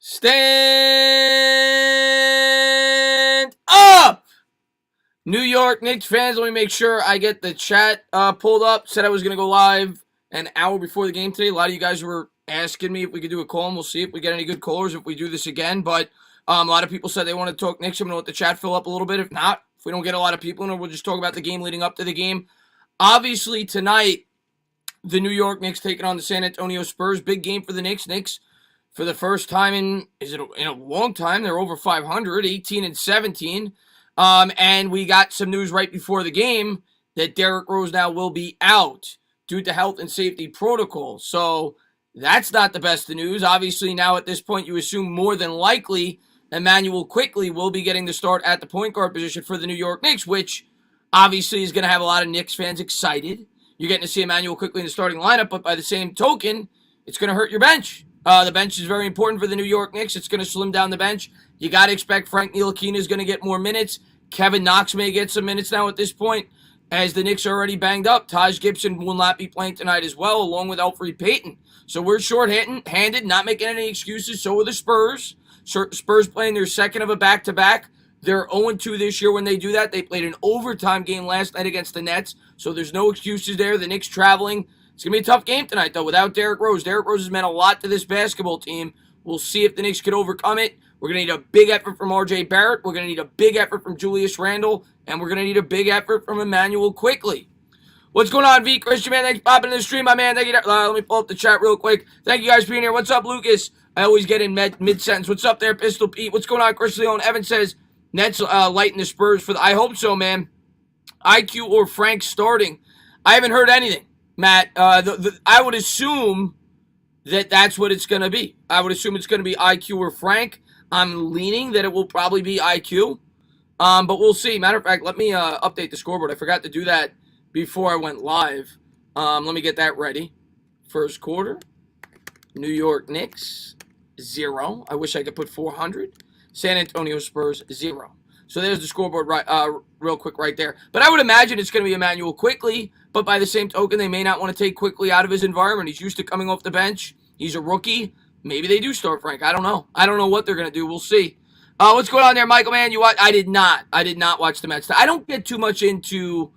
Stand up! New York Knicks fans, let me make sure I get the chat pulled up. Said I was going to go live an hour before the game today. A lot of you guys were asking me if we could do a call, and we'll see if we get any good callers if we do this again. But a lot of people said they want to talk Knicks. I'm going to let the chat fill up a little bit. If not, if we don't get a lot of people, we'll just talk about the game leading up to the game. Obviously, tonight, the New York Knicks taking on the San Antonio Spurs. Big game for the Knicks. Knicks, for the first time in a long time, they're over 500, 18-17. And we got some news right before the game that Derrick Rose now will be out due to health and safety protocol. So that's not the best of news. Obviously, now at this point, you assume more than likely Emmanuel Quickley will be getting the start at the point guard position for the New York Knicks, which obviously is going to have a lot of Knicks fans excited. You're getting to see Emmanuel Quickley in the starting lineup, but by the same token, it's going to hurt your bench. The bench is very important for the New York Knicks. It's going to slim down the bench. You got to expect Frank Ntilikina is going to get more minutes. Kevin Knox may get some minutes now at this point, as the Knicks are already banged up. Taj Gibson will not be playing tonight as well, along with Elfrid Payton. So we're short-handed, not making any excuses. So are the Spurs. Spurs playing their second of a back-to-back. They're 0-2 this year when they do that. They played an overtime game last night against the Nets, so there's no excuses there. The Knicks traveling. It's going to be a tough game tonight, though, without Derrick Rose. Derrick Rose has meant a lot to this basketball team. We'll see if the Knicks could overcome it. We're going to need a big effort from R.J. Barrett. We're going to need a big effort from Julius Randle. And we're going to need a big effort from Emmanuel Quickley. What's going on, V? Christian, man? Thanks for popping in the stream, my man. Thank you. Let me pull up the chat real quick. Thank you guys for being here. What's up, Lucas? I always get in mid-sentence. What's up there, Pistol Pete? What's going on, Chris Leone? Evan says, Nets lighting the Spurs for the... I hope so, man. IQ or Frank starting. I haven't heard anything, Matt. I would assume that that's what it's going to be. I would assume it's going to be IQ or Frank. I'm leaning that it will probably be IQ, but we'll see. Matter of fact, let me update the scoreboard. I forgot to do that before I went live. Let me get that ready. First quarter, New York Knicks, 0. I wish I could put 400. San Antonio Spurs, 0. So there's the scoreboard real quick right there. But I would imagine it's going to be Emmanuel Quickley, but by the same token, they may not want to take Quickley out of his environment. He's used to coming off the bench. He's a rookie. Maybe they do start Frank. I don't know. I don't know what they're going to do. We'll see. What's going on there, Michael, man? You watch? I did not watch the Mets. I don't get too much into,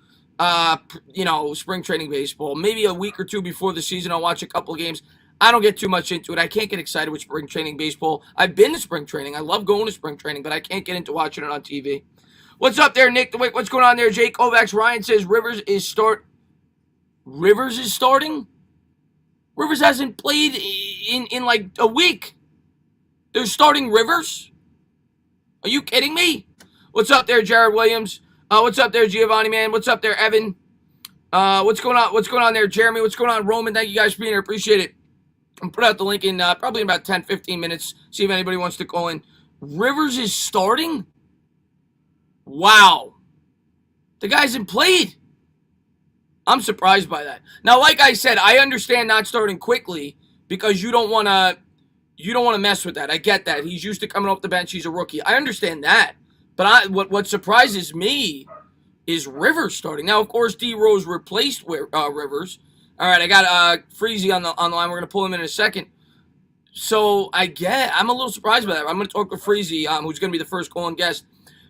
spring training baseball. Maybe a week or two before the season, I'll watch a couple of games. I don't get too much into it. I can't get excited with spring training baseball. I've been to spring training. I love going to spring training, but I can't get into watching it on TV. What's up there, Nick DeWick? What's going on there, Jake Kovacs? Ryan says Rivers is starting? Rivers hasn't played in like a week. They're starting Rivers? Are you kidding me? What's up there, Jared Williams? What's up there, Giovanni, man? What's up there, Evan? What's going on? What's going on there, Jeremy? What's going on, Roman? Thank you guys for being here. Appreciate it. I'll put out the link in probably in about 10, 15 minutes. See if anybody wants to call in. Rivers is starting? Wow. The guy hasn't played. I'm surprised by that. Now, like I said, I understand not starting Quickley because you don't want to mess with that. I get that. He's used to coming off the bench. He's a rookie. I understand that. But what surprises me is Rivers starting. Now, of course, D. Rose replaced Rivers. All right, I got Freezy on the line. We're going to pull him in a second. So I'm a little surprised by that. I'm going to talk to Freezy, who's going to be the first call-in guest.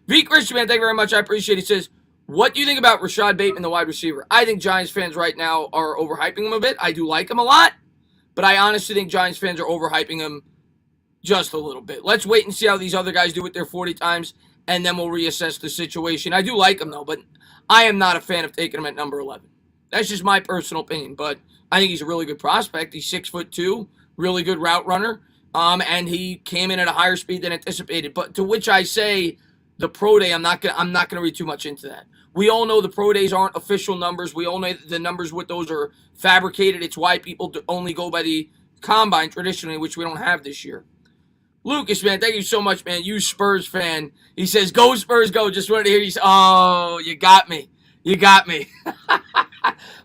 V. Christian, man, thank you very much. I appreciate it. He says, what do you think about Rashad Bateman, the wide receiver? I think Giants fans right now are overhyping him a bit. I do like him a lot, but I honestly think Giants fans are overhyping him just a little bit. Let's wait and see how these other guys do with their 40 times, and then we'll reassess the situation. I do like him, though, but I am not a fan of taking him at number 11. That's just my personal opinion, but I think he's a really good prospect. He's 6'2", really good route runner, and he came in at a higher speed than anticipated. But to which I say, the pro day, I'm not gonna read too much into that. We all know the pro days aren't official numbers. We all know the numbers with those are fabricated. It's why people only go by the combine traditionally, which we don't have this year. Lucas, man, thank you so much, man. You Spurs fan. He says, go Spurs, go. Just wanted to hear you say, oh, you got me. You got me.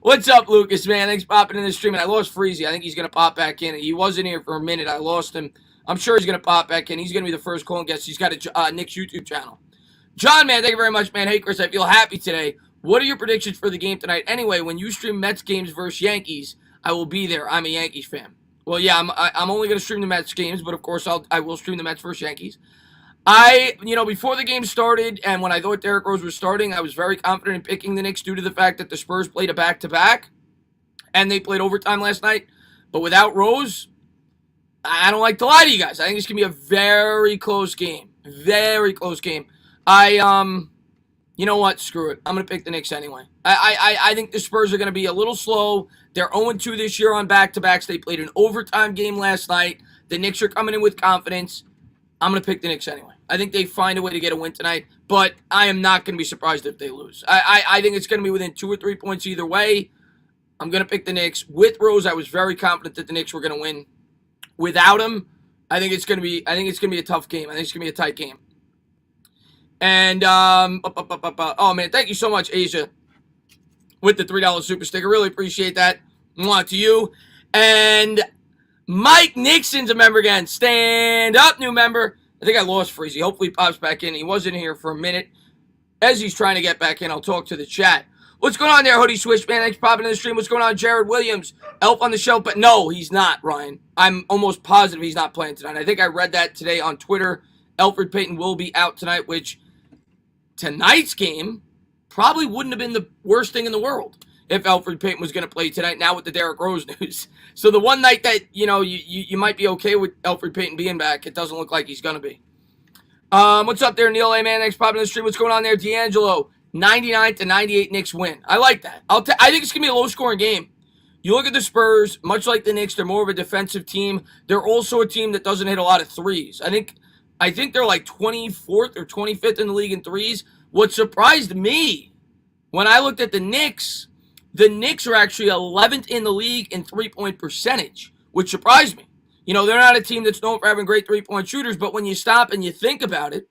What's up, Lucas, man? Thanks for popping in the stream. And I lost Freezy. I think he's going to pop back in. He wasn't here for a minute. I lost him. I'm sure he's going to pop back in. He's going to be the first call and guest. He's got a Knicks YouTube channel. John, man, thank you very much, man. Hey, Chris, I feel happy today. What are your predictions for the game tonight? Anyway, when you stream Mets games versus Yankees, I will be there. I'm a Yankees fan. Well, yeah, I'm only going to stream the Mets games, but of course I will stream the Mets versus Yankees. Before the game started and when I thought Derrick Rose was starting, I was very confident in picking the Knicks due to the fact that the Spurs played a back-to-back and they played overtime last night. But without Rose, I don't like to lie to you guys. I think it's going to be a very close game. Very close game. You know what? Screw it. I'm going to pick the Knicks anyway. I think the Spurs are going to be a little slow. They're 0-2 this year on back-to-backs. They played an overtime game last night. The Knicks are coming in with confidence. I'm going to pick the Knicks anyway. I think they find a way to get a win tonight, but I am not going to be surprised if they lose. I think it's going to be within 2 or 3 points either way. I'm going to pick the Knicks. With Rose, I was very confident that the Knicks were going to win. Without him, I think it's going to be a tough game. I think it's going to be a tight game. And oh man, thank you so much, Asia, with the $3 super sticker. Really appreciate that. Mwah to you. And Mike Nixon's a member again. Stand up, new member. I think I lost Freezy. Hopefully he pops back in. He wasn't here for a minute. As he's trying to get back in, I'll talk to the chat. What's going on there, Hoodie Swish, man? Thanks for popping in the stream. What's going on, Jared Williams? Elf on the shelf, but no, he's not, Ryan. I'm almost positive he's not playing tonight. I think I read that today on Twitter. Elfrid Payton will be out tonight, which tonight's game probably wouldn't have been the worst thing in the world if Elfrid Payton was going to play tonight, now with the Derrick Rose news. So the one night that, you might be okay with Elfrid Payton being back, it doesn't look like he's going to be. What's up there, Neil A. Man? Thanks for popping in the stream. What's going on there, D'Angelo? 99-98 Knicks win. I like that. I think it's going to be a low-scoring game. You look at the Spurs, much like the Knicks, they're more of a defensive team. They're also a team that doesn't hit a lot of threes. I think they're like 24th or 25th in the league in threes. What surprised me when I looked at the Knicks are actually 11th in the league in three-point percentage, which surprised me. They're not a team that's known for having great three-point shooters, but when you stop and you think about it,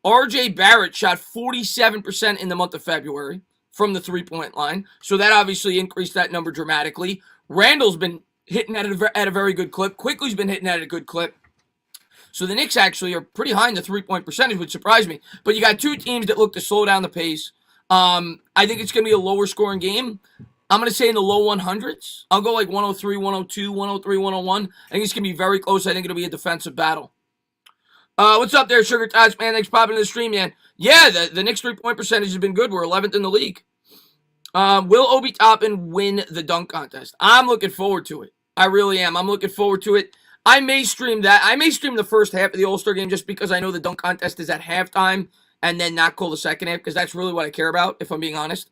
R.J. Barrett shot 47% in the month of February from the three-point line, so that obviously increased that number dramatically. Randall's been hitting at a very good clip. Quickly's been hitting at a good clip. So the Knicks actually are pretty high in the three-point percentage, which surprised me. But you got two teams that look to slow down the pace. I think it's going to be a lower-scoring game. I'm going to say in the low 100s. I'll go like 103, 102, 103, 101. I think it's going to be very close. I think it'll be a defensive battle. What's up there, Sugar Tots, man? Thanks for popping in the stream, man. Yeah, the Knicks three-point percentage has been good. We're 11th in the league. Will Obi Toppin win the dunk contest? I'm looking forward to it. I really am. I'm looking forward to it. I may stream that. I may stream the first half of the All-Star game just because I know the dunk contest is at halftime and then not call the second half because that's really what I care about, if I'm being honest,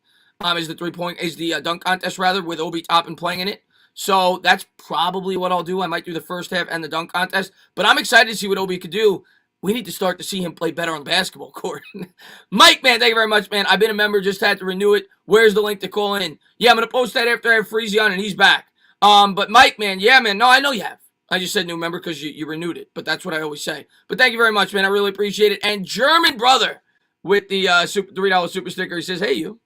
is the dunk contest, rather, with Obi Toppin playing in it. So that's probably what I'll do. I might do the first half and the dunk contest. But I'm excited to see what Obi could do. We need to start to see him play better on the basketball court. Mike, man, thank you very much, man. I've been a member, just had to renew it. Where's the link to call in? Yeah, I'm going to post that after I have Freezy on and he's back. But Mike, man, yeah, man. No, I know you have. I just said new member because you renewed it. But that's what I always say. But thank you very much, man. I really appreciate it. And German brother with the $3 super sticker, he says, hey, you.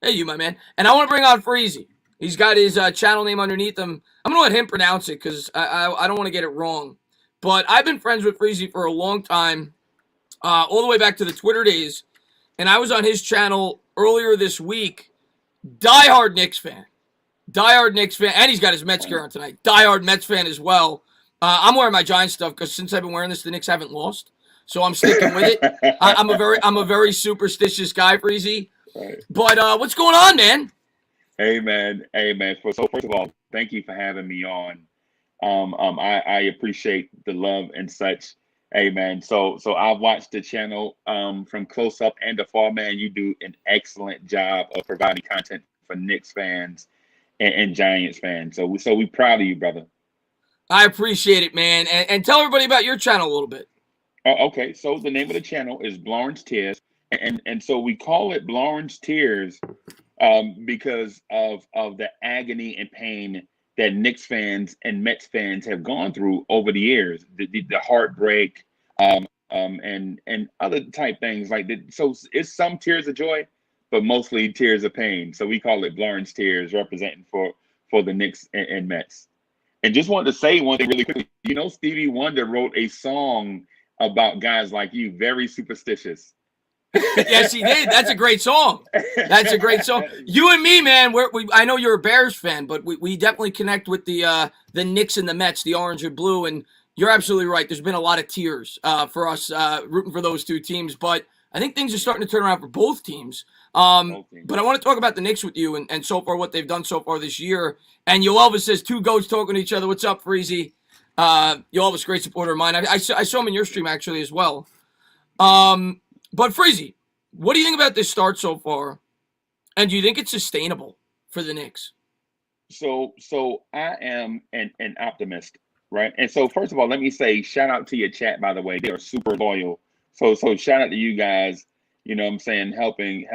Hey, you, my man. And I want to bring on Freezy. He's got his channel name underneath him. I'm going to let him pronounce it because I don't want to get it wrong. But I've been friends with Freezy for a long time, all the way back to the Twitter days. And I was on his channel earlier this week. Diehard Knicks fan. Diehard Knicks fan. And he's got his Mets gear on tonight. Diehard Mets fan as well. I'm wearing my Giants stuff because since I've been wearing this, the Knicks haven't lost. So I'm sticking with it. I'm a very superstitious guy, Freezy. Right. But what's going on, man? Hey, man. So first of all, thank you for having me on. I appreciate the love and such. Hey, man. So I've watched the channel from close up and afar, man. You do an excellent job of providing content for Knicks fans and Giants fans. So we proud of you, brother. I appreciate it, man. And tell everybody about your channel a little bit. Okay. So the name of the channel is Blawrence Tears. And so we call it Blawrence Tears because of the agony and pain that Knicks fans and Mets fans have gone through over the years, the heartbreak, and other type things like that. So it's some tears of joy, but mostly tears of pain. So we call it Blawrence Tears, representing for the Knicks and Mets. And just wanted to say one thing really quickly. Stevie Wonder wrote a song about guys like you, very superstitious. Yes, he did. That's a great song. That's a great song. You and me, man. I know you're a Bears fan, but we definitely connect with the Knicks and the Mets, the orange and blue. And you're absolutely right. There's been a lot of tears for us rooting for those two teams, but I think things are starting to turn around for both teams. But I want to talk about the Knicks with you and so far what they've done so far this year. And Elvis says two goats talking to each other. What's up, Freezy? Elvis, great supporter of mine. I saw him in your stream actually as well. But Freezy, what do you think about this start so far? And do you think it's sustainable for the Knicks? So I am an optimist, right? And so first of all, let me say shout out to your chat, by the way. They are super loyal. So shout out to you guys, you know what I'm saying, helping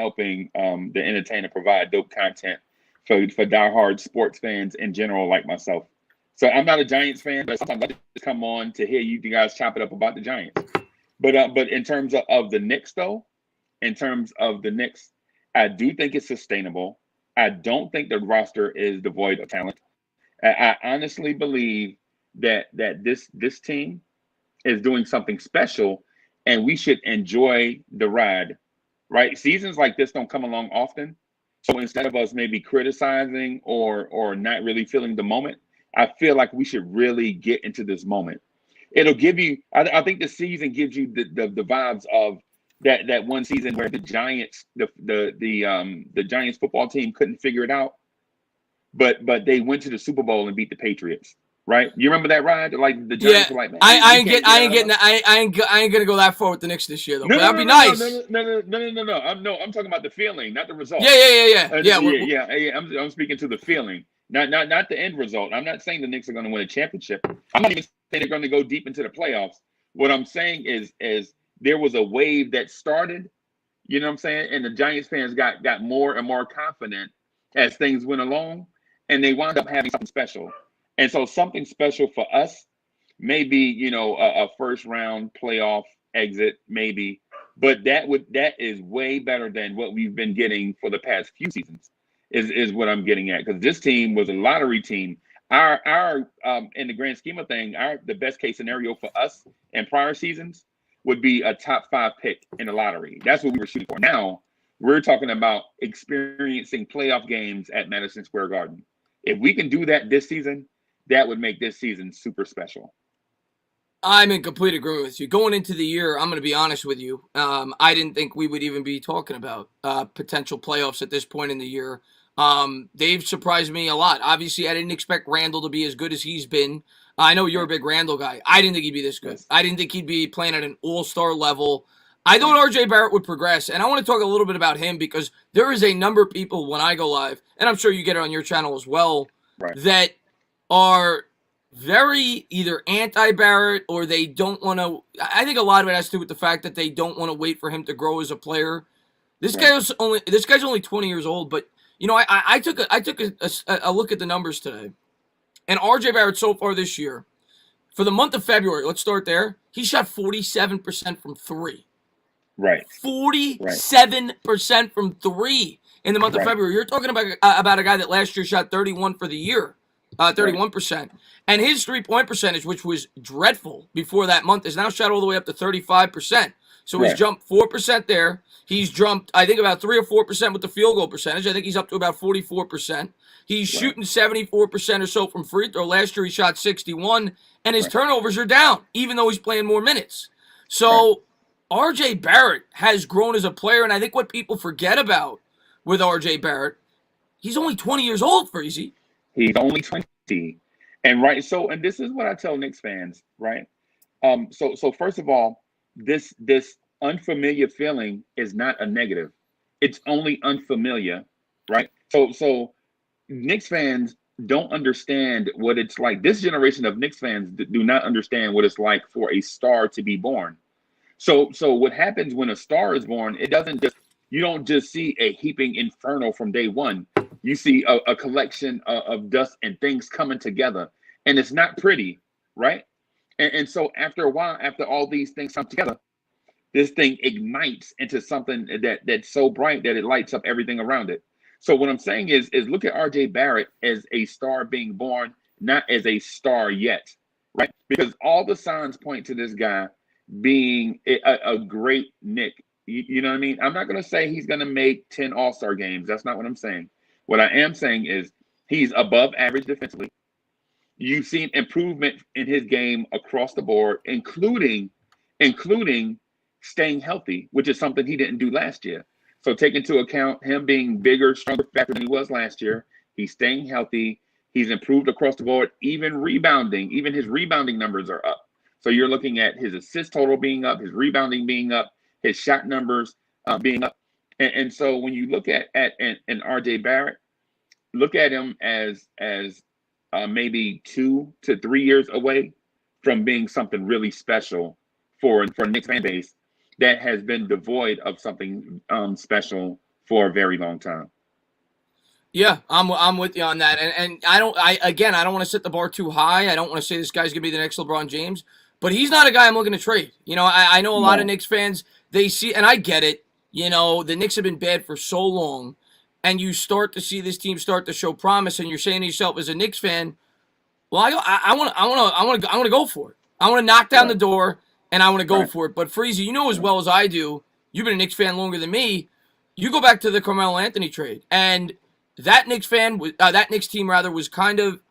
the entertainer provide dope content for diehard sports fans in general like myself. So I'm not a Giants fan, but sometimes I just come on to hear you guys chop it up about the Giants. But in terms of the Knicks, though, in terms of the Knicks, I do think it's sustainable. I don't think the roster is devoid of talent. I honestly believe that this team is doing something special, and we should enjoy the ride. Right? Seasons like this don't come along often. So instead of us maybe criticizing or not really feeling the moment, I feel like we should really get into this moment. It'll give you. I think the season gives you the vibes of that one season where the Giants, the Giants football team couldn't figure it out, but they went to the Super Bowl and beat the Patriots. Right? You remember that ride? Like the Giants were like, man, I ain't gonna go that far with the Knicks this year though. No, but that'd be nice. No. I'm talking about the feeling, not the result. Yeah. I'm speaking to the feeling, not the end result. I'm not saying the Knicks are going to win a championship. I'm not even saying they're going to go deep into the playoffs. What I'm saying is there was a wave that started, you know what I'm saying, and the Giants fans got more and more confident as things went along, and they wound up having something special. And so something special for us, maybe, you know, a first round playoff exit, maybe, but that is way better than what we've been getting for the past few seasons, is what I'm getting at. Because this team was a lottery team. Our in the grand scheme of things, the best case scenario for us in prior seasons would be a top 5 pick in the lottery. That's what we were shooting for. Now we're talking about experiencing playoff games at Madison Square Garden. If we can do that this season, that would make this season super special. I'm in complete agreement with you. Going into the year, I'm going to be honest with you. I didn't think we would even be talking about potential playoffs at this point in the year. They've surprised me a lot. Obviously, I didn't expect Randall to be as good as he's been. I know you're a big Randall guy. I didn't think he'd be this good. I didn't think he'd be playing at an all-star level. I thought RJ Barrett would progress, and I want to talk a little bit about him because there is a number of people when I go live, and I'm sure you get it on your channel as well, that are very either anti-Barrett or they don't want to. I think a lot of it has to do with the fact that they don't want to wait for him to grow as a player. This guy's only 20 years old, but you know, I took a look at the numbers today, and RJ Barrett so far this year, for the month of February, let's start there. He shot 47% from three. Right. 47% from three in the month of February. You're talking about a guy that last year shot 31 for the year. 31%. And his three-point percentage, which was dreadful before that month, is now shot all the way up to 35%. So he's jumped 4% there. He's jumped, I think, about 3 or 4% with the field goal percentage. I think he's up to about 44%. He's shooting 74% or so from free throw. Last year he shot 61, and his turnovers are down, even though he's playing more minutes. So RJ Barrett has grown as a player, and I think what people forget about with RJ Barrett, he's only 20 years old, Freezy. He's only 20. And and this is what I tell Knicks fans, right? So first of all, this unfamiliar feeling is not a negative. It's only unfamiliar, right? So Knicks fans don't understand what it's like. This generation of Knicks fans do not understand what it's like for a star to be born. So what happens when a star is born, you don't just see a heaping inferno from day one. You see a collection of dust and things coming together, and it's not pretty, right? And so after a while, after all these things come together, this thing ignites into something that's so bright that it lights up everything around it. So what I'm saying is look at RJ Barrett as a star being born, not as a star yet, right? Because all the signs point to this guy being a great Knick You know what I mean? I'm not going to say he's going to make 10 All-Star games. That's not what I'm saying. What I am saying is he's above average defensively. You've seen improvement in his game across the board, including staying healthy, which is something he didn't do last year. So take into account him being bigger, stronger, faster than he was last year. He's staying healthy. He's improved across the board, even rebounding. Even his rebounding numbers are up. So you're looking at his assist total being up, his rebounding being up, his shot numbers being up. And so when you look at an RJ Barrett, look at him as maybe 2 to 3 years away from being something really special for Knicks fan base that has been devoid of something special for a very long time. Yeah, I'm with you on that, and I don't want to set the bar too high. I don't want to say this guy's gonna be the next LeBron James, but he's not a guy I'm looking to trade. You know, I know a lot of No. Knicks fans, they see, and I get it. You know, the Knicks have been bad for so long, and you start to see this team start to show promise, and you're saying to yourself as a Knicks fan, well, I want to go for it. I want to knock down the Right. door, and I want to go Right. for it. But Freezy, you know as Right. well as I do, you've been a Knicks fan longer than me. You go back to the Carmelo Anthony trade, and that Knicks team rather was kind of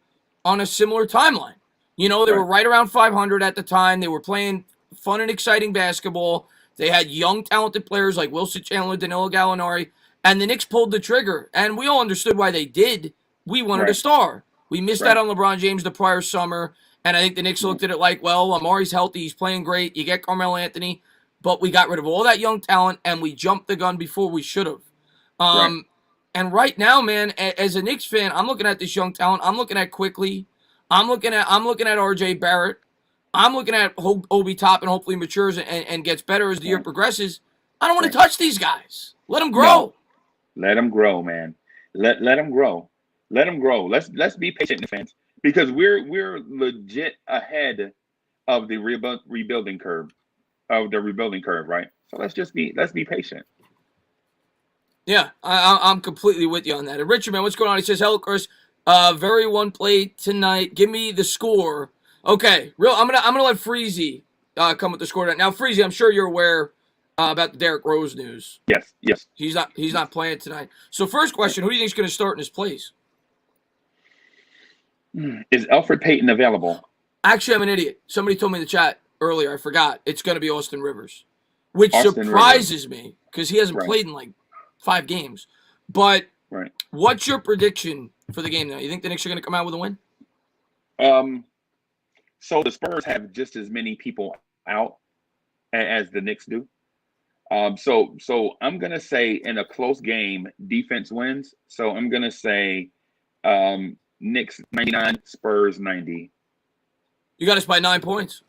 on a similar timeline. You know, they were Right. right around 500 at the time. They were playing fun and exciting basketball. They had young, talented players like Wilson Chandler, Danilo Gallinari, and the Knicks pulled the trigger. And we all understood why they did. We wanted a Right. star. We missed out Right. on LeBron James the prior summer, and I think the Knicks Right. looked at it like, well, Amari's healthy, he's playing great. You get Carmelo Anthony, but we got rid of all that young talent, and we jumped the gun before we should have. Right. Um, and right now, man, as a Knicks fan, I'm looking at this young talent. I'm looking at Quickly. I'm looking at RJ Barrett. I'm looking at Obi Toppin hopefully matures and gets better as the year Right. progresses. I don't want to Right. touch these guys. Let them No. grow. Let him grow, man. Let him grow. Let him grow. Let's be patient, fans, because we're legit ahead of the rebuilding curve right? So let's be patient. Yeah, I'm completely with you on that. And Richard, man, what's going on? He says, "Hello, Chris. Very one play tonight. Give me the score." Okay, I'm gonna let Freezy come with the score now. Freezy, I'm sure you're aware about the Derrick Rose news. Yes, yes. He's not playing tonight. So first Right. question: who do you think is going to start in his place? Is Alfred Payton available? Actually, I'm an idiot. Somebody told me in the chat earlier. I forgot. It's going to be Austin Rivers, which Austin Rivers. surprises me because he hasn't Right. played in like 5 games. But Right. what's your prediction for the game now? You think the Knicks are going to come out with a win? So the Spurs have just as many people out as the Knicks do. So I'm gonna say in a close game, defense wins. So I'm gonna say Knicks 99, Spurs 90. You got us by 9 points.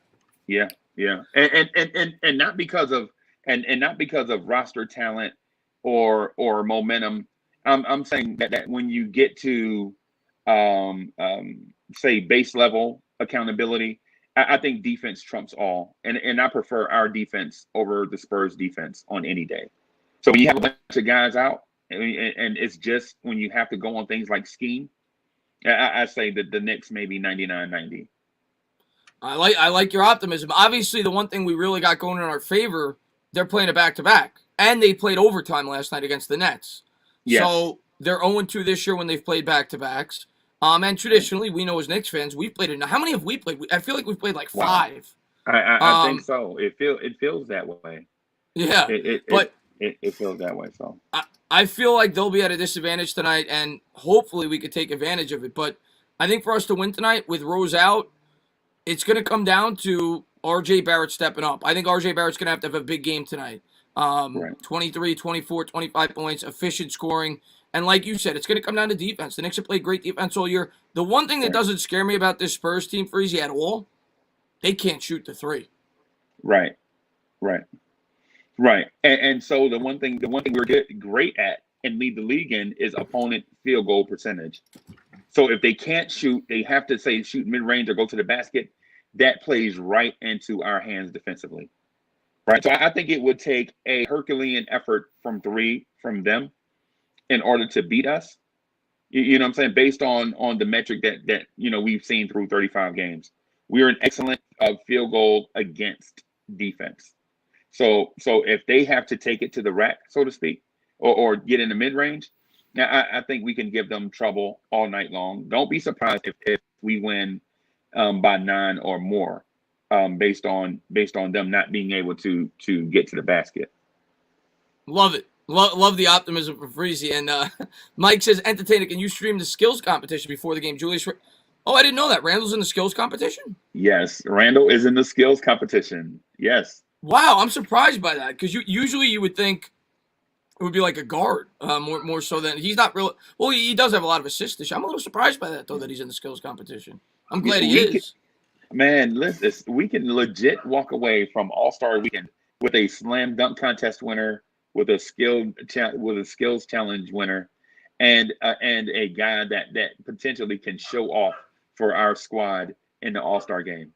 Yeah, yeah, and not because of and not because of roster talent or momentum. I'm saying that when you get to say base level accountability, I think defense trumps all, and I prefer our defense over the Spurs defense on any day. So when you have a bunch of guys out, and it's just when you have to go on things like scheme, I say that the Knicks maybe 99-90. I like your optimism. Obviously, the one thing we really got going in our favor, they're playing a back-to-back. And they played overtime last night against the Nets. Yes. So they're 0-2 this year when they've played back-to-backs. And traditionally, we know as Knicks fans, we've played it. Now, how many have we played? I feel like we've played like Wow. 5. I think so. It feels that way. Yeah. It feels that way. So I feel like they'll be at a disadvantage tonight, and hopefully we could take advantage of it. But I think for us to win tonight with Rose out, it's going to come down to RJ Barrett stepping up. I think RJ Barrett's going to have a big game tonight. right. 23, 24, 25 points, efficient scoring. And like you said, it's going to come down to defense. The Knicks have played great defense all year. The one thing that Right. doesn't scare me about this Spurs team, Freezy, at all, they can't shoot the 3. Right. And so the one thing we're great at and lead the league in is opponent field goal percentage. So if they can't shoot, they have to say shoot mid range or go to the basket. That plays right into our hands defensively. Right. So I think it would take a Herculean effort from 3 from them in order to beat us. You know what I'm saying? Based on the metric that we've seen through 35 games. We're an excellent field goal against defense. So if they have to take it to the rack, so to speak, or get in the mid range, now I think we can give them trouble all night long. Don't be surprised if we win by 9 or more, based on them not being able to get to the basket. Love it. Love the optimism for Freezy. And Mike says, entertainer, can you stream the skills competition before the game? Julius, oh, I didn't know that. Randall's in the skills competition? Yes, Randall is in the skills competition. Yes. Wow, I'm surprised by that because usually you would think it would be like a guard, more so than he's not real. Well, he does have a lot of assists. I'm a little surprised by that though that he's in the skills competition. I'm glad he is. Man, listen, we can legit walk away from All Star Weekend with a slam dunk contest winner, with a skills challenge winner, and a guy that potentially can show off for our squad in the All Star game.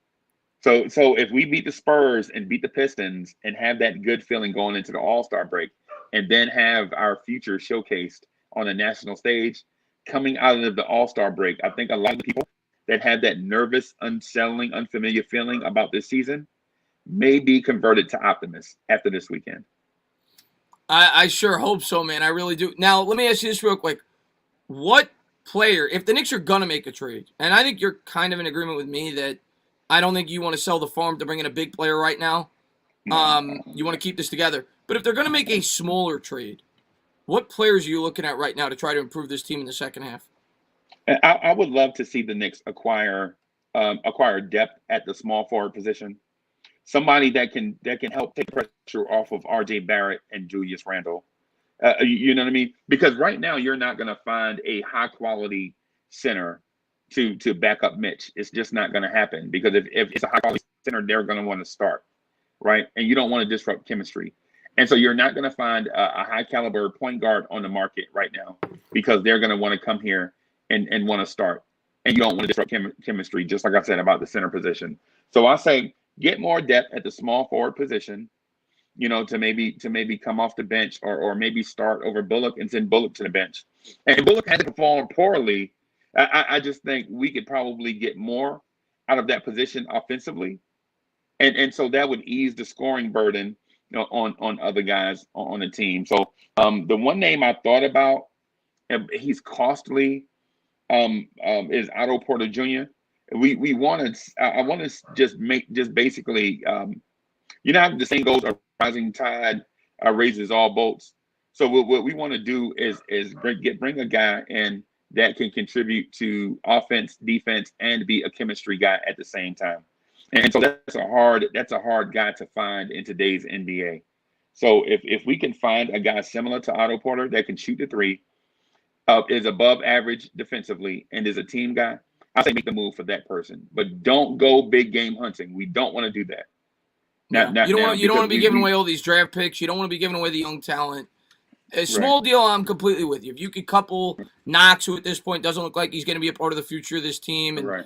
So if we beat the Spurs and beat the Pistons and have that good feeling going into the All Star break, and then have our future showcased on a national stage, coming out of the All Star break, I think a lot of people that had that nervous, unsettling, unfamiliar feeling about this season may be converted to optimists after this weekend. I sure hope so, man. I really do. Now, let me ask you this real quick. What player, if the Knicks are going to make a trade, and I think you're kind of in agreement with me that I don't think you want to sell the farm to bring in a big player right now. You want to keep this together. But if they're going to make a smaller trade, what players are you looking at right now to try to improve this team in the second half? I would love to see the Knicks acquire depth at the small forward position. Somebody that can help take pressure off of R.J. Barrett and Julius Randle. You know what I mean? Because right now you're not going to find a high quality center to back up Mitch. It's just not going to happen because if it's a high quality center, they're going to want to start, right? And you don't want to disrupt chemistry. And so you're not going to find a high caliber point guard on the market right now because they're going to want to come here and want to start. And you don't want to disrupt chemistry, just like I said about the center position. So I say get more depth at the small forward position, to maybe come off the bench or maybe start over Bullock and send Bullock to the bench. And Bullock hasn't performed poorly. I just think we could probably get more out of that position offensively. And so that would ease the scoring burden on other guys on the team. So the one name I thought about, he's costly, is Otto Porter Jr. I want to just basically, how the saying goes, a rising tide raises all boats. So what we want to do is bring a guy in that can contribute to offense, defense, and be a chemistry guy at the same time. And so that's a hard guy to find in today's NBA. So if we can find a guy similar to Otto Porter that can shoot the three, is above average defensively, and is a team guy, I say make the move for that person. But don't go big game hunting. We don't want to do that. You don't want to be giving away all these draft picks. You don't want to be giving away the young talent. A small deal, I'm completely with you. If you could couple Knox, who at this point doesn't look like he's going to be a part of the future of this team, and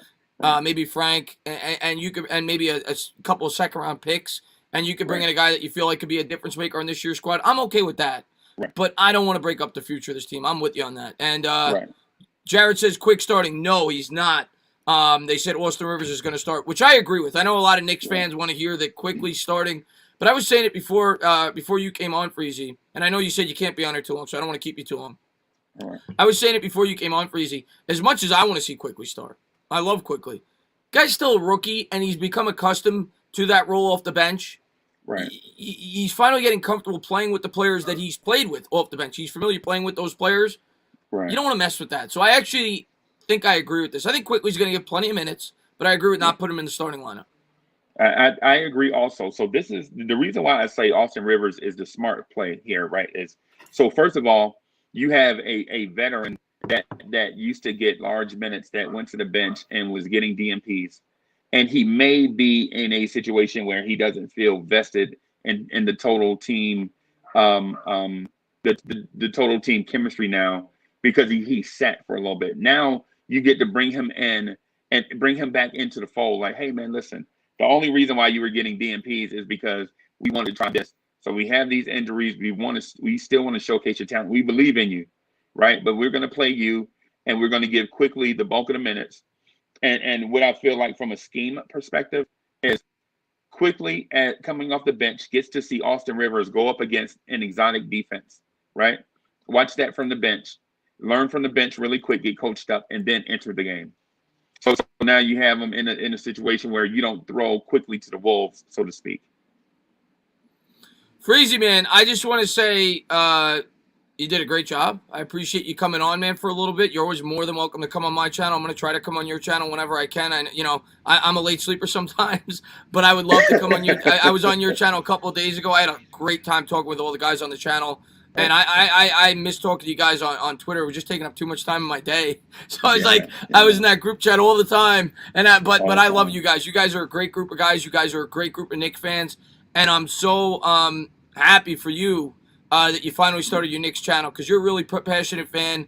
maybe Frank, and you could, and maybe a couple of second round picks, and you could bring in a guy that you feel like could be a difference maker on this year's squad. I'm okay with that. But I don't want to break up the future of this team. I'm with you on that. And Jared says quick starting. No, he's not. They said Austin Rivers is going to start, which I agree with. I know a lot of Knicks fans want to hear that quickly starting, but I was saying it before you came on, Freezy, and I know you said you can't be on here too long, so I don't want to keep you too long. I was saying it before you came on, Freezy. As much as I want to see Quickly start, I love Quickly. Guy's still a rookie, and he's become accustomed to that role off the bench. He's finally getting comfortable playing with the players that he's played with off the bench. He's familiar playing with those players. You don't want to mess with that. So I actually think I agree with this. I think Quickly's going to get plenty of minutes, but I agree with not putting him in the starting lineup. I agree also. So this is the reason why I say Austin Rivers is the smart play here, right? So first of all, you have a veteran that used to get large minutes that went to the bench and was getting DMPs. And he may be in a situation where he doesn't feel vested in the total team, the total team chemistry now because he sat for a little bit. Now you get to bring him in and bring him back into the fold. Like, hey man, listen, the only reason why you were getting DMPs is because we wanted to try this. So we have these injuries. We still want to showcase your talent. We believe in you, right? But we're going to play you, and we're going to give Quickly the bulk of the minutes. And what I feel like from a scheme perspective is quickly at coming off the bench, gets to see Austin Rivers go up against an exotic defense, right? Watch that from the bench, learn from the bench really quick, get coached up, and then enter the game. So now you have him in a situation where you don't throw quickly to the wolves, so to speak. Freezy, man, I just want to say you did a great job. I appreciate you coming on, man, for a little bit. You're always more than welcome to come on my channel. I'm going to try to come on your channel whenever I can. I'm a late sleeper sometimes, but I would love to come on your. I was on your channel a couple of days ago. I had a great time talking with all the guys on the channel. And I miss talking to you guys on Twitter. It was just taking up too much time in my day. So I was I was in that group chat all the time. But I love you guys. You guys are a great group of guys. You guys are a great group of Knicks fans. And I'm so happy for you that you finally started your Knicks channel because you're a really passionate fan.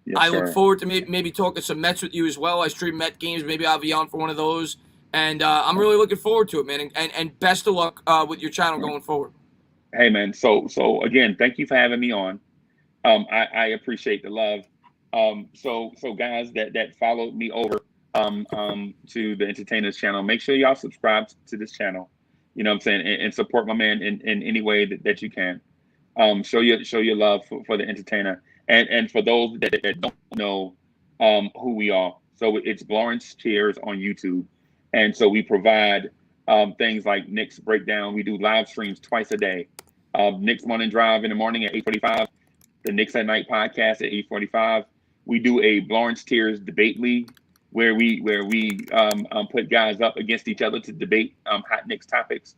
Yes, I look forward to maybe talking some Mets with you as well. I stream Met games. Maybe I'll be on for one of those. And I'm really looking forward to it, man. And best of luck with your channel going forward. Hey, man. So again, thank you for having me on. I appreciate the love. So guys that followed me over to the Entertainers channel, make sure y'all subscribe to this channel. You know what I'm saying? And support my man in any way that you can. Show your love for the Entertainer. And for those that don't know who we are, so it's Lawrence Cheers on YouTube. And so we provide things like Knicks Breakdown. We do live streams twice a day. Knicks Morning Drive in the morning at 8:45. The Knicks at Night podcast at 8:45. We do a Lawrence Tears debate league where we put guys up against each other to debate hot Knicks topics.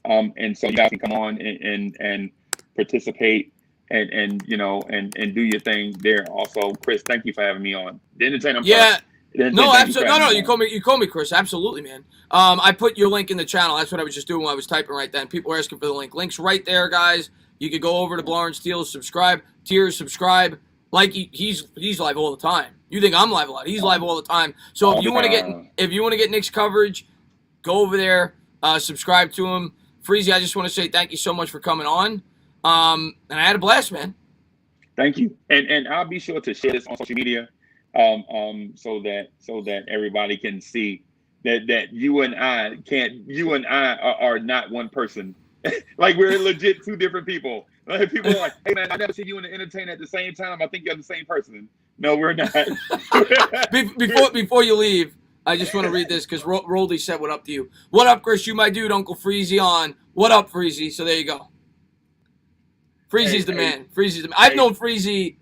And so you guys can come on and participate and do your thing there. Also, Chris, thank you for having me on. The Entertainer. Yeah. No, absolutely. No. You call me Chris. Absolutely, man. I put your link in the channel. That's what I was just doing while I was typing right then. People were asking for the link. Link's right there, guys. You could go over to Lawrence Tears, subscribe. Subscribe. Like he's live all the time. You think I'm live a lot? He's live all the time. So if you want to get Knicks coverage, go over there. Subscribe to him. Freezy, I just want to say thank you so much for coming on. And I had a blast, man. Thank you. And I'll be sure to share this on social media. So that everybody can see that you and I are not one person. Like we're legit two different people. Like people are like, hey man, I never see you and the Entertainer at the same time. I think you're the same person. No, we're not. Before you leave, I just want to read this because Roldy said what up to you. What up, Chris? You my dude, Uncle Freezy on. What up, Freezy? So there you go. Freezy's the man. Freezy's the man. I've known Freezy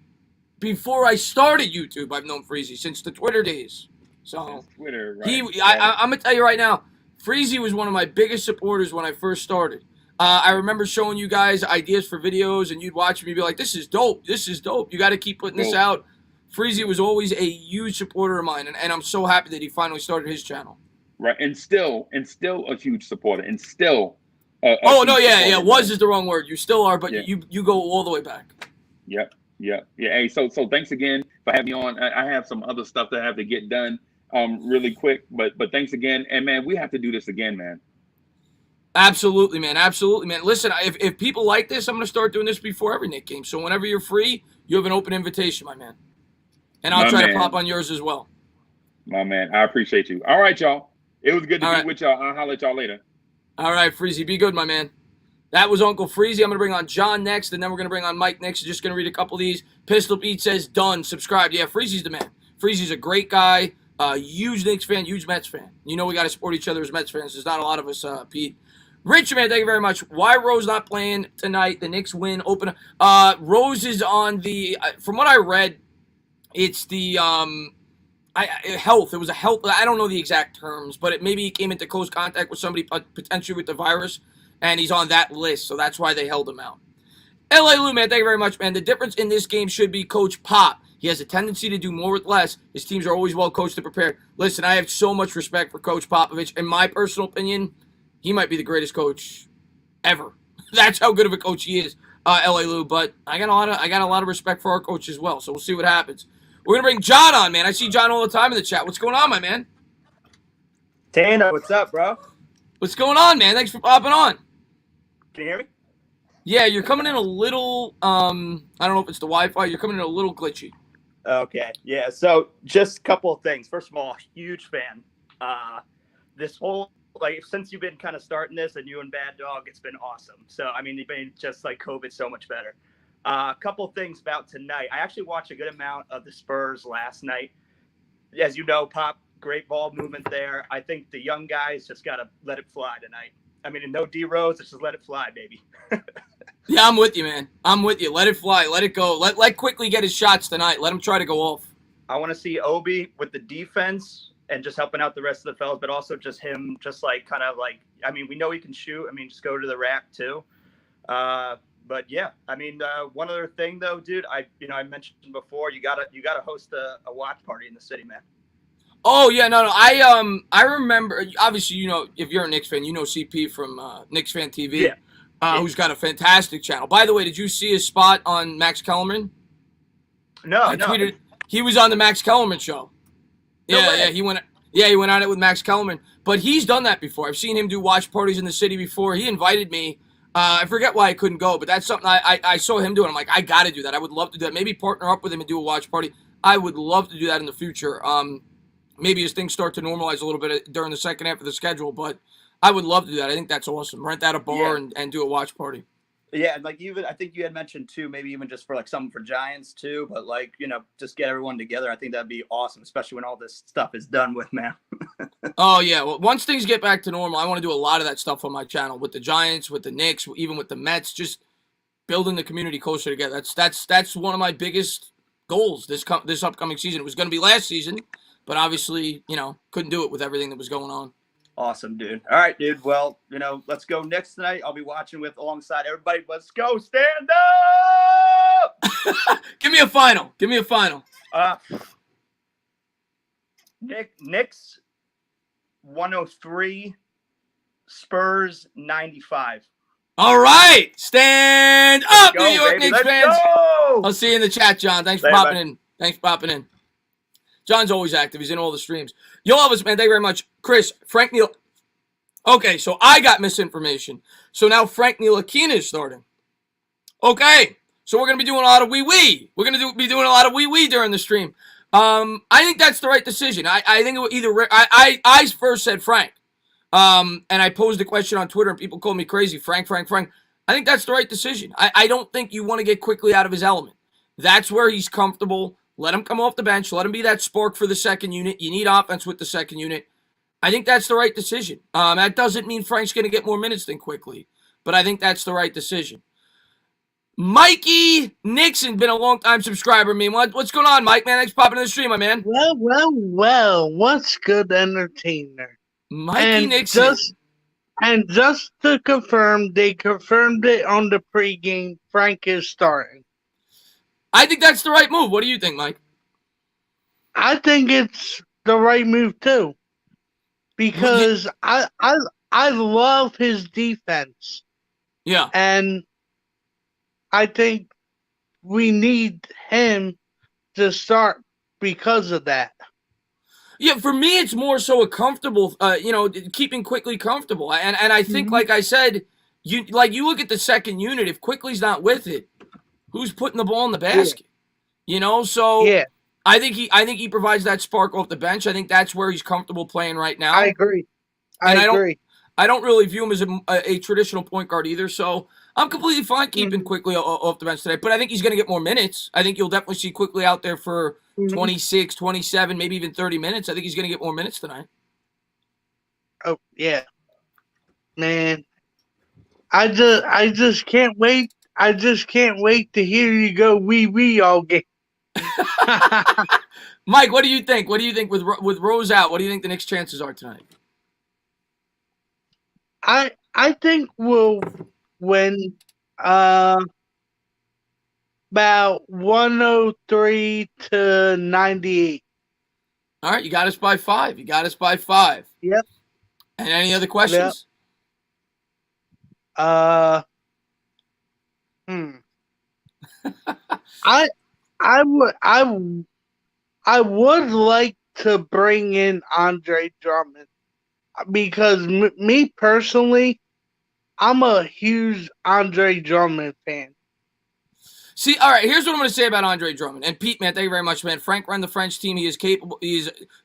before I started YouTube. I've known Freezy since the Twitter days. So Twitter, right? I'm gonna tell you right now, Freezy was one of my biggest supporters when I first started. I remember showing you guys ideas for videos, and you'd watch me be like, "This is dope. This is dope. You got to keep putting this out." Freezy was always a huge supporter of mine, and I'm so happy that he finally started his channel. Right, and still a huge supporter, and still. Was is the wrong word. You still are, but you go all the way back. Yep. Hey, so thanks again for having me on. I have some other stuff that I have to get done really quick, but thanks again. And man, we have to do this again, man. Absolutely, man. Absolutely, man. Listen, if people like this, I'm going to start doing this before every Knicks game. So whenever you're free, you have an open invitation, my man. And I'll try to pop on yours as well. My man, I appreciate you. All right, y'all. It was good to be with y'all. I'll holler at y'all later. All right, Freezy. Be good, my man. That was Uncle Freezy. I'm going to bring on John next, and then we're going to bring on Mike next. Just going to read a couple of these. Pistol Pete says, done. Subscribe. Yeah, Freezy's the man. Freezy's a great guy. Huge Knicks fan, huge Mets fan. You know we got to support each other as Mets fans. There's not a lot of us, Pete. Rich, man, thank you very much. Why Rose not playing tonight? The Knicks win. Open. Rose is on the, from what I read, it's the health. It was a health. I don't know the exact terms, but maybe he came into close contact with somebody potentially with the virus, and he's on that list, so that's why they held him out. L.A. Lou, man, thank you very much, man. The difference in this game should be Coach Pop. He has a tendency to do more with less. His teams are always well coached and prepared. Listen, I have so much respect for Coach Popovich. In my personal opinion, he might be the greatest coach ever. That's how good of a coach he is, L.A. Lou. But I got a lot of respect for our coach as well. So we'll see what happens. We're gonna bring John on, man. I see John all the time in the chat. What's going on, my man? Tana, what's up, bro? What's going on, man? Thanks for popping on. Can you hear me? Yeah, you're coming in a little. I don't know if it's the Wi-Fi. You're coming in a little glitchy. Okay, yeah. So just a couple of things. First of all, huge fan. This whole like since you've been kind of starting this and you and Bad Dog, it's been awesome. So I mean, you've been just like COVID so much better. A couple things about tonight. I actually watched a good amount of the Spurs last night. As you know, Pop, great ball movement there. I think the young guys just got to let it fly tonight. I mean, no D Rose, just let it fly, baby. Yeah, I'm with you, man. I'm with you. Let it fly. Let it go. Let quickly get his shots tonight. Let him try to go off. I want to see Obi with the defense and just helping out the rest of the fellas, but also just him, just like kind of like, I mean, we know he can shoot. I mean, just go to the rack too. But yeah, I mean, one other thing though, dude, I mentioned before, you gotta host a watch party in the city, man. Oh yeah, no. I remember. Obviously, if you're a Knicks fan, you know CP from Knicks Fan TV, who's got a fantastic channel. By the way, did you see his spot on Max Kellerman? No, I tweeted. He was on the Max Kellerman show. Yeah, he went. Yeah, he went on it with Max Kellerman. But he's done that before. I've seen him do watch parties in the city before. He invited me. I forget why I couldn't go, but that's something I saw him doing. I'm like, I got to do that. I would love to do that. Maybe partner up with him and do a watch party. I would love to do that in the future. Maybe as things start to normalize a little bit during the second half of the schedule, but I would love to do that. I think that's awesome. Rent out a bar and do a watch party. Yeah, and like even I think you had mentioned too, maybe even just for like something for Giants too, but like, just get everyone together. I think that'd be awesome, especially when all this stuff is done with, man. Oh yeah, well, once things get back to normal, I want to do a lot of that stuff on my channel with the Giants, with the Knicks, even with the Mets, just building the community closer together. That's one of my biggest goals this upcoming season. It was going to be last season, but obviously, couldn't do it with everything that was going on. Awesome, dude. All right, dude. Well, let's go Knicks tonight. I'll be watching alongside everybody. Let's go. Stand up! Give me a final. Knicks 103, Spurs 95. All right. Stand up, New York Knicks fans. Go! I'll see you in the chat, John. Thanks for popping in. John's always active. He's in all the streams. You'll love us, man. Thank you very much. Chris, Frank Neal. Okay, so I got misinformation. So now Frank Ntilikina is starting. Okay, so we're going to be doing a lot of wee-wee. We're going to be doing a lot of wee-wee during the stream. I think that's the right decision. I think it was either... I first said Frank. And I posed a question on Twitter, and people called me crazy. Frank. I think that's the right decision. I don't think you want to get quickly out of his element. That's where he's comfortable. Let him come off the bench. Let him be that spark for the second unit. You need offense with the second unit. I think that's the right decision. That doesn't mean Frank's going to get more minutes than quickly, but I think that's the right decision. Mikey Nixon, been a long-time subscriber. What's going on, Mike, man? Thanks for popping in the stream, my man. Well. What's good, entertainer? Mikey Nixon. Just to confirm, they confirmed it on the pregame. Frank is starting. I think that's the right move. What do you think, Mike? I think it's the right move too, because I love his defense. Yeah, and I think we need him to start because of that. Yeah, for me, it's more so a comfortable, keeping Quickly comfortable, and I think, like I said, you look at the second unit. If Quickly's not with it, who's putting the ball in the basket? So yeah. I think he provides that spark off the bench. I think that's where he's comfortable playing right now. I agree. I agree. I don't really view him as a traditional point guard either, so I'm completely fine keeping Quickly off the bench today. But I think he's going to get more minutes. I think you'll definitely see Quickly out there for 26, 27, maybe even 30 minutes. I think he's going to get more minutes tonight. Oh, yeah. Man, I just can't wait. I just can't wait to hear you go wee all game. Mike, what do you think? What do you think with Rose out? What do you think the Knicks' chances are tonight? I think we'll win about 103 to 98. All right, you got us by 5. Yep. And any other questions? Yep. I would like to bring in Andre Drummond because me personally, I'm a huge Andre Drummond fan. See, all right, here's what I'm going to say about Andre Drummond. And Pete, man, thank you very much, man. Frank ran the French team. He is capable.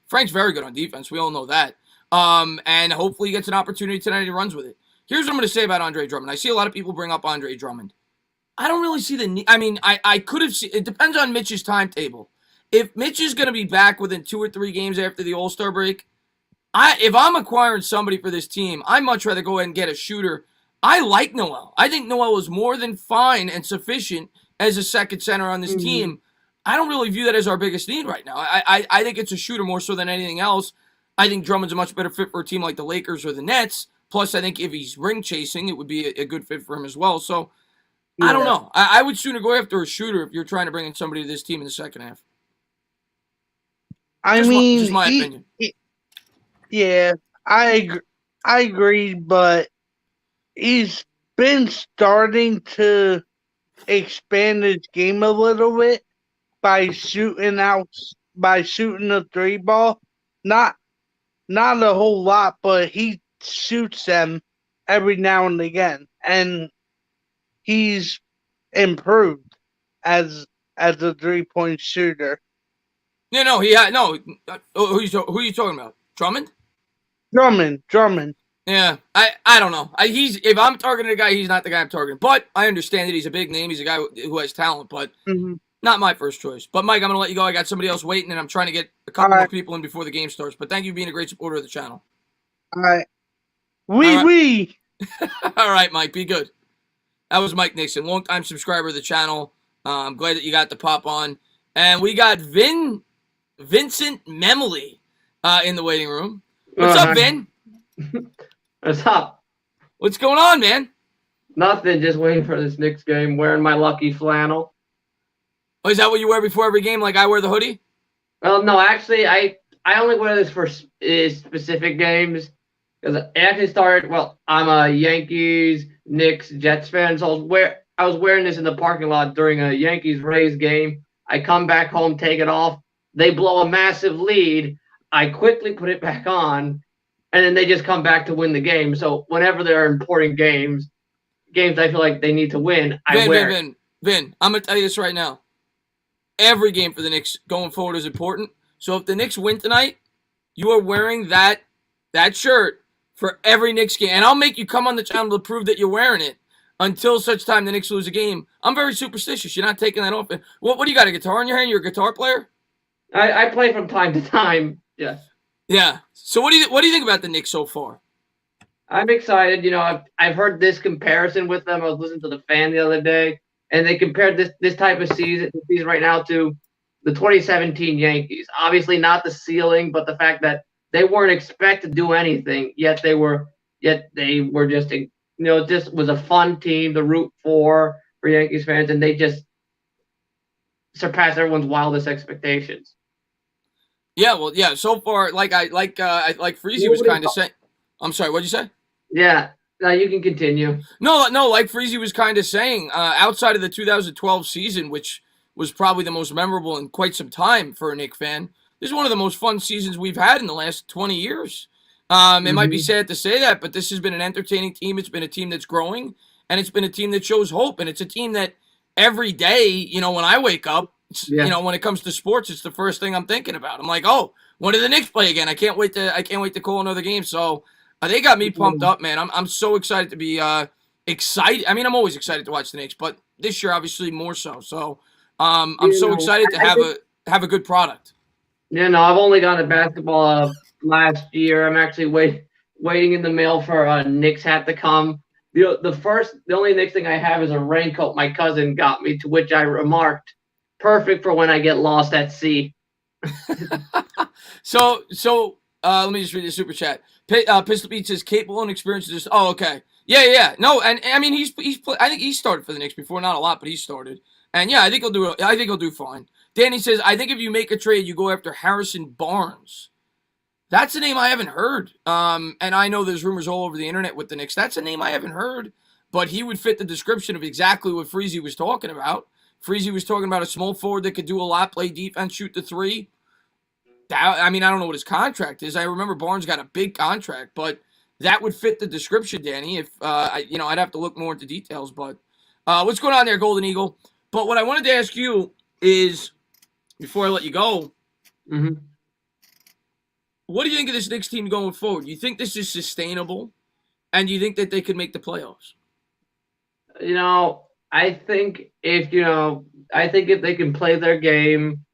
Frank's very good on defense. We all know that. And hopefully he gets an opportunity tonight and he runs with it. Here's what I'm going to say about Andre Drummond. I see a lot of people bring up Andre Drummond. I don't really see the need. I mean, I could have seen. It depends on Mitch's timetable. If Mitch is going to be back within 2 or 3 games after the All-Star break, if I'm acquiring somebody for this team, I'd much rather go ahead and get a shooter. I like Noel. I think Noel is more than fine and sufficient as a second center on this team. I don't really view that as our biggest need right now. I think it's a shooter more so than anything else. I think Drummond's a much better fit for a team like the Lakers or the Nets. Plus, I think if he's ring chasing, it would be a good fit for him as well. So, I don't know. I would sooner go after a shooter if you're trying to bring in somebody to this team in the second half. Just my opinion. Yeah, I agree, but he's been starting to expand his game a little bit by shooting the 3 ball. Not a whole lot, but he shoots them every now and again, and he's improved as a 3-point shooter. No. Who are you talking about? Drummond? Drummond. Yeah, I don't know. If I'm targeting a guy, he's not the guy I'm targeting. But I understand that he's a big name. He's a guy who has talent, but not my first choice. But Mike, I'm gonna let you go. I got somebody else waiting, and I'm trying to get a couple more people in before the game starts. But thank you for being a great supporter of the channel. All right. Oui. All right, Mike. Be good. That was Mike Nixon, longtime subscriber of the channel. I'm glad that you got to pop on. And we got Vincent Memley in the waiting room. What's up, Vin? What's up? What's going on, man? Nothing, just waiting for this Knicks game, wearing my lucky flannel. Oh, is that what you wear before every game, like I wear the hoodie? Well, no, actually, I only wear this for specific games. Because I actually started, I'm a Yankees, Knicks, Jets fan, so I was wearing this in the parking lot during a Yankees-Rays game. I come back home, take it off. They blow a massive lead. I quickly put it back on, and then they just come back to win the game. So whenever there are important games I feel like they need to win, I wear it. Vin, I'm going to tell you this right now. Every game for the Knicks going forward is important. So if the Knicks win tonight, you are wearing that shirt for every Knicks game. And I'll make you come on the channel to prove that you're wearing it until such time the Knicks lose a game. I'm very superstitious. You're not taking that off. What do you got, a guitar in your hand? You're a guitar player? I play from time to time, yes. Yeah. So what do you think about the Knicks so far? I'm excited. You know, I've heard this comparison with them. I was listening to the fan the other day, and they compared this type of season right now to the 2017 Yankees. Obviously not the ceiling, but the fact that they weren't expected to do anything, yet they were just, this was a fun team to root for Yankees fans, and they just surpassed everyone's wildest expectations. Yeah, well, yeah. So far, like Freezy was kind of saying. I'm sorry, what'd you say? Yeah, no, you can continue. No, like Freezy was kind of saying, outside of the 2012 season, which was probably the most memorable in quite some time for a Knicks fan, this is one of the most fun seasons we've had in the last 20 years. It might be sad to say that, but this has been an entertaining team. It's been a team that's growing, and it's been a team that shows hope, and it's a team that every day, when I wake up, when it comes to sports, it's the first thing I'm thinking about. I'm like, oh, when do the Knicks play again? I can't wait to call another game. So they got me pumped up, man. I'm so excited to be excited. I mean, I'm always excited to watch the Knicks, but this year obviously more so. So I'm so excited to have a good product. I've only gone to basketball last year. I'm actually waiting in the mail for a Knicks hat to come. The only Knicks thing I have is a raincoat my cousin got me, to which I remarked, perfect for when I get lost at sea. So let me just read the super chat. Pistol Beat says capable and experienced. Oh, okay. Yeah. No, and I mean I think he started for the Knicks before, not a lot, but he started. And yeah, I think he'll do fine. Danny says, I think if you make a trade, you go after Harrison Barnes. That's a name I haven't heard. And I know there's rumors all over the internet with the Knicks. That's a name I haven't heard, but he would fit the description of exactly what Freezy was talking about. Freezy was talking about a small forward that could do a lot, play defense, shoot the three. I mean, I don't know what his contract is. I remember Barnes got a big contract, but that would fit the description, Danny. If I'd have to look more into details. But what's going on there, Golden Eagle? But what I wanted to ask you is, before I let you go, What do you think of this Knicks team going forward? You think this is sustainable? And do you think that they could make the playoffs? I think if they can play their game,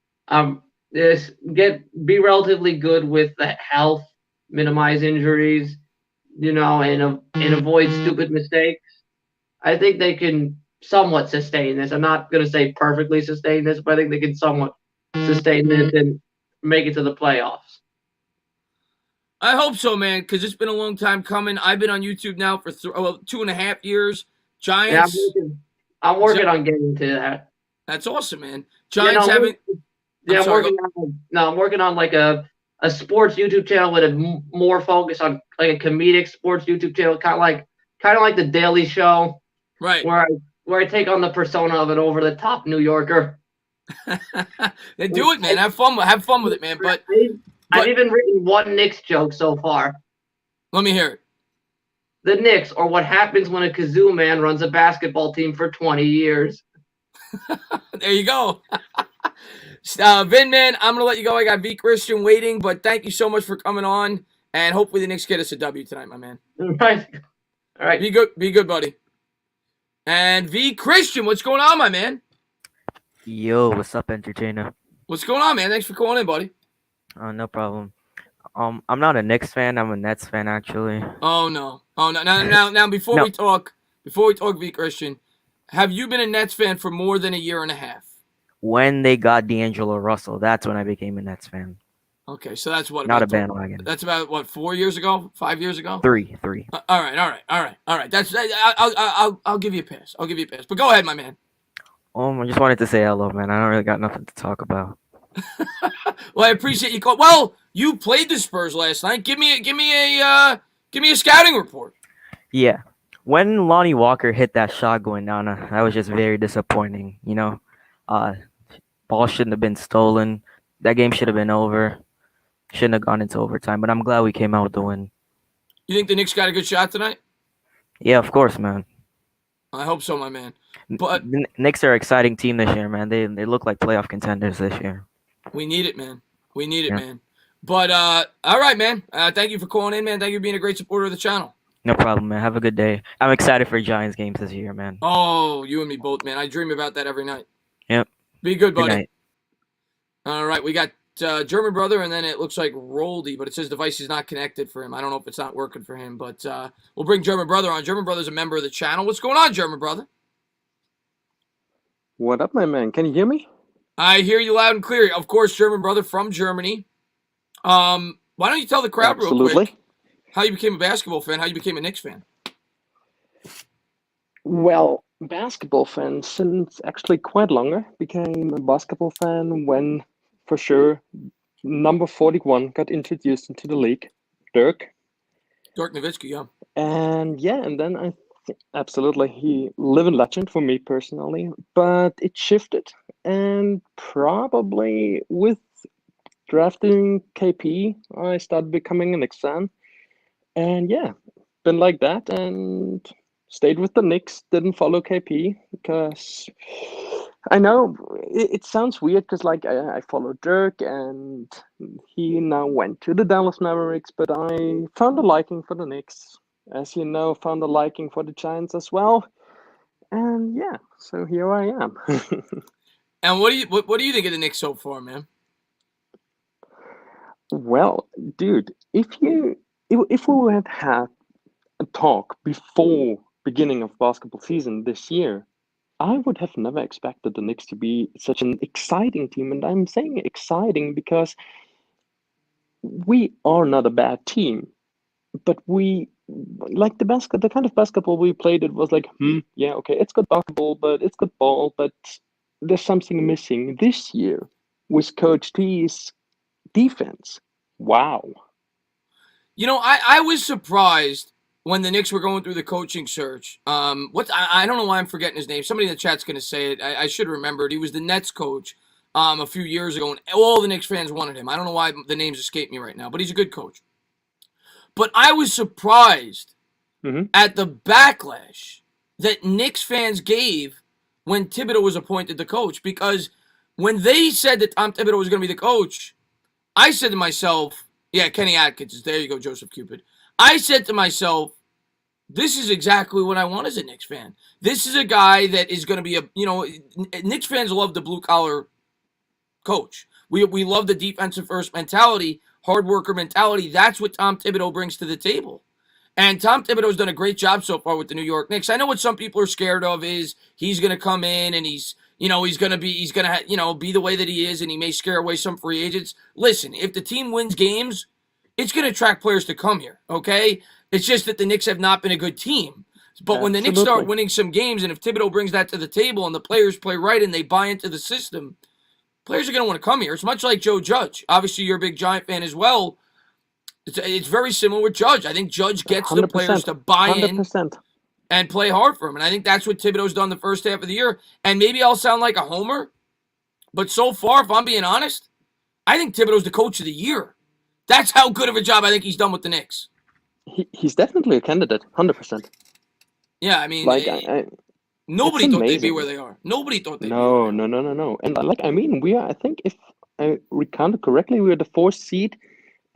this be relatively good with the health, minimize injuries, and avoid stupid mistakes. I think they can somewhat sustain this. I'm not going to say perfectly sustain this, but I think they can somewhat sustain this and make it to the playoffs. I hope so, man, because it's been a long time coming. I've been on YouTube now for 2.5 years. Giants. Yeah, I'm working on getting to that. That's awesome, man. Giants haven't. I'm working on like a sports YouTube channel with a more focus on like a comedic sports YouTube channel, kind of like the Daily Show, right? Where I take on the persona of an over the top New Yorker. Then do it, man. Have fun with it, man. But I've even written one Knicks joke so far. Let me hear it. The Knicks, or what happens when a kazoo man runs a basketball team for 20 years. There you go. Vin, man, I'm going to let you go. I got V. Christian waiting, but thank you so much for coming on, and hopefully the Knicks get us a W tonight, my man. All right. Be good, buddy. And V. Christian, what's going on, my man? Yo, what's up, entertainer? What's going on, man? Thanks for calling in, buddy. No problem. I'm not a Knicks fan. I'm a Nets fan, actually. Oh no. Now before we talk, V. Christian, have you been a Nets fan for more than a year and a half? When they got D'Angelo Russell, that's when I became a Nets fan. Okay, so that's what. Not a bandwagon. That's about what, 4 years ago, 5 years ago. Three. All right. I'll give you a pass. But go ahead, my man. I just wanted to say hello, man. I don't really got nothing to talk about. Well, I appreciate you calling. Well, you played the Spurs last night. Give me a scouting report. Yeah, when Lonnie Walker hit that shot going down, that was just very disappointing. Ball shouldn't have been stolen. That game should have been over. Shouldn't have gone into overtime. But I'm glad we came out with the win. You think the Knicks got a good shot tonight? Yeah, of course, man. I hope so, my man. But the Knicks are an exciting team this year, man. They look like playoff contenders this year. We need it, man. Man. But all right, man. Thank you for calling in, man. Thank you for being a great supporter of the channel. No problem, man. Have a good day. I'm excited for Giants games this year, man. Oh, you and me both, man. I dream about that every night. Yep. Be good, buddy. Good night. All right, we got German Brother, and then it looks like Roldy, but it says device is not connected for him. I don't know if it's not working for him, but we'll bring German Brother on. German Brother's a member of the channel. What's going on, German Brother? What up, my man? Can you hear me? I hear you loud and clear. Of course, German Brother from Germany. Why don't you tell the crowd real quick how you became a basketball fan, how you became a Knicks fan? Well, basketball fan since actually quite longer. Became a basketball fan when, for sure, number 41 got introduced into the league, Dirk Nowitzki, yeah. And then absolutely, he living legend for me personally. But it shifted, and probably with drafting KP, I started becoming a Knicks fan. And yeah, been like that, and stayed with the Knicks. Didn't follow KP because I know it sounds weird because I followed Dirk, and he now went to the Dallas Mavericks. But I found a liking for the Knicks, as you know, found a liking for the Giants as well. And yeah, so here I am. And what do you think of the Knicks so far, man? Well, dude, if we had had a talk before beginning of basketball season this year, I would have never expected the Knicks to be such an exciting team. And I'm saying exciting because we are not a bad team, but we like the kind of basketball we played. It was like, yeah, okay, it's good basketball, but it's good ball, but there's something missing this year with Coach T's defense. Wow. I was surprised when the Knicks were going through the coaching search. I don't know why I'm forgetting his name. Somebody in the chat's going to say it. I should remember it. He was the Nets coach a few years ago, and all the Knicks fans wanted him. I don't know why the names escape me right now, but he's a good coach. But I was surprised at the backlash that Knicks fans gave when Thibodeau was appointed the coach, because when they said that Tom Thibodeau was going to be the coach, I said to myself, Yeah, Kenny Atkins. There you go, Joseph Cupid. I said to myself, this is exactly what I want as a Knicks fan. This is a guy that is going to be Knicks fans love the blue collar coach. We love the defensive first mentality, hard worker mentality. That's what Tom Thibodeau brings to the table. And Tom Thibodeau's done a great job so far with the New York Knicks. I know what some people are scared of is he's going to come in and he's going to be the way that he is, and he may scare away some free agents. Listen, if the team wins games, it's going to attract players to come here, okay? It's just that the Knicks have not been a good team. But when the Knicks start winning some games, and if Thibodeau brings that to the table and the players play right and they buy into the system, players are going to want to come here. It's much like Joe Judge. Obviously, you're a big Giant fan as well. It's very similar with Judge. I think Judge gets the players to buy 100%. in and play hard for him. And I think that's what Thibodeau's done the first half of the year. And maybe I'll sound like a homer, but so far, if I'm being honest, I think Thibodeau's the coach of the year. That's how good of a job I think he's done with the Knicks. He's definitely a candidate, 100%. Yeah, I mean, nobody thought they'd be where they are. Nobody thought they'd be. No. And I think if I recounted correctly, we're the 4th seed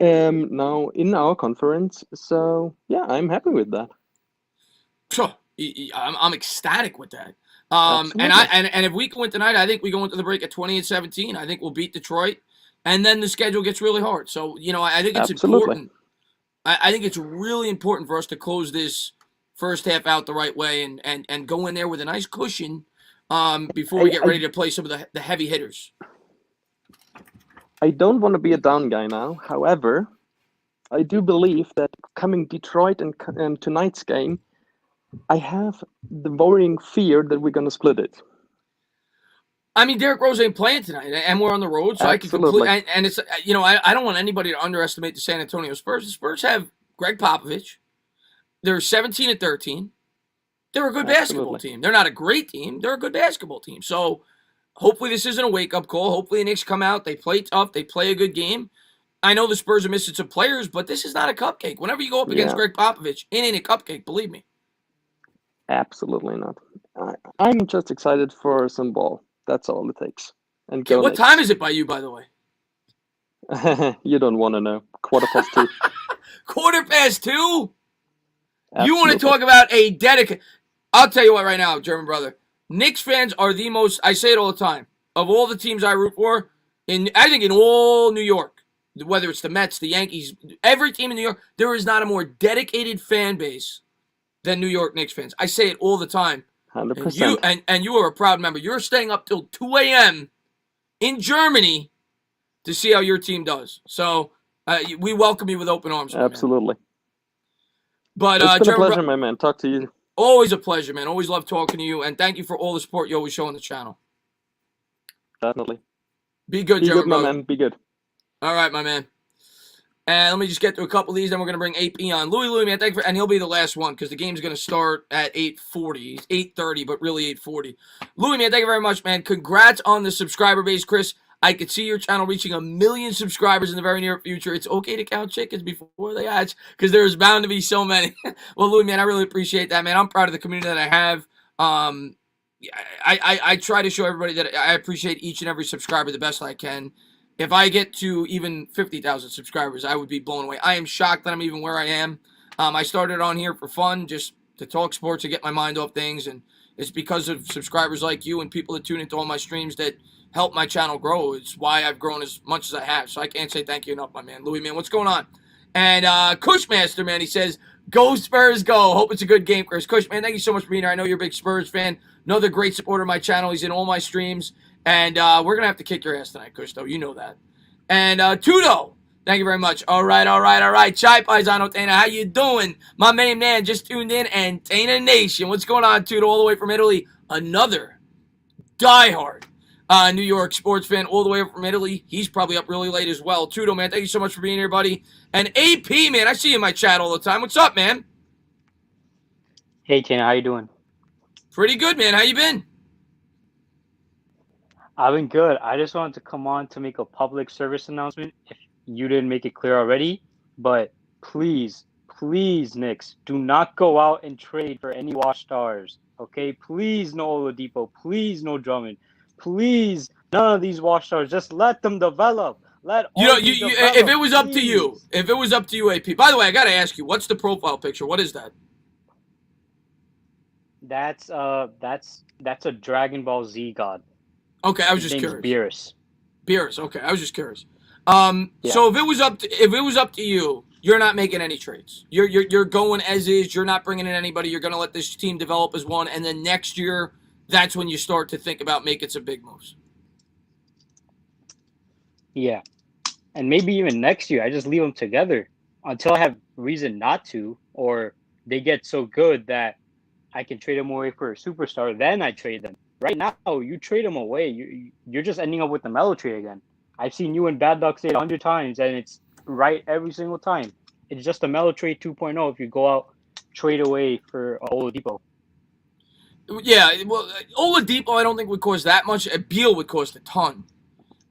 now in our conference. So yeah, I'm happy with that. Sure, I'm ecstatic with that. And if we can win tonight, I think we go into the break at 20-17. I think we'll beat Detroit, and then the schedule gets really hard. So I think it's important. I think it's really important for us to close this first half out the right way and go in there with a nice cushion before we get ready to play some of the heavy hitters. I don't want to be a down guy now. However, I do believe that coming Detroit and tonight's game, I have the worrying fear that we're going to split it. I mean, Derrick Rose ain't playing tonight, and we're on the road, so Absolutely. I can completely. And it's I don't want anybody to underestimate the San Antonio Spurs. The Spurs have Greg Popovich. They're 17-13. They're a good basketball team. They're not a great team. They're a good basketball team. So hopefully this isn't a wake-up call. Hopefully the Knicks come out. They play tough. They play a good game. I know the Spurs are missing some players, but this is not a cupcake. Whenever you go up against Greg Popovich, it ain't a cupcake, believe me. Absolutely not. I'm just excited for some ball. That's all it takes. And Okay, what time is it by you, by the way? You don't want to know. 2:15. 2:15? Absolutely. You want to talk about a dedicated... I'll tell you what right now, German brother. Knicks fans are the most... I say it all the time. Of all the teams I root for, I think in all New York, whether it's the Mets, the Yankees, every team in New York, there is not a more dedicated fan base than New York Knicks fans. I say it all the time. 100%. And you are a proud member. You're staying up till 2 a.m. in Germany to see how your team does. So we welcome you with open arms. Absolutely. But it's been a pleasure, my man. Talk to you. Always a pleasure, man. Always love talking to you, and thank you for all the support you always show on the channel. Definitely. Be good, Be German good, my brother. man. Be good. All right, my man. And let me just get to a couple of these, then we're going to bring AP on. Louis, man, thank you and he'll be the last one because the game's going to start at 8:40. 8:30, but really 8:40. Louis, man, thank you very much, man. Congrats on the subscriber base, Chris. I could see your channel reaching 1 million subscribers in the very near future. It's okay to count chickens before they hatch because there's bound to be so many. Well, Louis, man, I really appreciate that, man. I'm proud of the community that I have. I try to show everybody that I appreciate each and every subscriber the best I can. If I get to even 50,000 subscribers, I would be blown away. I am shocked that I'm even where I am. I started on here for fun, just to talk sports and get my mind off things, and it's because of subscribers like you and people that tune into all my streams that help my channel grow. It's why I've grown as much as I have, so I can't say thank you enough, my man. Louis, man, what's going on? And Cushmaster, man, he says, go Spurs, go. Hope it's a good game, Chris. Cush, man, thank you so much for being here. I know you're a big Spurs fan. Another great supporter of my channel. He's in all my streams. And we're going to have to kick your ass tonight, Kush, though. You know that. And Tudo, thank you very much. All right. Chai Paisano Tana, how you doing? My main man just tuned in. And Tana Nation, what's going on, Tudo, all the way from Italy? Another diehard New York sports fan all the way up from Italy. He's probably up really late as well. Tudo, man, thank you so much for being here, buddy. And AP, man, I see you in my chat all the time. What's up, man? Hey, Tana, how you doing? Pretty good, man. How you been? I've been good. I just wanted to come on to make a public service announcement if you didn't make it clear already. But please, Knicks, do not go out and trade for any wash stars. Okay? Please, no Oladipo. Please, no Drummond. Please, none of these wash stars. Just let them develop. Let You know, RJ if develop, it was up to you, please. if it was up to you, AP. By the way, I gotta ask you, what's the profile picture? What is that? That's a Dragon Ball Z god. Okay, I was His just name's curious. Beerus. Beerus. Okay, I was just curious. Yeah. So if it was up to you, you're not making any trades. You're going as is. You're not bringing in anybody. You're going to let this team develop as one, and then next year, that's when you start to think about making some big moves. Yeah. And maybe even next year, I just leave them together until I have reason not to, or they get so good that I can trade them away for a superstar. Then I trade them. Right now, you trade them away, you're just ending up with the Melo trade again. I've seen you and Bad Duck say it 100 times, and it's right every single time. It's just a Melo trade 2.0 if you go out trade away for Oladipo. Yeah, well, Oladipo, I don't think would cost that much. Beal would cost a ton,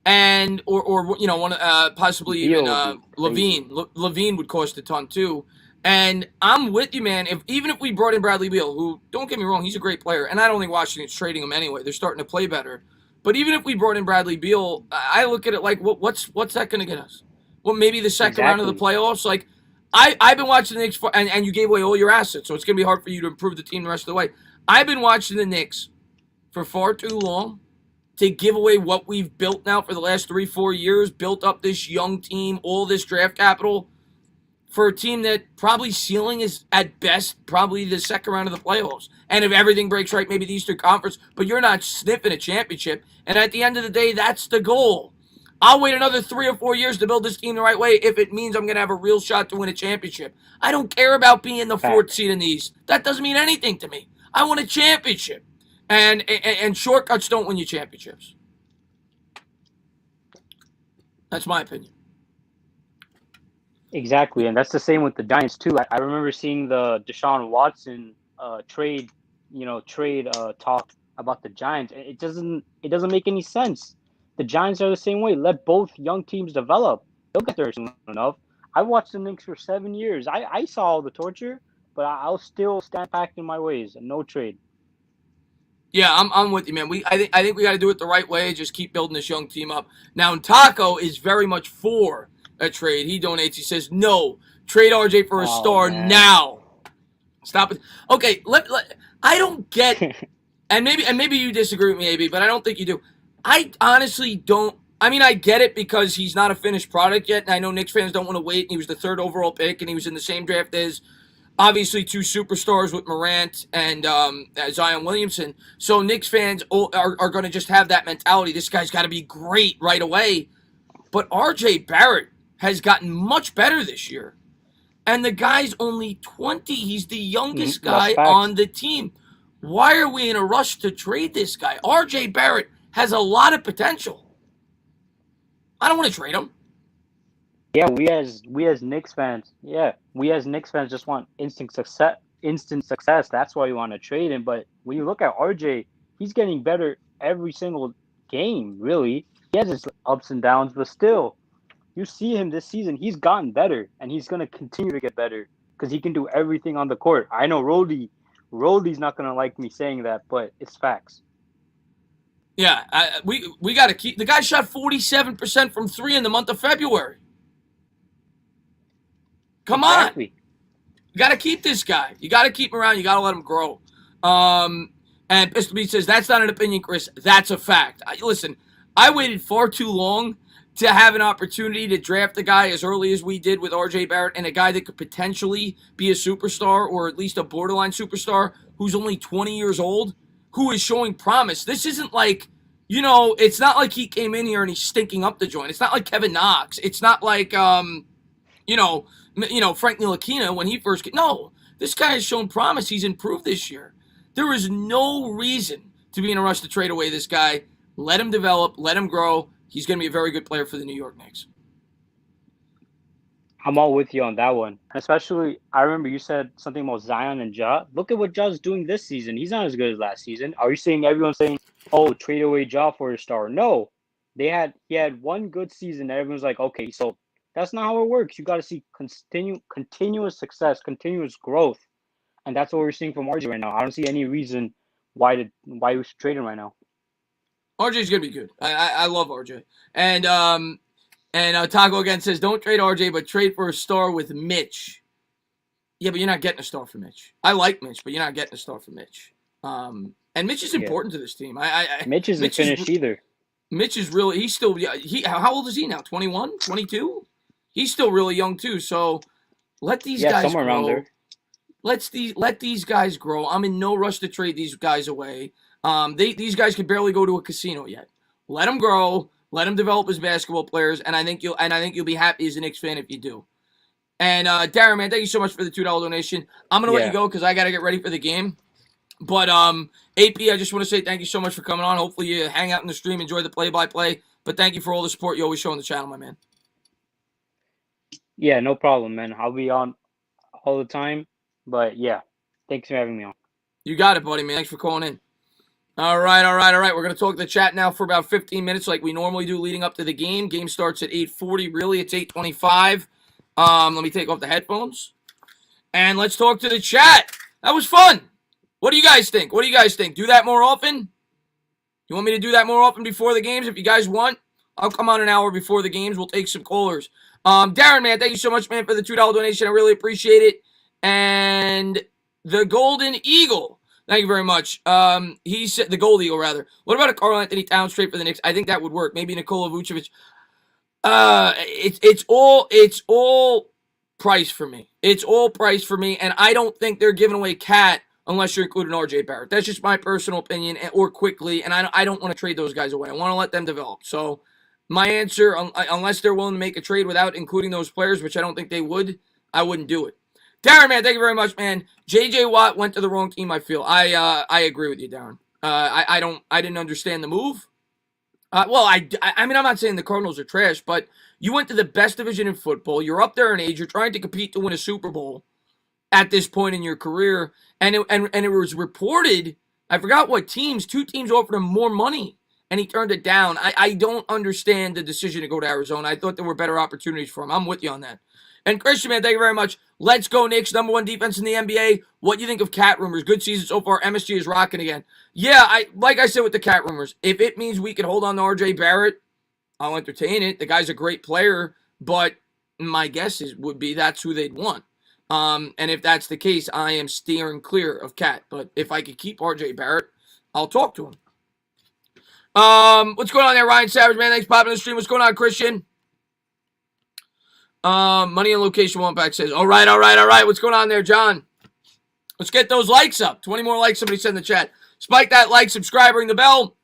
and or you know one possibly Beal even would be crazy. Levine would cost a ton too. And I'm with you, man. Even if we brought in Bradley Beal, who don't get me wrong, he's a great player, and I don't think Washington's trading him anyway. They're starting to play better. But even if we brought in Bradley Beal, I look at it like, what's that going to get us? Well, maybe the second round of the Exactly. playoffs. Like I've been watching the Knicks, and you gave away all your assets, so it's going to be hard for you to improve the team the rest of the way. I've been watching the Knicks for far too long to give away what we've built now for the last 3-4 years, built up this young team, all this draft capital for a team that probably ceiling is at best probably the second round of the playoffs. And if everything breaks right, maybe the Eastern Conference, but you're not sniffing a championship. And at the end of the day, that's the goal. I'll wait another 3 or 4 years to build this team the right way if it means I'm going to have a real shot to win a championship. I don't care about being the fourth Facts. seed in the East. That doesn't mean anything to me. I want a championship. And shortcuts don't win you championships. That's my opinion. Exactly, and that's the same with the Giants too. I remember seeing the Deshaun Watson trade, talk about the Giants. It doesn't make any sense. The Giants are the same way. Let both young teams develop. They'll get there soon enough. I watched the Knicks for 7 years. I saw all the torture, but I'll still stand back in my ways. No trade. Yeah, I'm with you, man. I think we got to do it the right way. Just keep building this young team up. Now, Taco is very much for a trade. He donates. He says no, trade RJ for a Oh star man. now. Stop it. Okay, I don't get, and maybe you disagree with me, AB, but I don't think you do. I honestly don't. I mean, I get it because he's not a finished product yet, and I know Knicks fans don't want to wait. And he was the third overall pick, and he was in the same draft as obviously two superstars with Morant and Zion Williamson. So Knicks fans are going to just have that mentality. This guy's got to be great right away. But R.J. Barrett has gotten much better this year. And the guy's only 20. He's the youngest That's guy facts. on the team. Why are we in a rush to trade this guy? R.J. Barrett has a lot of potential. I don't want to trade him. Yeah, we as Knicks fans, just want instant success. Instant success. That's why we want to trade him. But when you look at RJ, he's getting better every single game. Really, he has his ups and downs, but still, you see him this season. He's gotten better, and he's gonna continue to get better because he can do everything on the court. I know Roldy's not gonna like me saying that, but it's facts. Yeah, we got to keep. The guy shot 47% from three in the month of February. Come on. Exactly. You got to keep this guy. You got to keep him around. You got to let him grow. And Pistol Beat says, that's not an opinion, Chris. That's a fact. Listen, I waited far too long to have an opportunity to draft a guy as early as we did with R.J. Barrett and a guy that could potentially be a superstar or at least a borderline superstar who's only 20 years old, who is showing promise. This isn't like, it's not like he came in here and he's stinking up the joint. It's not like Kevin Knox. It's not like, Frank Ntilikina when he first came. No, this guy has shown promise. He's improved this year. There is no reason to be in a rush to trade away this guy. Let him develop. Let him grow. He's going to be a very good player for the New York Knicks. I'm all with you on that one. Especially, I remember you said something about Zion and Ja. Look at what Ja's doing this season. He's not as good as last season. Are you seeing everyone saying, "Oh, trade away Ja for a star"? No, he had one good season. And everyone's like, "Okay, so that's not how it works. You got to see continuous success, continuous growth, and that's what we're seeing from RJ right now. I don't see any reason why we should trade him right now." RJ's going to be good. I love RJ. And And Taco again says, don't trade RJ, but trade for a star with Mitch. Yeah, but you're not getting a star for Mitch. I like Mitch, but you're not getting a star for Mitch. And Mitch is important to this team. Mitch isn't finished either. Mitch is really, he's still, how old is he now? 21, 22? He's still really young too. So let these guys somewhere grow. around there. Let these guys grow. I'm in no rush to trade these guys away. These guys can barely go to a casino yet. Let them grow. Let them develop as basketball players, and I think you'll be happy as a Knicks fan if you do. And Darren, man, thank you so much for the $2 donation. I'm gonna let you go because I gotta get ready for the game. But AP, I just want to say thank you so much for coming on. Hopefully you hang out in the stream, enjoy the play-by-play. But thank you for all the support you always show on the channel, my man. Yeah, no problem, man. I'll be on all the time. But yeah, thanks for having me on. You got it, buddy, man. Thanks for calling in. All right. We're going to talk to the chat now for about 15 minutes like we normally do leading up to the game. Game starts at 8:40. Really, it's 8:25. Let me take off the headphones. And let's talk to the chat. That was fun. What do you guys think? Do that more often? You want me to do that more often before the games? If you guys want, I'll come on an hour before the games. We'll take some callers. Darren, man, thank you so much, man, for the $2 donation. I really appreciate it. And the Golden Eagle, thank you very much. He said the Gold Eagle, rather. What about a Karl Anthony Towns trade for the Knicks? I think that would work. Maybe Nikola Vucevic. It's all price for me. It's all price for me, and I don't think they're giving away Cat unless you're including RJ Barrett. That's just my personal opinion, or quickly, and I don't want to trade those guys away. I want to let them develop. So my answer, unless they're willing to make a trade without including those players, which I don't think they would, I wouldn't do it. Darren, man, thank you very much, man. J.J. Watt went to the wrong team, I feel. I agree with you, Darren. I didn't understand the move. I mean, I'm not saying the Cardinals are trash, but you went to the best division in football. You're up there in age. You're trying to compete to win a Super Bowl at this point in your career. And it was reported, I forgot what teams, 2 teams offered him more money, and he turned it down. I don't understand the decision to go to Arizona. I thought there were better opportunities for him. I'm with you on that. And Christian, man, thank you very much. Let's go, Knicks. #1 defense in the NBA. What do you think of Cat rumors? Good season so far. MSG is rocking again. Yeah, like I said with the Cat rumors, if it means we can hold on to RJ Barrett, I'll entertain it. The guy's a great player, but my guess would be that's who they'd want. And if that's the case, I am steering clear of Cat. But if I could keep RJ Barrett, I'll talk to him. What's going on there, Ryan Savage, man? Thanks for popping in the stream. What's going on, Christian? Money and location one back says, all right. What's going on there, John? Let's get those likes up. 20 more likes, somebody said in the chat. Spike that like, subscribe, ring the bell.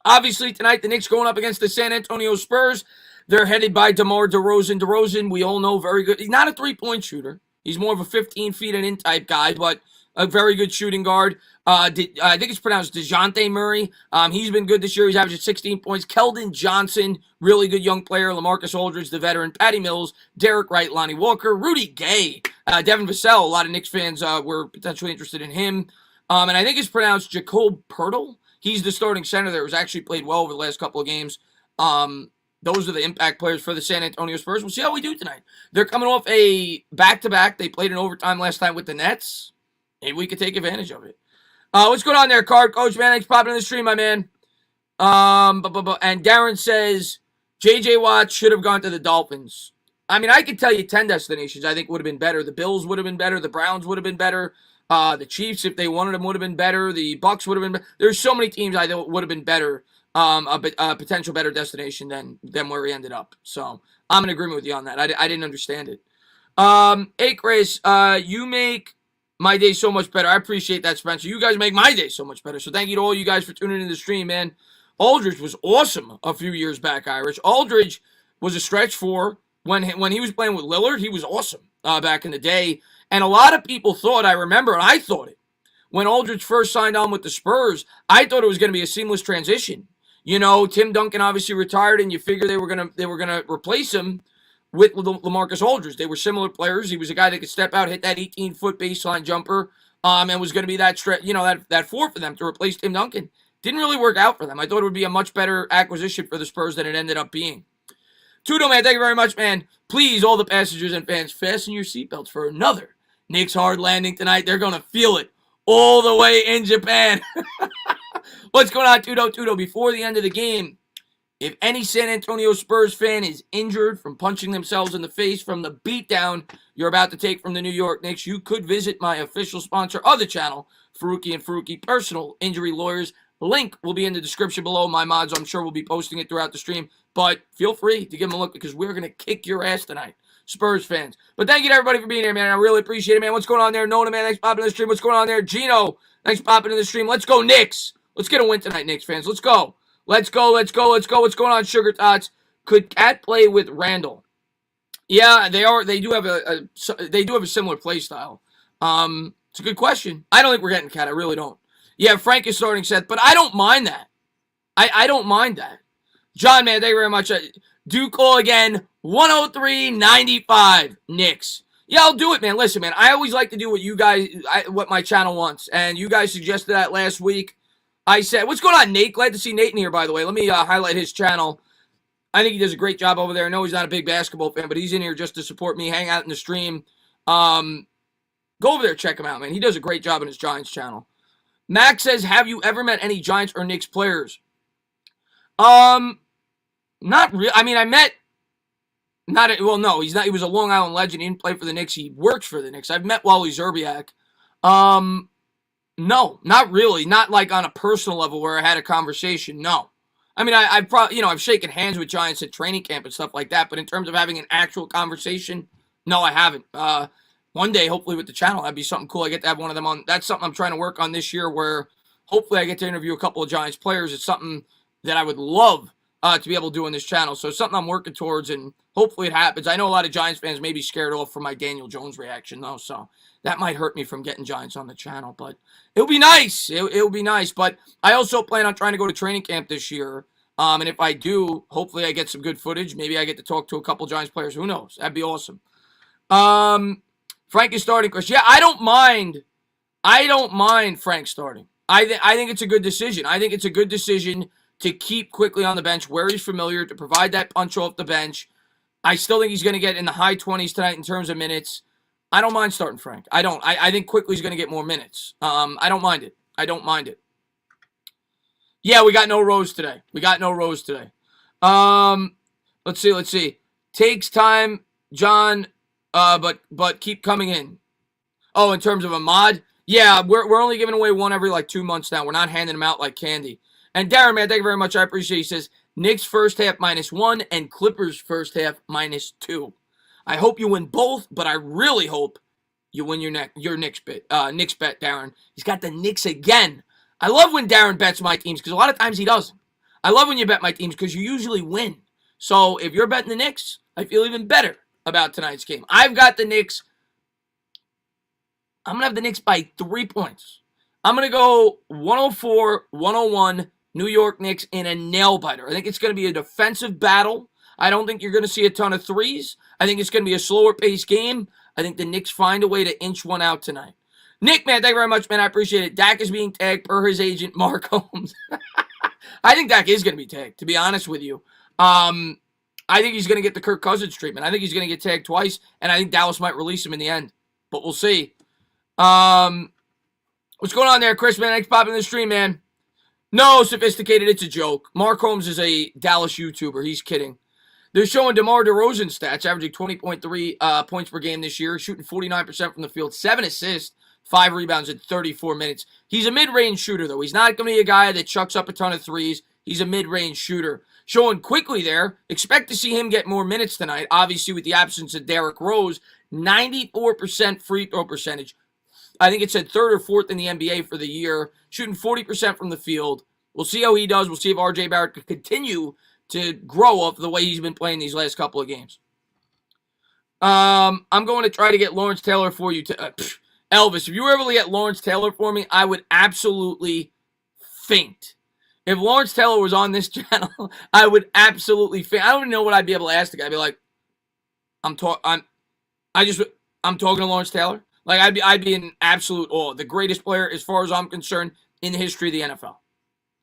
Obviously, tonight, the Knicks going up against the San Antonio Spurs. They're headed by DeMar DeRozan. DeRozan, we all know, very good. He's not a three-point shooter. He's more of a 15 feet and in type guy, but a very good shooting guard. I think it's pronounced DeJounte Murray. He's been good this year. He's averaging 16 points. Keldon Johnson, really good young player. LaMarcus Aldridge, the veteran. Patty Mills, Derek Wright, Lonnie Walker, Rudy Gay, Devin Vassell. A lot of Knicks fans were potentially interested in him. And I think it's pronounced Jakob Poeltl. He's the starting center there, who's actually played well over the last couple of games. Those are the impact players for the San Antonio Spurs. We'll see how we do tonight. They're coming off a back-to-back. They played in overtime last time with the Nets. Maybe we could take advantage of it. What's going on there, Card Coach, man? Thanks for popping in the stream, my man. And Darren says, J.J. Watt should have gone to the Dolphins. I mean, I could tell you 10 destinations I think would have been better. The Bills would have been better. The Browns would have been better. The Chiefs, if they wanted them, would have been better. The Bucks would have been better. There's so many teams I thought would have been better, a potential better destination than where he ended up. So I'm in agreement with you on that. I didn't understand it. Hey, Chris, you make my day so much better. I appreciate that, Spencer. You guys make my day so much better. So thank you to all you guys for tuning in the stream, man. Aldridge was awesome a few years back, Irish. Aldridge was a stretch four. When he was playing with Lillard, he was awesome back in the day. And a lot of people thought, I remember, and I thought it, when Aldridge first signed on with the Spurs, I thought it was going to be a seamless transition. You know, Tim Duncan obviously retired, and you figure they were gonna replace him with LaMarcus Aldridge. They were similar players. He was a guy that could step out, hit that 18-foot baseline jumper, and was going to be that that four for them to replace Tim Duncan. Didn't really work out for them. I thought it would be a much better acquisition for the Spurs than it ended up being. Tudo, man, thank you very much, man. Please, all the passengers and fans, fasten your seatbelts for another Knicks hard landing tonight. They're going to feel it all the way in Japan. What's going on, Tudo? Before the end of the game, If any San Antonio Spurs fan is injured from punching themselves in the face from the beatdown you're about to take from the New York Knicks, you could visit my official sponsor of the channel, Faruqi and Faruqi Personal Injury Lawyers. Link will be in the description below. My mods, I'm sure, will be posting it throughout the stream. But feel free to give them a look because we're going to kick your ass tonight, Spurs fans. But thank you to everybody for being here, man. I really appreciate it, man. What's going on there? Nona, man, thanks for popping in the stream. What's going on there? Gino, thanks for popping in the stream. Let's go, Knicks. Let's get a win tonight, Knicks fans. Let's go. Let's go. What's going on, Sugar Tots? Could Cat play with Randall? Yeah, they are. They do have a similar play style. It's a good question. I don't think we're getting Cat. I really don't. Yeah, Frank is starting Seth, but I don't mind that. I don't mind that. John, man, thank you very much. Do call again. 103.95 Knicks. Yeah, I'll do it, man. Listen, man, I always like to do what my channel wants, and you guys suggested that last week. I said, what's going on, Nate? Glad to see Nate in here, by the way. Let me highlight his channel. I think he does a great job over there. I know he's not a big basketball fan, but he's in here just to support me, hang out in the stream. Go over there, check him out, man. He does a great job on his Giants channel. Max says, have you ever met any Giants or Knicks players? Not really. I mean, I met, no, he's not. He was a Long Island legend. He didn't play for the Knicks. He worked for the Knicks. I've met Wally Zerbiak. No, not really. Not like on a personal level where I had a conversation. No. I mean, I've probably, I've shaken hands with Giants at training camp and stuff like that. But in terms of having an actual conversation, no, I haven't. One day, hopefully with the channel, that'd be something cool. I get to have one of them on. That's something I'm trying to work on this year where hopefully I get to interview a couple of Giants players. It's something that I would love to be able to do on this channel. So it's something I'm working towards, and hopefully it happens. I know a lot of Giants fans may be scared off from my Daniel Jones reaction, though. So that might hurt me from getting Giants on the channel. But it'll be nice. It'll be nice. But I also plan on trying to go to training camp this year. And if I do, hopefully I get some good footage. Maybe I get to talk to a couple Giants players. Who knows? That'd be awesome. Frank is starting, Chris. Yeah, I don't mind Frank starting. I think it's a good decision. I think it's a good decision to keep quickly on the bench where he's familiar, to provide that punch off the bench. I still think he's going to get in the high 20s tonight in terms of minutes. I don't mind starting Frank. I don't. I think quickly he's going to get more minutes. I don't mind it. I don't mind it. Yeah, we got no Rose today. Let's see. Takes time, John, but keep coming in. Oh, in terms of a mod? Yeah, we're only giving away one every 2 months now. We're not handing them out like candy. And Darren, man, thank you very much. I appreciate it. He says, Knicks first half -1 and Clippers first half -2. I hope you win both, but I really hope you win your Knicks bet, Darren. He's got the Knicks again. I love when Darren bets my teams because a lot of times he doesn't. I love when you bet my teams because you usually win. So if you're betting the Knicks, I feel even better about tonight's game. I've got the Knicks. I'm going to have the Knicks by 3 points. I'm going to go 104-101 New York Knicks in a nail-biter. I think it's going to be a defensive battle. I don't think you're going to see a ton of threes. I think it's going to be a slower-paced game. I think the Knicks find a way to inch one out tonight. Nick, man, thank you very much, man. I appreciate it. Dak is being tagged per his agent, Mark Holmes. I think Dak is going to be tagged, to be honest with you. I think he's going to get the Kirk Cousins treatment. I think he's going to get tagged twice, and I think Dallas might release him in the end. But we'll see. What's going on there, Chris, man? Thanks for popping in the stream, man. No, Sophisticated, it's a joke. Mark Holmes is a Dallas YouTuber. He's kidding. They're showing DeMar DeRozan stats, averaging 20.3 points per game this year, shooting 49% from the field, 7 assists, 5 rebounds in 34 minutes. He's a mid-range shooter, though. He's not going to be a guy that chucks up a ton of threes. He's a mid-range shooter. Showing quickly there, expect to see him get more minutes tonight, obviously with the absence of Derrick Rose. 94% free throw percentage. I think it said 3rd or 4th in the NBA for the year, shooting 40% from the field. We'll see how he does. We'll see if RJ Barrett can continue to grow up the way he's been playing these last couple of games. I'm going to try to get Lawrence Taylor for you. Elvis, if you were able to get Lawrence Taylor for me, I would absolutely faint. If Lawrence Taylor was on this channel, I would absolutely faint. I don't even know what I'd be able to ask the guy. I'd be like, I'm talking to Lawrence Taylor. Like, I'd be in absolute awe. The greatest player, as far as I'm concerned, in the history of the NFL.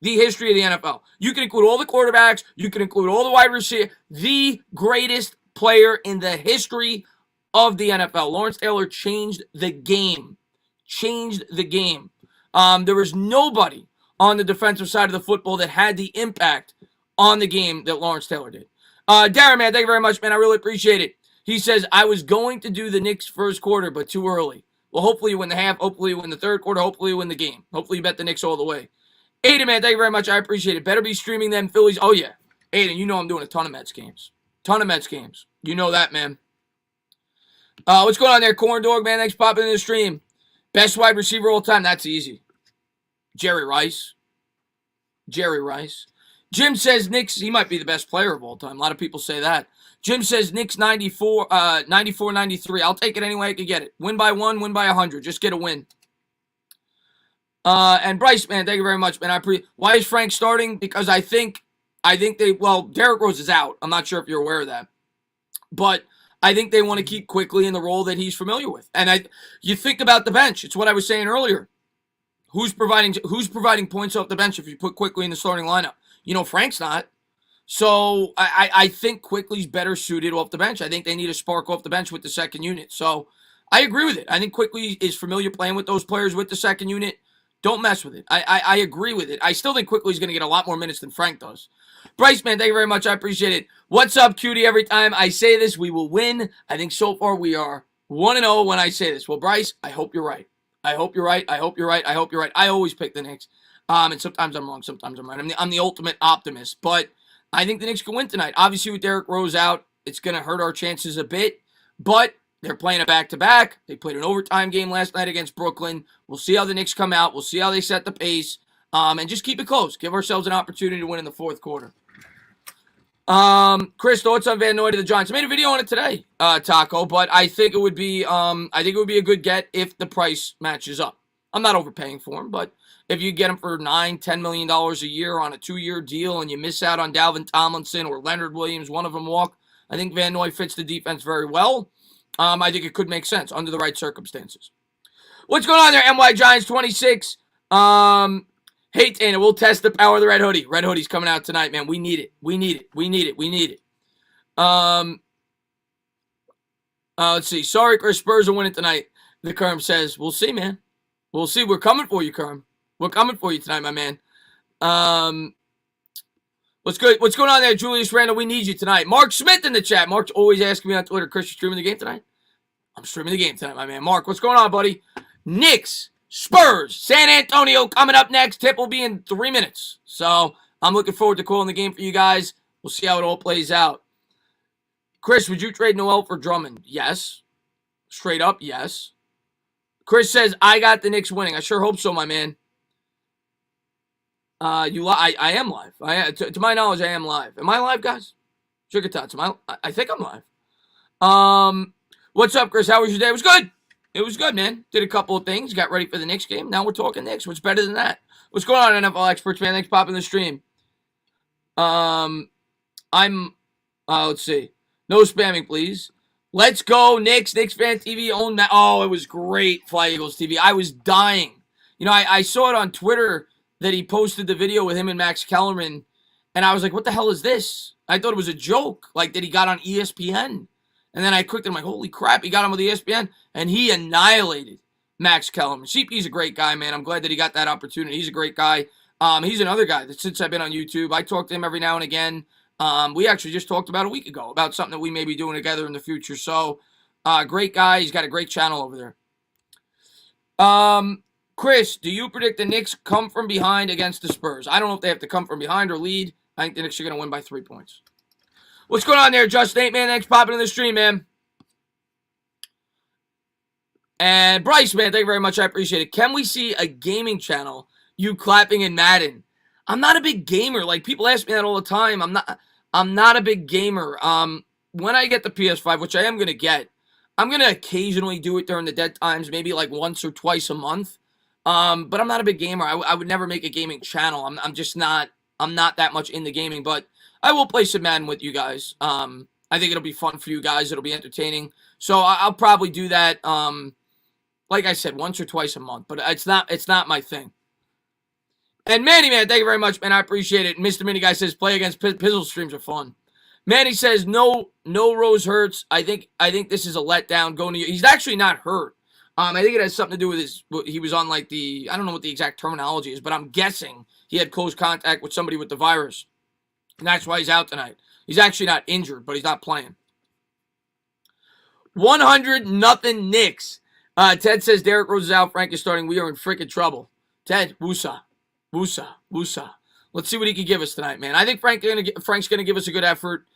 The history of the NFL. You can include all the quarterbacks. You can include all the wide receivers. The greatest player in the history of the NFL. Lawrence Taylor changed the game. There was nobody on the defensive side of the football that had the impact on the game that Lawrence Taylor did. Darren, man, thank you very much, man. I really appreciate it. He says, I was going to do the Knicks first quarter, but too early. Well, hopefully you win the half. Hopefully you win the third quarter. Hopefully you win the game. Hopefully you bet the Knicks all the way. Aiden, man, thank you very much. I appreciate it. Better be streaming them Phillies. Oh, yeah. Aiden, you know I'm doing a ton of Mets games. Ton of Mets games. You know that, man. What's going on there, Corn Dog, man? Thanks for popping in the stream. Best wide receiver all time. That's easy. Jerry Rice. Jerry Rice. Jim says Knicks, he might be the best player of all time. A lot of people say that. Jim says Knicks 94, 93. I'll take it any way I can get it. Win by 1, win by 100. Just get a win. And Bryce, man, thank you very much, man. Why is Frank starting? Because I think Derrick Rose is out. I'm not sure if you're aware of that. But I think they want to keep Quickly in the role that he's familiar with. And you think about the bench. It's what I was saying earlier. Who's providing points off the bench if you put Quickly in the starting lineup? You know, Frank's not. So I think Quickly's better suited off the bench. I think they need a spark off the bench with the second unit. So I agree with it. I think Quickly is familiar playing with those players with the second unit. Don't mess with it. I agree with it. I still think Quickly's going to get a lot more minutes than Frank does. Bryce, man, thank you very much. I appreciate it. What's up, Cutie? Every time I say this, we will win. I think so far we are 1-0 when I say this. Well, Bryce, I hope you're right. I hope you're right. I hope you're right. I hope you're right. I always pick the Knicks. And sometimes I'm wrong. Sometimes I'm right. I'm the ultimate optimist. But I think the Knicks can win tonight. Obviously, with Derrick Rose out, it's going to hurt our chances a bit. But they're playing a back-to-back. They played an overtime game last night against Brooklyn. We'll see how the Knicks come out. We'll see how they set the pace. And just keep it close. Give ourselves an opportunity to win in the fourth quarter. Chris, thoughts on Van Noy to the Giants? I made a video on it today, Taco, but I think it would be a good get if the price matches up. I'm not overpaying for him, but if you get him for $9-10 million a year on a 2-year deal and you miss out on Dalvin Tomlinson or Leonard Williams, one of them walk, I think Van Noy fits the defense very well. I think it could make sense under the right circumstances. What's going on there, NY Giants 26? Hey, Dana, we'll test the power of the Red Hoodie. Red Hoodie's coming out tonight, man. We need it. We need it. We need it. We need it. Let's see. Sorry, Chris, Spurs are winning tonight. The Kerm says, we'll see, man. We'll see. We're coming for you, Kerm. We're coming for you tonight, my man. What's good? What's going on there, Julius Randall? We need you tonight. Mark Smith in the chat. Mark's always asking me on Twitter, Chris, you streaming the game tonight? I'm streaming the game tonight, my man. Mark, what's going on, buddy? Knicks, Spurs, San Antonio coming up next. Tip will be in 3 minutes. So I'm looking forward to calling the game for you guys. We'll see how it all plays out. Chris, would you trade Noel for Drummond? Yes. Straight up, yes. Chris says, I got the Knicks winning. I sure hope so, my man. I am live. To my knowledge, I am live. Am I live, guys? Sugar Tots, I think I'm live. What's up, Chris? How was your day? It was good. It was good, man. Did a couple of things. Got ready for the Knicks game. Now we're talking Knicks. What's better than that? What's going on, NFL experts, man? Thanks for popping the stream. Let's see. No spamming, please. Let's go, Knicks. Knicks Fan TV own that. Oh, it was great, Fly Eagles TV. I was dying. You know, I saw it on Twitter that he posted the video with him and Max Kellerman, and I was like, what the hell is this? I thought it was a joke, like that he got on ESPN. And then I clicked and I'm like, holy crap, he got him with ESPN, and he annihilated Max Kellerman. CP's a great guy, man. I'm glad that he got that opportunity. He's a great guy. He's another guy that since I've been on YouTube, I talk to him every now and again. We actually just talked about a week ago about something that we may be doing together in the future. So, great guy. He's got a great channel over there. Chris, do you predict the Knicks come from behind against the Spurs? I don't know if they have to come from behind or lead. I think the Knicks are going to win by 3 points. What's going on there, Justin 8, man? Thanks for popping in the stream, man. And Bryce, man, thank you very much. I appreciate it. Can we see a gaming channel, you clapping in Madden? I'm not a big gamer. Like, people ask me that all the time. I'm not a big gamer. When I get the PS5, which I am going to get, I'm going to occasionally do it during the dead times, maybe like once or twice a month. But I'm not a big gamer. I would never make a gaming channel. I'm just not. I'm not that much into gaming. But I will play some Madden with you guys. I think it'll be fun for you guys. It'll be entertaining. So I'll probably do that. Like I said, once or twice a month. But it's not my thing. And Manny, man, thank you very much, man. I appreciate it. Mr. Mini Guy says play against Pizzle streams are fun. Manny says no Rose hurts. I think this is a letdown. Going to he's actually not hurt. I think it has something to do with he was on like I don't know what the exact terminology is, but I'm guessing he had close contact with somebody with the virus. And that's why he's out tonight. He's actually not injured, but he's not playing. 100-0 Knicks. Ted says Derrick Rose is out. Frank is starting. We are in freaking trouble. Ted, Wusa. Let's see what he can give us tonight, man. I think Frank's going to give us a good effort.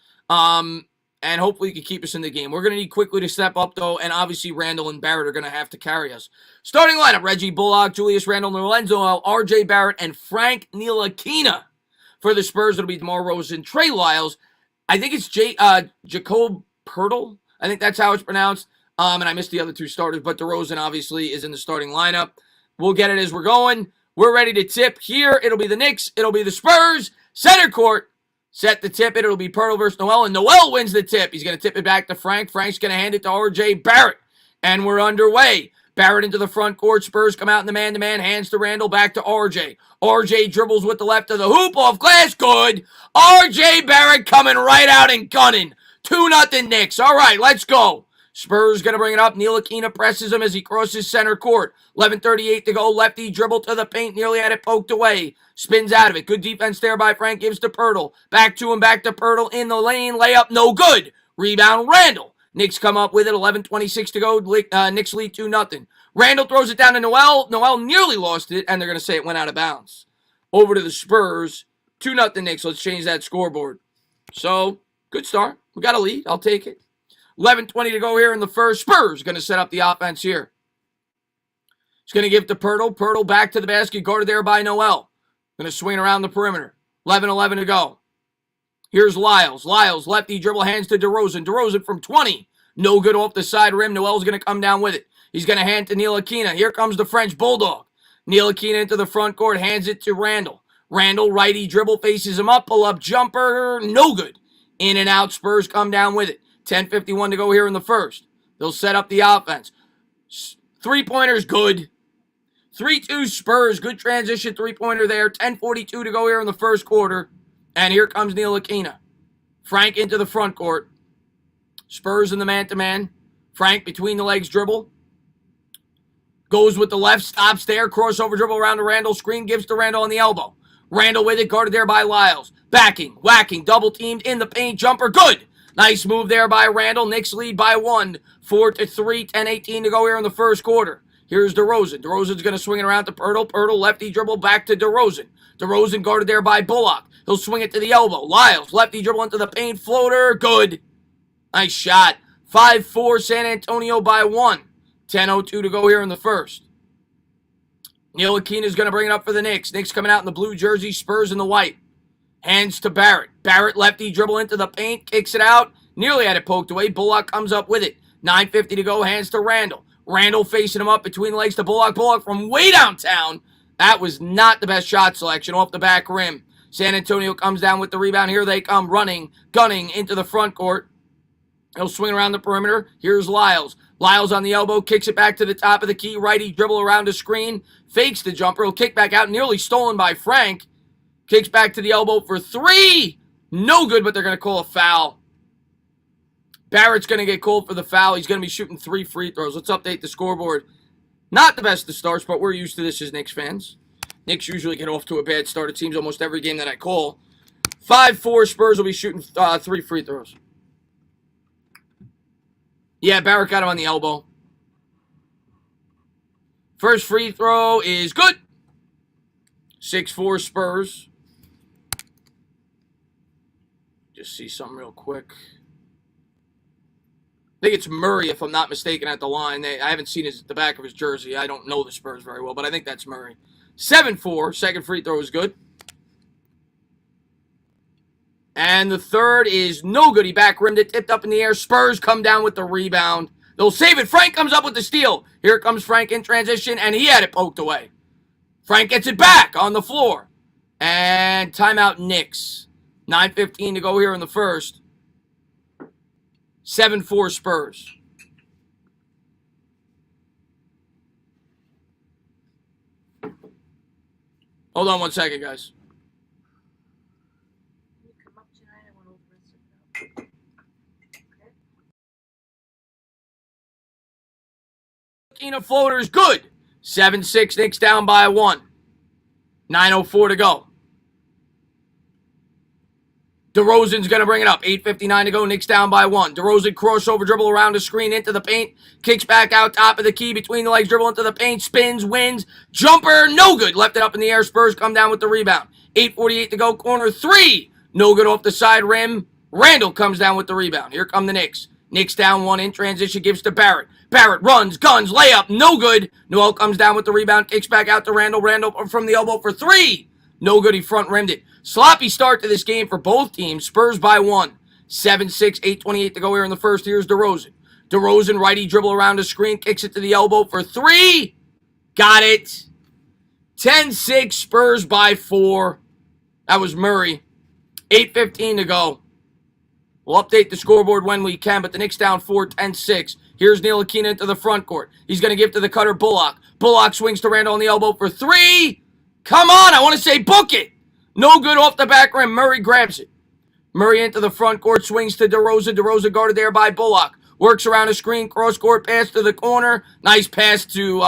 And hopefully he can keep us in the game. We're going to need quickly to step up, though, and obviously Randall and Barrett are going to have to carry us. Starting lineup, Reggie Bullock, Julius Randle, Lorenzo, R.J. Barrett, and Frank Ntilikina. For the Spurs, it'll be DeMar Rosen, Trey Lyles. I think it's Jakob Poeltl. I think that's how it's pronounced. And I missed the other two starters, but DeRozan obviously is in the starting lineup. We'll get it as we're going. We're ready to tip here. It'll be the Knicks. It'll be the Spurs. Center court. Set the tip. It'll be Poeltl versus Noel, and Noel wins the tip. He's going to tip it back to Frank. Frank's going to hand it to R.J. Barrett. And we're underway. Barrett into the front court. Spurs come out in the man-to-man. Hands to Randall. Back to R.J. R.J. dribbles with the left of the hoop. Off glass. Good. R.J. Barrett coming right out and gunning. 2-0 Knicks. All right, let's go. Spurs going to bring it up. Ntilikina presses him as he crosses center court. 11:38 to go. Lefty dribble to the paint. Nearly had it poked away. Spins out of it. Good defense there by Frank. Gives to Poeltl. Back to Poeltl in the lane. Layup no good. Rebound Randall. Knicks come up with it. 11:26 to go. Knicks lead 2-0. Randall throws it down to Noel. Noel nearly lost it, and they're going to say it went out of bounds. Over to the Spurs. 2-0 Knicks. Let's change that scoreboard. So, good start. We got a lead. I'll take it. 11:20 to go here in the first. Spurs going to set up the offense here. He's going to give to Poeltl. Poeltl back to the basket. Guarded there by Noel. Going to swing around the perimeter. 11:11 to go. Here's Lyles. Lyles, lefty dribble, hands to DeRozan. DeRozan from 20. No good off the side rim. Noel's going to come down with it. He's going to hand to Ntilikina. Here comes the French Bulldog. Ntilikina into the front court. Hands it to Randall. Randall, righty dribble, faces him up. Pull-up jumper. No good. In and out. Spurs come down with it. 10:51 to go here in the first. They'll set up the offense. Three-pointer's good. 3-2 Spurs. Good transition three-pointer there. 10:42 to go here in the first quarter. And here comes Ntilikina. Frank into the front court. Spurs in the man-to-man. Frank between the legs dribble. Goes with the left. Stops there. Crossover dribble around to Randall. Screen gives to Randall on the elbow. Randall with it. Guarded there by Lyles. Backing. Whacking. Double teamed in the paint. Jumper. Good. Nice move there by Randall. Knicks lead by 1. 4-3. 10:18 to go here in the first quarter. Here's DeRozan. DeRozan's going to swing it around to Poeltl. Poeltl lefty dribble back to DeRozan. DeRozan guarded there by Bullock. He'll swing it to the elbow. Lyles lefty dribble into the paint. Floater. Good. Nice shot. 5-4 San Antonio by 1. 10:02 to go here in the first. Ntilikina's going to bring it up for the Knicks. Knicks coming out in the blue jersey. Spurs in the white. Hands to Barrett. Barrett lefty dribble into the paint. Kicks it out. Nearly had it poked away. Bullock comes up with it. 9:50 to go. Hands to Randall. Randall facing him up between the legs to Bullock. Bullock from way downtown. That was not the best shot selection off the back rim. San Antonio comes down with the rebound. Here they come running, gunning into the front court. He'll swing around the perimeter. Here's Lyles. Lyles on the elbow. Kicks it back to the top of the key. Righty dribble around the screen. Fakes the jumper. He'll kick back out. Nearly stolen by Frank. Kicks back to the elbow for 3. No good, but they're going to call a foul. Barrett's going to get called for the foul. He's going to be shooting 3 free throws. Let's update the scoreboard. Not the best of starts, but we're used to this as Knicks fans. Knicks usually get off to a bad start. It seems almost every game that I call. 5-4 Spurs will be shooting 3 free throws. Yeah, Barrett got him on the elbow. First free throw is good. 6-4 Spurs. Just see something real quick. I think it's Murray, if I'm not mistaken, at the line. I haven't seen the back of his jersey. I don't know the Spurs very well, but I think that's Murray. 7-4. Second free throw is good. And the third is no good. He back rimmed it, tipped up in the air. Spurs come down with the rebound. They'll save it. Frank comes up with the steal. Here comes Frank in transition, and he had it poked away. Frank gets it back on the floor. And timeout Knicks. 9:15 to go here in the first. 7-4 Spurs. Hold on one second, guys. Ntilikina floater is good. 7-6 Knicks down by 1. 9:04 to go. DeRozan's going to bring it up. 8:59 to go. Knicks down by 1. DeRozan crossover dribble around the screen into the paint. Kicks back out top of the key between the legs. Dribble into the paint. Spins. Wins. Jumper. No good. Left it up in the air. Spurs come down with the rebound. 8:48 to go. Corner 3. No good off the side rim. Randall comes down with the rebound. Here come the Knicks. Knicks down 1 in transition. Gives to Barrett. Barrett runs. Guns. Layup. No good. Noel comes down with the rebound. Kicks back out to Randall. Randall from the elbow for 3. No good. He front rimmed it. Sloppy start to this game for both teams. Spurs by 1. 7-6, 8:28 to go here in the first. Here's DeRozan. DeRozan, righty dribble around the screen. Kicks it to the elbow for 3. Got it. 10-6, Spurs by 4. That was Murray. 8:15 to go. We'll update the scoreboard when we can, but the Knicks down 4, 10-6. Here's Ntilikina into the front court. He's going to give to the cutter Bullock. Bullock swings to Randall on the elbow for 3. Come on, I want to say book it. No good off the back rim. Murray grabs it. Murray into the front court, swings to DeRozan. DeRozan guarded there by Bullock. Works around the screen, cross-court pass to the corner. Nice pass to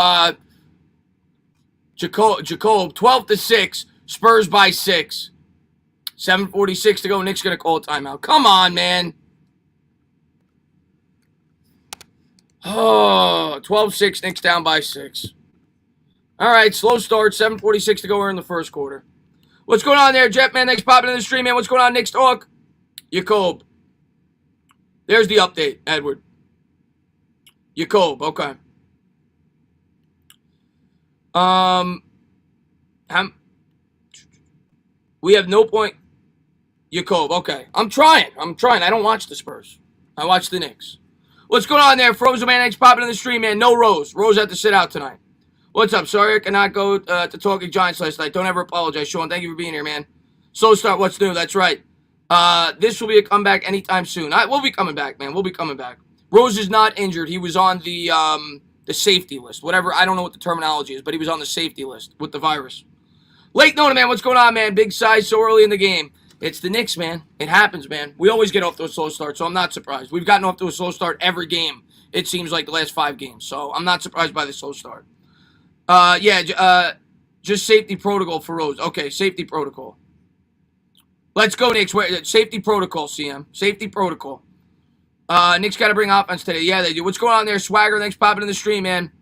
Jacob. 12-6. Spurs by 6. 7:46 to go. Knicks going to call a timeout. Come on, man. Oh, 12-6. Knicks down by 6. All right, slow start. 7:46 to go. We're in the first quarter. What's going on there, Jetman? Thanks for popping in the stream, man. What's going on, Knicks talk? Jacob. There's the update, Edward. Jacob, okay. We have no point. Jacob, okay. I'm trying. I don't watch the Spurs. I watch the Knicks. What's going on there, Frozen Man? Thanks for popping in the stream, man. No Rose. Rose had to sit out tonight. What's up? Sorry I cannot go to Talking Giants last night. Don't ever apologize, Sean. Thank you for being here, man. Slow start. What's new? That's right. This will be a comeback anytime soon. We'll be coming back, man. We'll be coming back. Rose is not injured. He was on the safety list. Whatever. I don't know what the terminology is, but he was on the safety list with the virus. Late Nona, man. What's going on, man? Big size so early in the game. It's the Knicks, man. It happens, man. We always get off to a slow start, so I'm not surprised. We've gotten off to a slow start every game, it seems like, the last 5 games. So I'm not surprised by the slow start. Just safety protocol for Rose. Okay, safety protocol. Let's go, Knicks. Safety protocol, CM. Safety protocol. Knicks got to bring offense today. Yeah, they do. What's going on there, Swagger? Thanks for popping in the stream, man.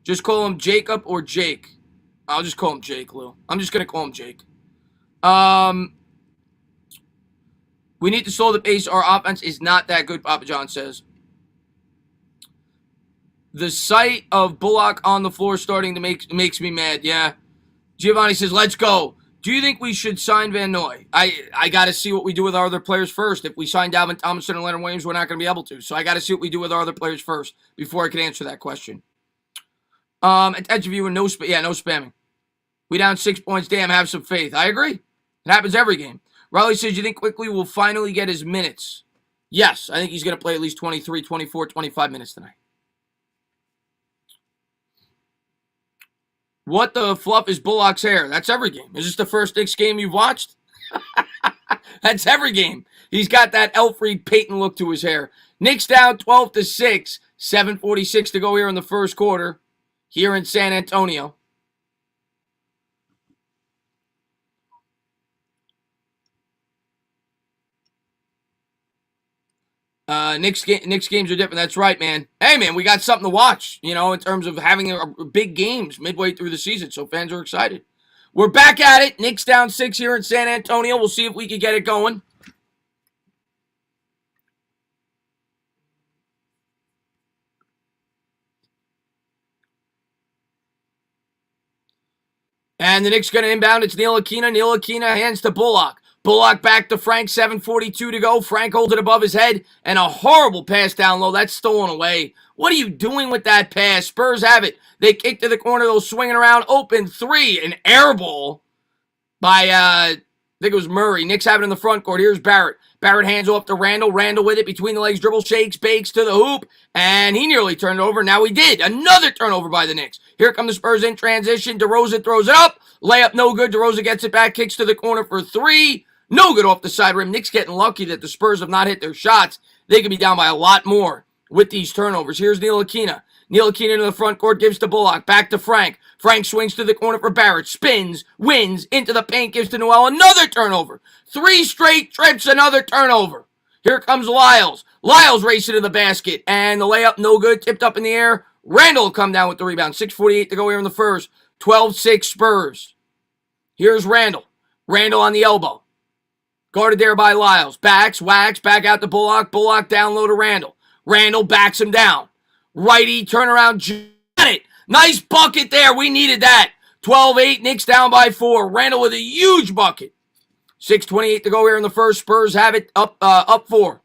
Just call him Jacob or Jake. I'll just call him Jake, Lou. I'm just going to call him Jake. We need to slow the pace. Our offense is not that good, Papa John says. The sight of Bullock on the floor starting to makes me mad. Yeah. Giovanni says, let's go. Do you think we should sign Van Noy? I got to see what we do with our other players first. If we sign Dalvin Tomlinson and Leonard Williams, we're not going to be able to. So I got to see what we do with our other players first before I can answer that question. Attention viewer, no spamming. We down 6 points. Damn, have some faith. I agree. It happens every game. Riley says, you think Quickly will finally get his minutes? Yes, I think he's going to play at least 23, 24, 25 minutes tonight. What the fluff is Bullock's hair? That's every game. Is this the first Knicks game you've watched? That's every game. He's got that Elfrid Payton look to his hair. Knicks down 12-6. 7:46 to go here in the first quarter. Here in San Antonio. Knicks games are different. That's right, man. Hey, man, we got something to watch, in terms of having big games midway through the season, so fans are excited. We're back at it. Knicks down 6 here in San Antonio. We'll see if we can get it going. And the Knicks going to inbound. It's Ntilikina. Ntilikina hands to Bullock. Bullock back to Frank, 7:42 to go. Frank holds it above his head, and a horrible pass down low. That's stolen away. What are you doing with that pass? Spurs have it. They kick to the corner. They'll swing it around. Open 3. An air ball by, I think it was Murray. Knicks have it in the front court. Here's Barrett. Barrett hands off to Randall. Randall with it between the legs. Dribble, shakes, bakes to the hoop. And he nearly turned it over. Now he did. Another turnover by the Knicks. Here come the Spurs in transition. DeRozan throws it up. Layup no good. DeRozan gets it back. Kicks to the corner for 3. No good off the side rim. Knicks getting lucky that the Spurs have not hit their shots. They could be down by a lot more with these turnovers. Here's Ntilikina. Ntilikina into the front court, gives to Bullock. Back to Frank. Frank swings to the corner for Barrett. Spins, wins, into the paint, gives to Noel. Another turnover. 3 straight trips, another turnover. Here comes Lyles. Lyles racing to the basket. And the layup, no good. Tipped up in the air. Randall will come down with the rebound. 6:48 to go here in the first. 12-6 Spurs. Here's Randall. Randall on the elbow. Guarded there by Lyles. Backs, whacks, back out to Bullock. Bullock down low to Randall. Randall backs him down. Righty, turnaround, got it. Nice bucket there. We needed that. 12-8, Knicks down by 4. Randall with a huge bucket. 6:28 to go here in the first. Spurs have it up 4.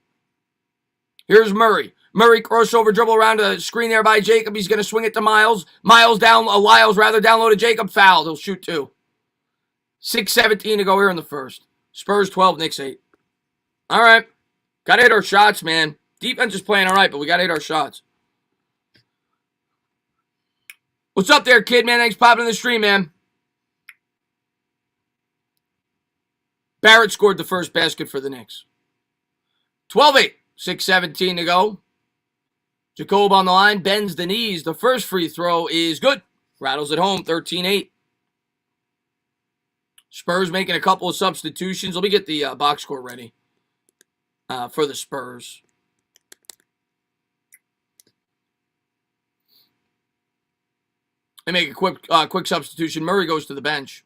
Here's Murray. Murray crossover dribble around a screen there by Jacob. He's going to swing it to Miles. Lyles down low to Jacob. Fouled. He'll shoot 2. 6:17 to go here in the first. Spurs 12, Knicks 8. All right. Got to hit our shots, man. Defense is playing all right, but we got to hit our shots. What's up there, kid, man? Thanks for popping in the stream, man. Barrett scored the first basket for the Knicks. 12-8. 6:17 to go. Jacob on the line. Bends the knees. The first free throw is good. Rattles it home. 13-8. Spurs making a couple of substitutions. Let me get the box score ready for the Spurs. They make a quick substitution. Murray goes to the bench.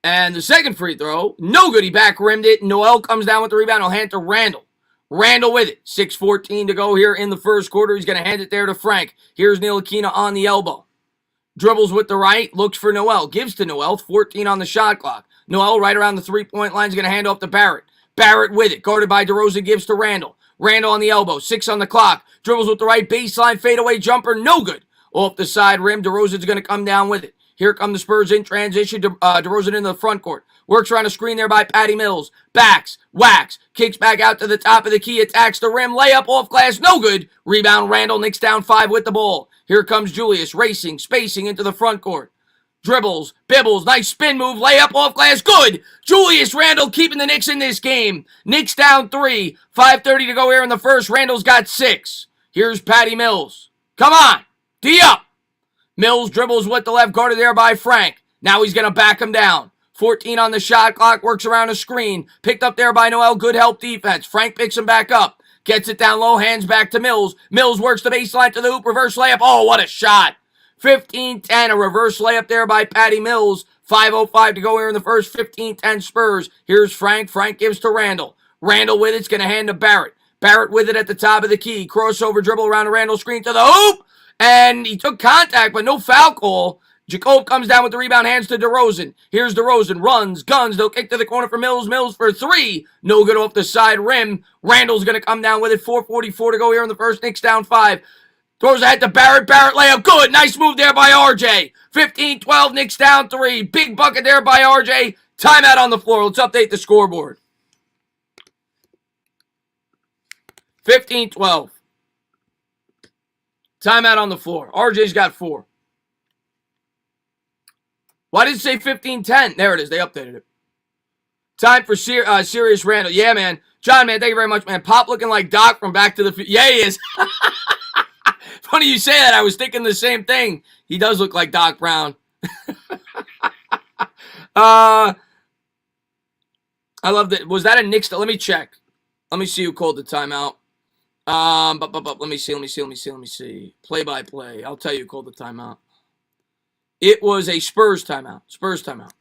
And the second free throw, no good. He back rimmed it. Noel comes down with the rebound. He'll hand to Randall. Randall with it. 6:14 to go here in the first quarter. He's going to hand it there to Frank. Here's Ntilikina on the elbow. Dribbles with the right, looks for Noel, gives to Noel, 14 on the shot clock. Noel right around the three-point line is going to hand off to Barrett. Barrett with it, guarded by DeRozan, gives to Randall. Randall on the elbow, 6 on the clock. Dribbles with the right, baseline, fadeaway jumper, no good. Off the side rim, DeRozan's going to come down with it. Here come the Spurs in transition. DeRozan into the front court. Works around a screen there by Patty Mills. Backs, whacks, kicks back out to the top of the key, attacks the rim, layup off glass, no good. Rebound, Randall, Knicks down 5 with the ball. Here comes Julius, racing, spacing into the front court. Dribbles, bibbles, nice spin move, layup off glass, good. Julius Randall keeping the Knicks in this game. Knicks down 3, 5:30 to go here in the first. Randall's got 6. Here's Patty Mills. Come on, D up. Mills dribbles with the left, guarded there by Frank. Now he's going to back him down. 14 on the shot clock, works around a screen. Picked up there by Noel, good help defense. Frank picks him back up. Gets it down low, hands back to Mills. Mills works the baseline to the hoop, reverse layup. Oh, what a shot. 15-10, a reverse layup there by Patty Mills. 5:05 to go here in the first. 15-10 Spurs. Here's Frank. Frank gives to Randall. Randall with it's going to hand to Barrett. Barrett with it at the top of the key. Crossover dribble around the Randall screen to the hoop. And he took contact, but no foul call. Jacob comes down with the rebound, hands to DeRozan. Here's DeRozan, runs, guns. They'll kick to the corner for Mills. Mills for 3. No good off the side rim. Randall's going to come down with it. 4:44 to go here in the first. Knicks down 5. Throws ahead to Barrett. Barrett layup. Good. Nice move there by RJ. 15-12. Knicks down 3. Big bucket there by RJ. Timeout on the floor. Let's update the scoreboard. 15-12. Timeout on the floor. RJ's got 4. Why did it say 15-10? There it is. They updated it. Time for Serious Randall. Yeah, man. John, man, thank you very much, man. Pop looking like Doc from Back to the Future. Yeah, he is. Funny you say that. I was thinking the same thing. He does look like Doc Brown. I love that. Was that a Knicks? Let me check. Let me see who called the timeout. Let me see. Play by play. I'll tell you who called the timeout. It was a Spurs timeout. Spurs timeout.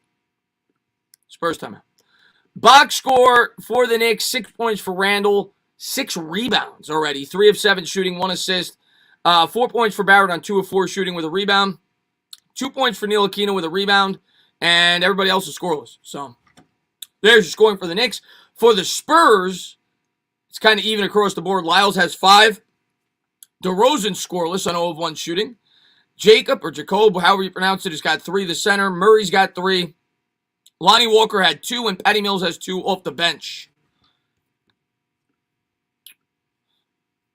Box score for the Knicks, 6 points for Randall, 6 rebounds already, 3 of 7 shooting, 1 assist, 4 points for Barrett on 2 of 4 shooting with a rebound, 2 points for Ntilikina with a rebound, and everybody else is scoreless. So there's your scoring for the Knicks. For the Spurs, it's kind of even across the board. Lyles has 5. DeRozan scoreless on 0 of 1 shooting. Jacob, however you pronounce it, has got 3. The center. Murray's got 3. Lonnie Walker had 2, and Patty Mills has 2 off the bench.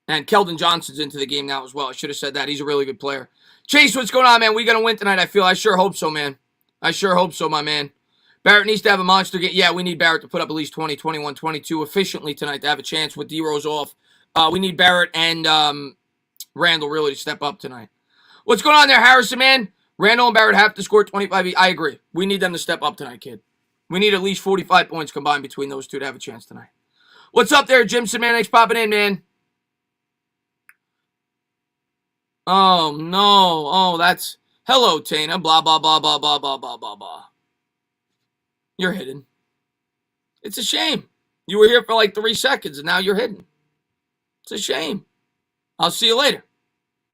And Keldon Johnson's into the game now as well. I should have said that. He's a really good player. Chase, what's going on, man? We going to win tonight, I feel. I sure hope so, man. I sure hope so, my man. Barrett needs to have a monster game. Yeah, we need Barrett to put up at least 20, 21, 22 efficiently tonight to have a chance with D-Rose off. We need Barrett and Randall really to step up tonight. What's going on there, Harrison, man? Randall and Barrett have to score 25 each. I agree. We need them to step up tonight, kid. We need at least 45 points combined between those two to have a chance tonight. What's up there, Jimson, man? Thanks for popping in, man. Oh, no. Oh, that's... Hello, Tana. Blah, blah, blah, blah, blah, blah, blah, blah, blah. You're hidden. It's a shame. You were here for like 3 seconds, and now you're hidden. It's a shame. I'll see you later.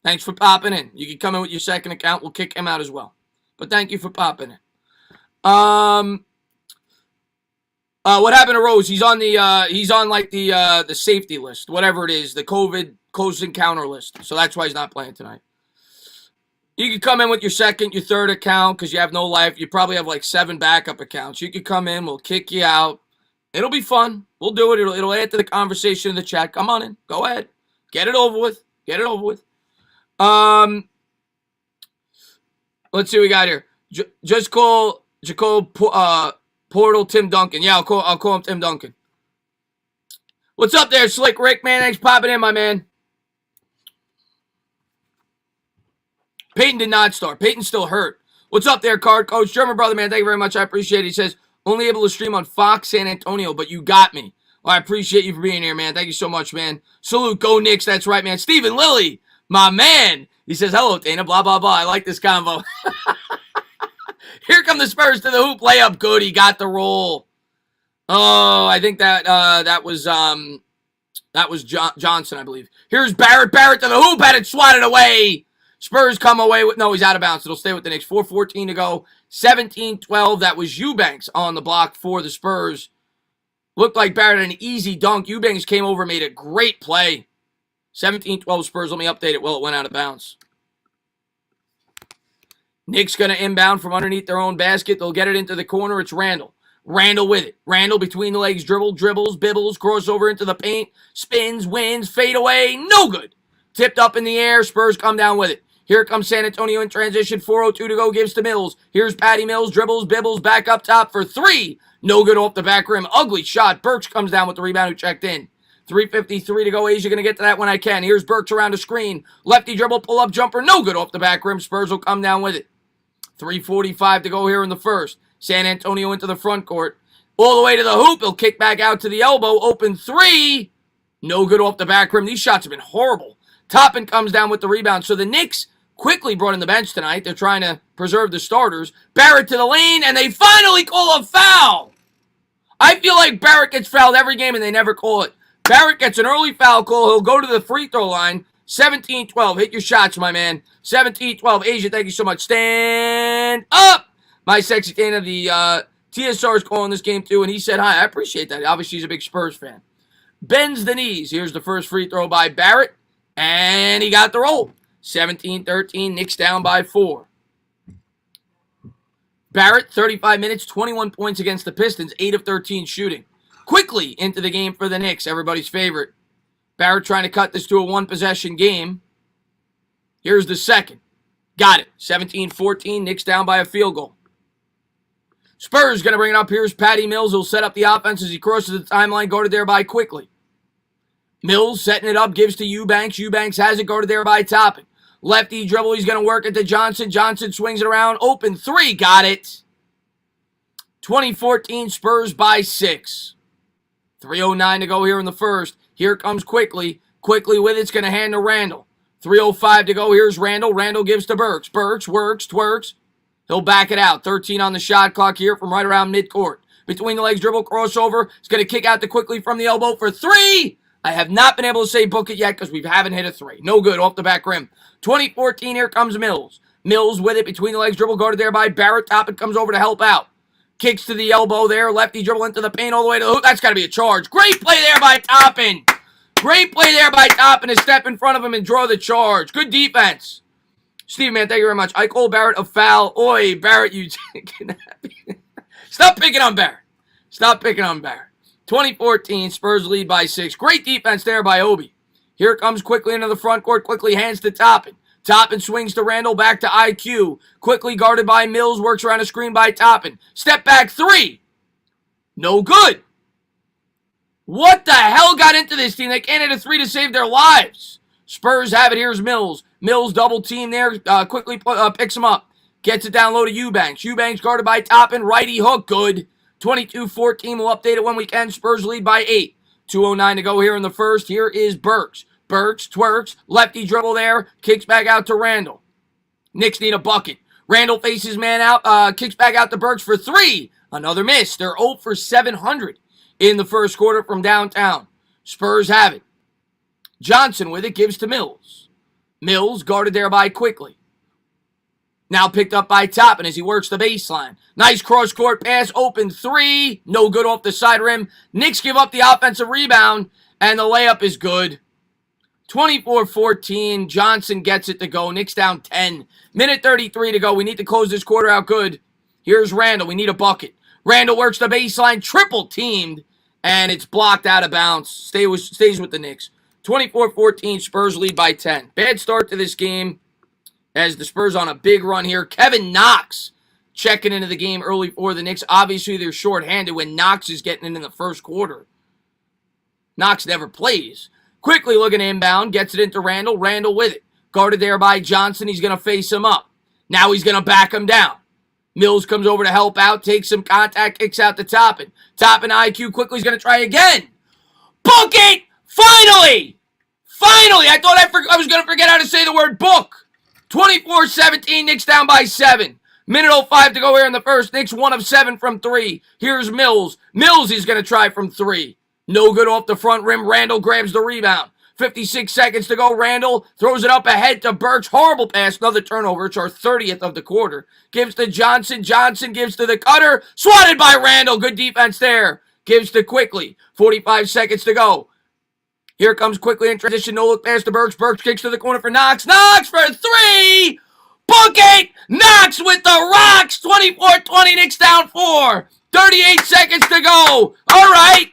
Thanks for popping in. You can come in with your second account. We'll kick him out as well. But thank you for popping in. What happened to Rose? He's on the safety list, whatever it is, the COVID close encounter list. So that's why he's not playing tonight. You can come in with your second, your third account because you have no life. You probably have like 7 backup accounts. You can come in. We'll kick you out. It'll be fun. We'll do it. It'll add to the conversation in the chat. Come on in. Go ahead. Get it over with. Get it over with. Let's see what we got here. Just call Portal Tim Duncan. Yeah, I'll call him Tim Duncan. What's up there, Slick Rick, man? Thanks for popping in, my man. Peyton did not start. Peyton's still hurt. What's up there, Card Coach? German brother, man. Thank you very much. I appreciate it. He says, only able to stream on Fox San Antonio, but you got me. Well, I appreciate you for being here, man. Thank you so much, man. Salute. Go Knicks. That's right, man. Stephen Lilly, my man. He says, hello, Dana. Blah, blah, blah. I like this convo. Here come the Spurs to the hoop. Layup. Good. He got the roll. Oh, I think that was Johnson, I believe. Here's Barrett. Barrett to the hoop. Had it swatted away. Spurs come away with... No, he's out of bounds. It'll stay with the Knicks. 4:14 to go. 17-12. That was Eubanks on the block for the Spurs. Looked like Barrett had an easy dunk. Eubanks came over and made a great play. 17-12 Spurs. Let me update it. Well, it went out of bounds. Knicks going to inbound from underneath their own basket. They'll get it into the corner. It's Randall. Randall with it. Randall between the legs. Dribbles, bibbles, crossover into the paint. Spins, wins, fade away. No good. Tipped up in the air. Spurs come down with it. Here comes San Antonio in transition. 4:02 to go. Gives to Mills. Here's Patty Mills. Dribbles, bibbles, back up top for 3. No good off the back rim. Ugly shot. Burks comes down with the rebound who checked in. 3:53 to go. Asia going to get to that when I can. Here's Burks around the screen. Lefty dribble, pull-up jumper. No good off the back rim. Spurs will come down with it. 3:45 to go here in the first. San Antonio into the front court. All the way to the hoop. He'll kick back out to the elbow. Open 3. No good off the back rim. These shots have been horrible. Toppin comes down with the rebound. So the Knicks quickly brought in the bench tonight. They're trying to preserve the starters. Barrett to the lane, and they finally call a foul. I feel like Barrett gets fouled every game, and they never call it. Barrett gets an early foul call. He'll go to the free throw line. 17-12. Hit your shots, my man. 17-12. Asia, thank you so much. Stand up. My sexy Dana, the TSR is calling this game too, and he said hi. I appreciate that. Obviously, he's a big Spurs fan. Bends the knees. Here's the first free throw by Barrett, and he got the roll. 17-13. Knicks down by 4. Barrett, 35 minutes, 21 points against the Pistons, 8 of 13 shooting. Quickly into the game for the Knicks, everybody's favorite. Barrett trying to cut this to a one-possession game. Here's the second. Got it. 17-14. Knicks down by a field goal. Spurs going to bring it up. Here's Patty Mills. He'll set up the offense as he crosses the timeline, guarded there by Quickly. Mills setting it up, gives to Eubanks. Eubanks has it, guarded there by Toppin. Lefty dribble. He's going to work it to Johnson. Johnson swings it around. Open 3. Got it. 2014 Spurs by 6. 3:09 to go here in the first. Here comes Quickly. Quickly with it's going to hand to Randall. 3:05 to go. Here's Randall. Randall gives to Burks. Burks works, twerks. He'll back it out. 13 on the shot clock here from right around midcourt. Between the legs dribble, crossover. He's going to kick out to Quickly from the elbow for 3. I have not been able to say book it yet because we haven't hit a 3. No good off the back rim. 2014, here comes Mills. Mills with it between the legs dribble, guarded there by Barrett. Toppin comes over to help out. Kicks to the elbow there. Lefty dribble into the paint all the way to the hoop. That's got to be a charge. Great play there by Toppin. Great play there by Toppin to step in front of him and draw the charge. Good defense. Steve, man, thank you very much. I call Barrett a foul. Oi, Barrett, you... Stop picking on Barrett. Stop picking on Barrett. 2014, Spurs lead by 6. Great defense there by Obi. Here comes Quickly into the front court. Quickly hands to Toppin. Toppin swings to Randall, back to IQ. Quickly guarded by Mills, works around a screen by Toppin. Step back 3. No good. What the hell got into this team? They can't hit a three to save their lives. Spurs have it. Here's Mills. Mills double team there. Quickly picks him up. Gets it down low to Eubanks. Eubanks guarded by Toppin. Righty hook. Good. 22-14. We'll update it when we can. Spurs lead by 8. 2:09 to go here in the first. Here is Burks. Burks twerks. Lefty dribble there. Kicks back out to Randall. Knicks need a bucket. Randall faces man out. Kicks back out to Burks for 3. Another miss. They're 0 for 700 in the first quarter from downtown. Spurs have it. Johnson with it, gives to Mills. Mills guarded there by Quickly. Now picked up by Toppin as he works the baseline. Nice cross-court pass, open 3. No good off the side rim. Knicks give up the offensive rebound, and the layup is good. 24-14. Johnson gets it to go. Knicks down 10. Minute 33 to go. We need to close this quarter out good. Here's Randall. We need a bucket. Randall works the baseline, triple teamed, and it's blocked out of bounds. Stays with the Knicks. 24-14, Spurs lead by 10. Bad start to this game as the Spurs on a big run here. Kevin Knox checking into the game early for the Knicks. Obviously, they're shorthanded when Knox is getting in the first quarter. Knox never plays. Quickly looking inbound, gets it into Randall. Randall with it. Guarded there by Johnson. He's going to face him up. Now he's going to back him down. Mills comes over to help out, takes some contact, kicks out to Toppin. Toppin IQ quickly is going to try again. Book it! Finally! Finally! I thought I was going to forget how to say the word book. 24-17, Knicks down by 7. Minute 05 to go here in the first. Knicks 1 of 7 from 3. Here's Mills. Mills is going to try from 3. No good off the front rim. Randall grabs the rebound. 56 seconds to go. Randall throws it up ahead to Burks. Horrible pass. Another turnover. It's our 30th of the quarter. Gives to Johnson. Johnson gives to the cutter. Swatted by Randall. Good defense there. Gives to Quickly. 45 seconds to go. Here comes Quickly in transition. No look pass to Burks. Burks kicks to the corner for Knox. Knox for 3. Book it. Knox with the rocks. 24-20. Knicks down 4. 38 seconds to go. All right.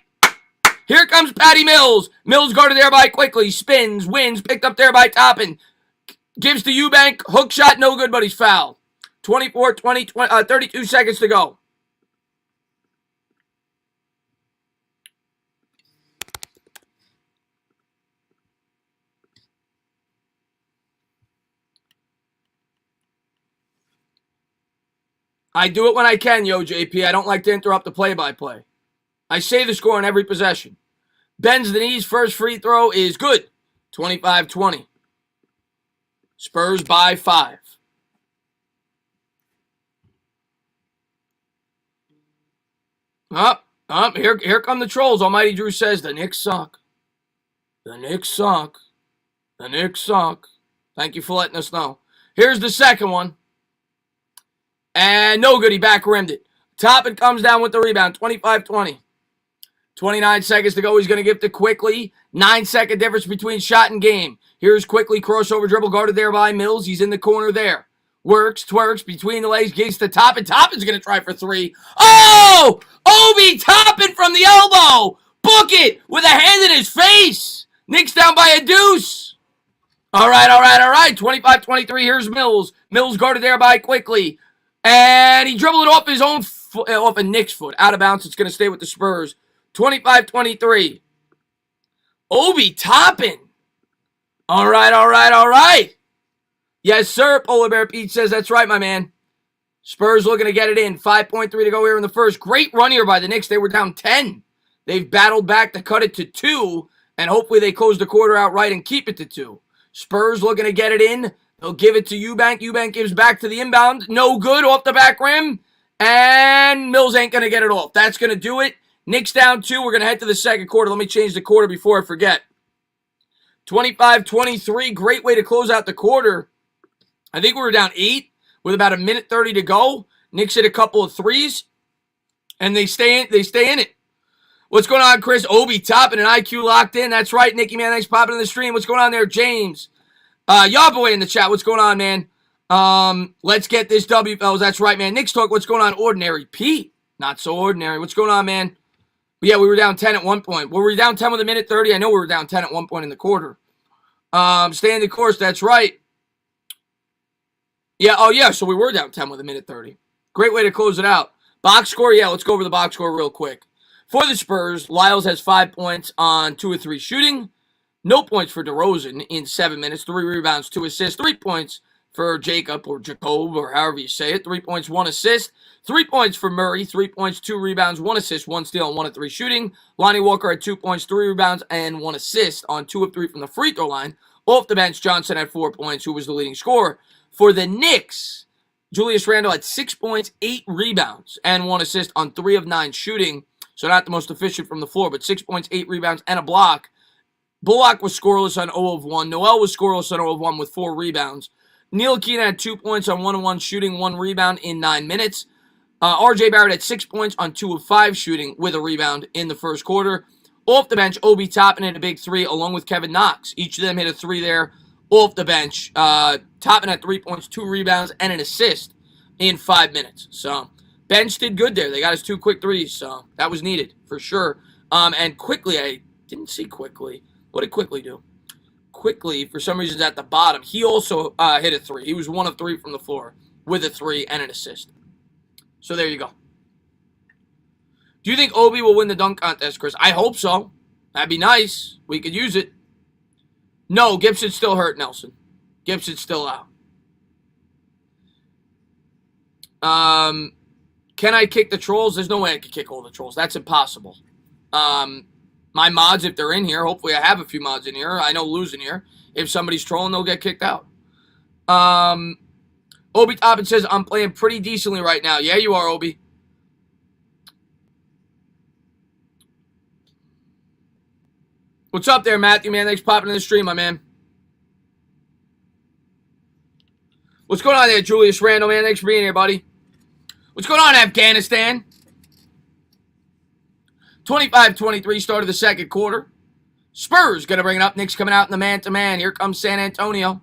Here comes Patty Mills. Mills guarded there by Quickly. Spins, wins, picked up there by Toppin. Gives to Eubank. Hook shot, no good, but he's fouled. 24-20, 32 seconds to go. I do it when I can, yo, JP. I don't like to interrupt the play-by-play. I say the score on every possession. Bends the knees. First free throw is good. 25-20. Spurs by 5. Here come the trolls. Almighty Drew says the Knicks suck. The Knicks suck. The Knicks suck. Thank you for letting us know. Here's the second one. And no good. He back rimmed it. Toppin comes down with the rebound. 25-20. 29 seconds to go. He's going to give to Quickly. 9-second difference between shot and game. Here's Quickly. Crossover dribble guarded there by Mills. He's in the corner there. Works, twerks, between the legs, gives to Toppin. Toppin's going to try for 3. Oh! Obi Toppin from the elbow! Book it with a hand in his face! Knicks down by a deuce. All right. 25-23. Here's Mills. Mills guarded there by Quickly. And he dribbled it off his own foot, off a Knicks foot. Out of bounds. It's going to stay with the Spurs. 25-23. Obi Toppin. All right. Yes, sir. Polar Bear Pete says that's right, my man. Spurs looking to get it in. 5.3 to go here in the first. Great run here by the Knicks. They were down 10. They've battled back to cut it to 2, and hopefully they close the quarter out right and keep it to 2. Spurs looking to get it in. They'll give it to Eubank. Eubank gives back to the inbound. No good off the back rim. And Mills ain't going to get it off. That's going to do it. Knicks down 2. We're going to head to the second quarter. Let me change the quarter before I forget. 25-23. Great way to close out the quarter. I think we were down 8 with about a minute 30 to go. Knicks hit a couple of threes, and they stay in it. What's going on, Chris? Obi Toppin and IQ locked in. That's right, Nicky, man. Thanks for popping in the stream. What's going on there, James? Yahweh in the chat. What's going on, man? Let's get this W, fellas. That's right, man. Knicks talk. What's going on? Ordinary. Pete. Not so ordinary. What's going on, man? Yeah, we were down 10 at one point. Well, we were down 10 with a minute 30. I know we were down 10 at one point in the quarter. Staying the course. That's right. Yeah, so we were down 10 with a minute 30. Great way to close it out. Box score, yeah, let's go over the box score real quick. For the Spurs, Lyles has 5 points on 2 of 3 shooting. No points for DeRozan in 7 minutes. 3 rebounds, 2 assists. 3 points for Jacob or Jacob or however you say it. 3 points, 1 assist. 3 points for Murray. 3 points, 2 rebounds, 1 assist, 1 steal, and 1 of 3 shooting. Lonnie Walker had 2 points, 3 rebounds, and 1 assist on 2 of 3 from the free throw line. Off the bench, Johnson had 4 points, who was the leading scorer. For the Knicks, Julius Randle had 6 points, 8 rebounds, and 1 assist on 3 of 9 shooting. So not the most efficient from the floor, but 6 points, 8 rebounds, and a block. Bullock was scoreless on 0 of 1. Noel was scoreless on 0 of 1 with 4 rebounds. Neil Keane had 2 points on 1 of 1 shooting, 1 rebound in 9 minutes. RJ Barrett had 6 points on 2 of 5 shooting with a rebound in the first quarter. Off the bench, Obi Toppin hit a big 3 along with Kevin Knox. Each of them hit a 3 there off the bench. Toppin had 3 points, 2 rebounds, and an assist in 5 minutes. So bench did good there. They got his 2 quick threes, so that was needed for sure. And Quickly, I didn't see Quickly. What did Quickly do? Quickly, for some reason, is at the bottom. He also hit a 3. He was 1 of 3 from the floor with a 3 and an assist. So there you go. Do you think Obi will win the dunk contest, Chris? I hope so. That'd be nice. We could use it. No, Gibson's still hurt, Nelson. Gibson's still out. Can I kick the trolls? There's no way I could kick all the trolls. That's impossible. My mods, if they're in here, hopefully I have a few mods in here. I know Lou's in here. If somebody's trolling, they'll get kicked out. Obi Toppin says, I'm playing pretty decently right now. Yeah, you are, Obi. What's up there, Matthew, man? Thanks for popping in the stream, my man. What's going on there, Julius Randle, man? Thanks for being here, buddy. What's going on, Afghanistan? 25-23, start of the second quarter. Spurs going to bring it up. Knicks coming out in the man-to-man. Here comes San Antonio.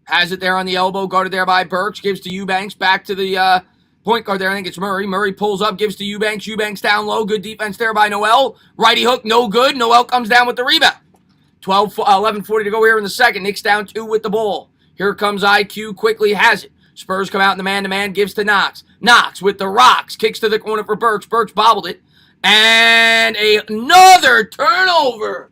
Has it there on the elbow, guarded there by Burks. Gives to Eubanks, back to the point guard there. I think it's Murray. Murray pulls up, gives to Eubanks. Eubanks down low. Good defense there by Noel. Righty hook, no good. Noel comes down with the rebound. 11:40 to go here in the second. Knicks down 2 with the ball. Here comes IQ, quickly has it. Spurs come out in the man-to-man, gives to Knox. Knox with the rocks, kicks to the corner for Burks. Burks bobbled it. And another turnover.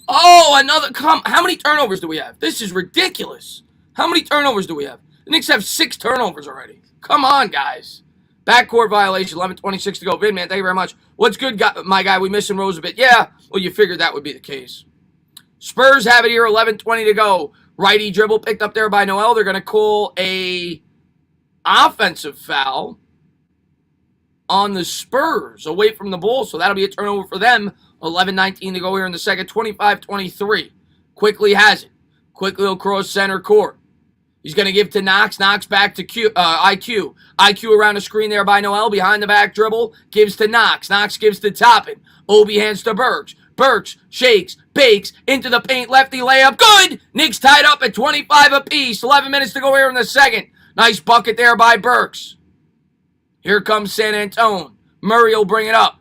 Oh, another. How many turnovers do we have? This is ridiculous. How many turnovers do we have? The Knicks have 6 turnovers already. Come on, guys. Backcourt violation, 11:26 to go. Vin, man, thank you very much. What's good, my guy? We missing Rose a bit. Yeah, well, you figured that would be the case. Spurs have it here, 11:20 to go. Righty dribble picked up there by Noel. They're going to call a offensive foul on the Spurs away from the ball, so that'll be a turnover for them. 11:19 to go here in the second. 25-23. Quickly has it. Quickly across center court. He's going to give to Knox. Knox back to IQ. IQ around the screen there by Noel. Behind the back dribble. Gives to Knox. Knox gives to Toppin. Obi hands to Burks. Burks shakes, bakes, into the paint. Lefty layup. Good! Knicks tied up at 25 apiece. 11 minutes to go here in the second. Nice bucket there by Burks. Here comes San Antonio. Murray will bring it up.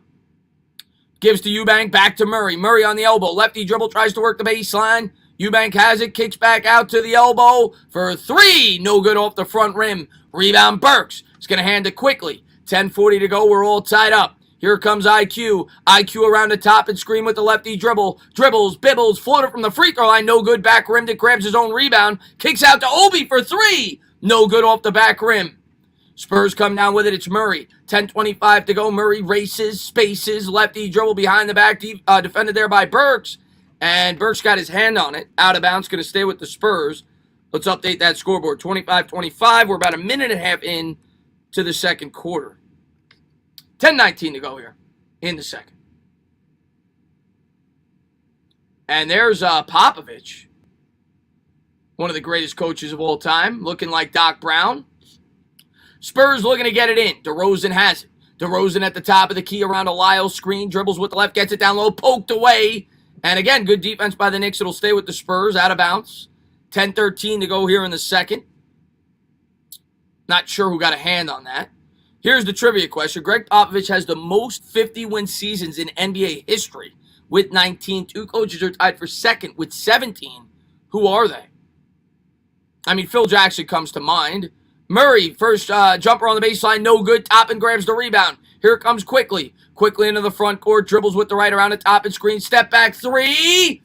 Gives to Eubank. Back to Murray. Murray on the elbow. Lefty dribble. Tries to work the baseline. Eubank has it, kicks back out to the elbow for 3. No good off the front rim. Rebound Burks. He's going to hand it quickly. 10:40 to go. We're all tied up. Here comes IQ. IQ around the top and screen with the lefty dribble. Dribbles, bibbles, floater from the free throw line. No good. Back rimmed it. Grabs his own rebound. Kicks out to Obi for 3. No good off the back rim. Spurs come down with it. It's Murray. 10:25 to go. Murray races, spaces. Lefty dribble behind the back. Defended there by Burks. And Burks got his hand on it. Out of bounds. Going to stay with the Spurs. Let's update that scoreboard. 25-25. We're about a minute and a half in to the second quarter. 10:19 to go here in the second. And there's Popovich. One of the greatest coaches of all time. Looking like Doc Brown. Spurs looking to get it in. DeRozan has it. DeRozan at the top of the key around a Lyles screen. Dribbles with the left. Gets it down low. Poked away. And again, good defense by the Knicks. It'll stay with the Spurs. Out of bounds. 10:13 to go here in the second. Not sure who got a hand on that. Here's the trivia question. Greg Popovich has the most 50-win seasons in NBA history with 19. 2 coaches are tied for second with 17. Who are they? I mean, Phil Jackson comes to mind. Murray, first jumper on the baseline, no good. Toppin grabs the rebound. Here it comes quickly. Quickly into the front court. Dribbles with the right around the top and screen. Step back three.